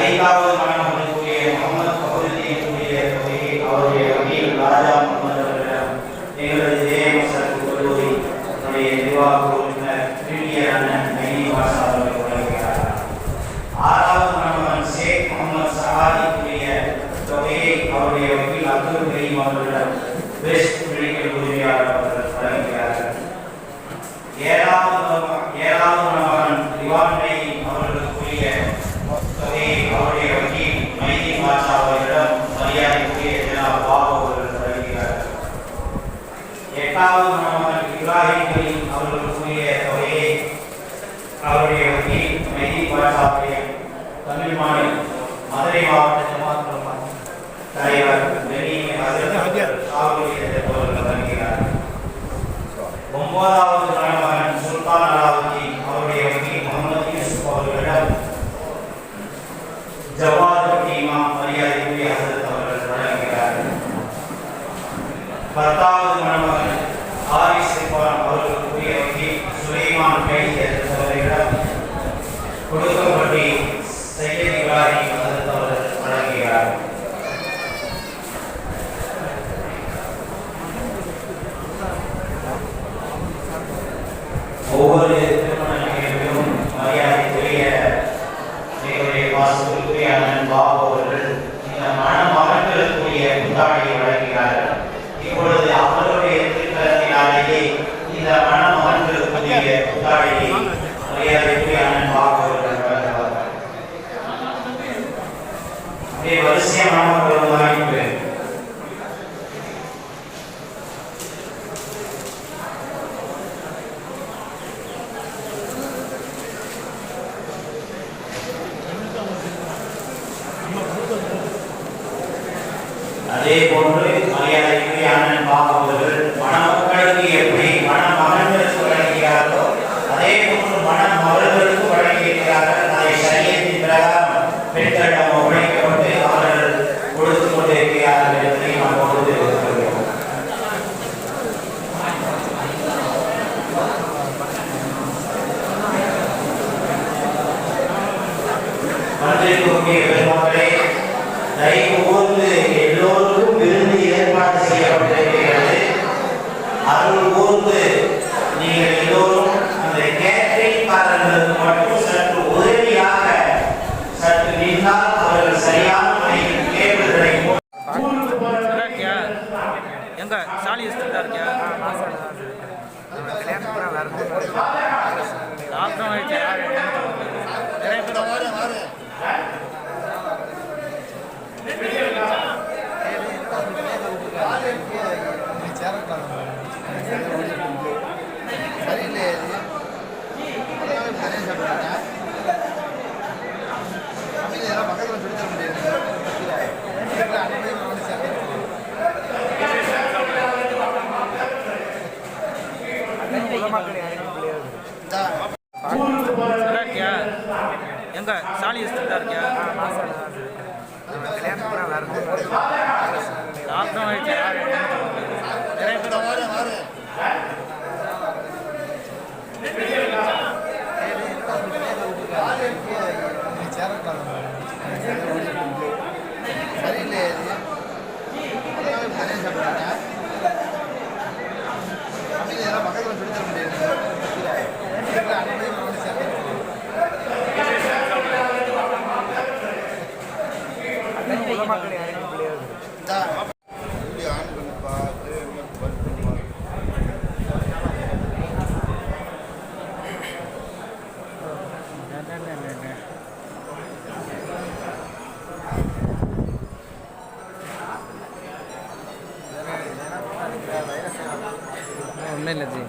S1: ஐந்தாவது மணமகனுக்குரிய முகமது பகுதிக்குரிய தொகையை அவருடைய வக்கீல் ராஜா முகமது அவர்களிடம் எங்களது ஜேஎம்எஸ் கல்லூரி நிர்வாக உறுப்பினர் பிடிஆர் அண்ணன் மைனி பாஷா அவர்கள் வழங்குகிறார். ஆறாவது மணமகன் ஷேக் முகமது சஹாதிக்குரிய தொகையை அவருடைய வக்கீல் அப்துல் கரீம் அவர்களிடம் பெஸ்ட் மெடிக்கல் உதவியாளர் அவர்கள் வழங்குகிறார்கள். ஏழாவது மணமகன் திவான் அவர்களுக்குரிய தொகையை அவருடைய வக்கீல் மைனி பாஷா அவர்களிடம் மரியாதைக்குரிய ஜனாப் பாபு அவர்கள் வழங்குகிறார்கள். எட்டாவது மணமகன் இப்ராஹிம் கரீம் அவர்களுக்குரிய தொகையை அவருடைய வக்கீல் மைனி பாஷா தமிழ் மாநில மதுரை மாவட்ட ஜமாத் தலைவர் வழங்குகிறார். ஒன்பதாவது மணமகன் சுல்தான் அலாவுதீன் அவருடைய வக்கீல் முகமது யூசுப் அவர்களிடம் ஜவாத் இமாம் மரியாதைக்குரிய ஹசரத் அவர்கள் வழங்குகிறார். பத்தாவது மணமகன் ஹாரிஸ் அவர்களுக்குரிய வக்கீல் சுலைமான் கைதி அவர்களிடம் கொடுக்கப்பட்டி சையத் இப்ராஹிம் ஹசரத் அவர்கள் வழங்குகிறார். ஒவ்வொரு திருமண நிகழ்விலும் மரியாதைக்குரிய எங்களுடைய பாசத்திற்குரிய அண்ணன் பாபு அவர்கள் இந்த மணமகன்களுக்குரிய புத்தாடையை வழங்குகிறார்கள். இப்பொழுது அவர்களுடைய திருக்கரத்தினாலேயே இந்த மணமகன்களுக்குரிய புத்தாடையை மரியாதைக்குரிய அண்ணன் பாபு அவர்கள் வழங்குவார்கள். அப்படியே வரிசையா மணமக்கள் வாங்கிட்டு அதே போன்று மரியாதைக்குரிய அண்ணன் பாபு அவர்கள் மணமக்களுக்கு எப்படி மணமகன்களுக்கு வழங்குகிறார்களோ அதே போன்று மணமகள்களுக்கு வழங்கியிருக்கிறார்கள். அதை சரியத்தின் பிரகாரம் பெண்களிடம் ஒப்படைக்கப்பட்டு அவர்கள் கொடுத்து கொண்டிருக்கிறார்கள் என்பதை நாம் பொழுது இருக்கிறோம். வந்திருக்கக்கூடிய பெருமக்களே, தயவு கூர்ந்து எல்லோருக்கும் விருந்து ஏற்பாடு செய்யப்பட்டிருக்கிறது. அருள் கூர்ந்து நீங்கள் எல்லோரும் அந்த கேட்டரிங்காரர்களுக்கு மட்டும் சற்று உதவியாக சற்று நின்றால் அவர்கள் சரியான முறையில் கேபிள்களை
S2: எங்க சாலி இருக்கியா லாக்டவுன் ஆயிடுச்சு. நிறைய பேர் எங்க சாலி தான் இருக்கியா லாக்டவுன் ஆயிடுச்சு நிறைய ஒன்றும் இல்லை ஜி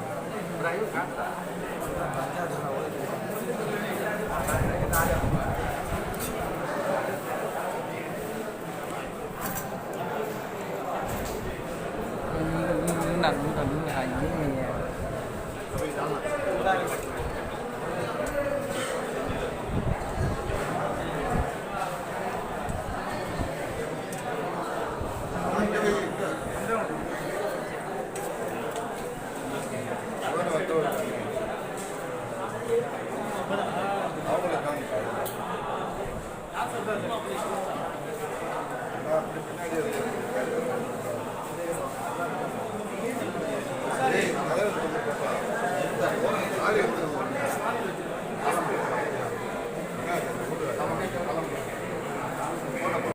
S7: அவங்களுக்கு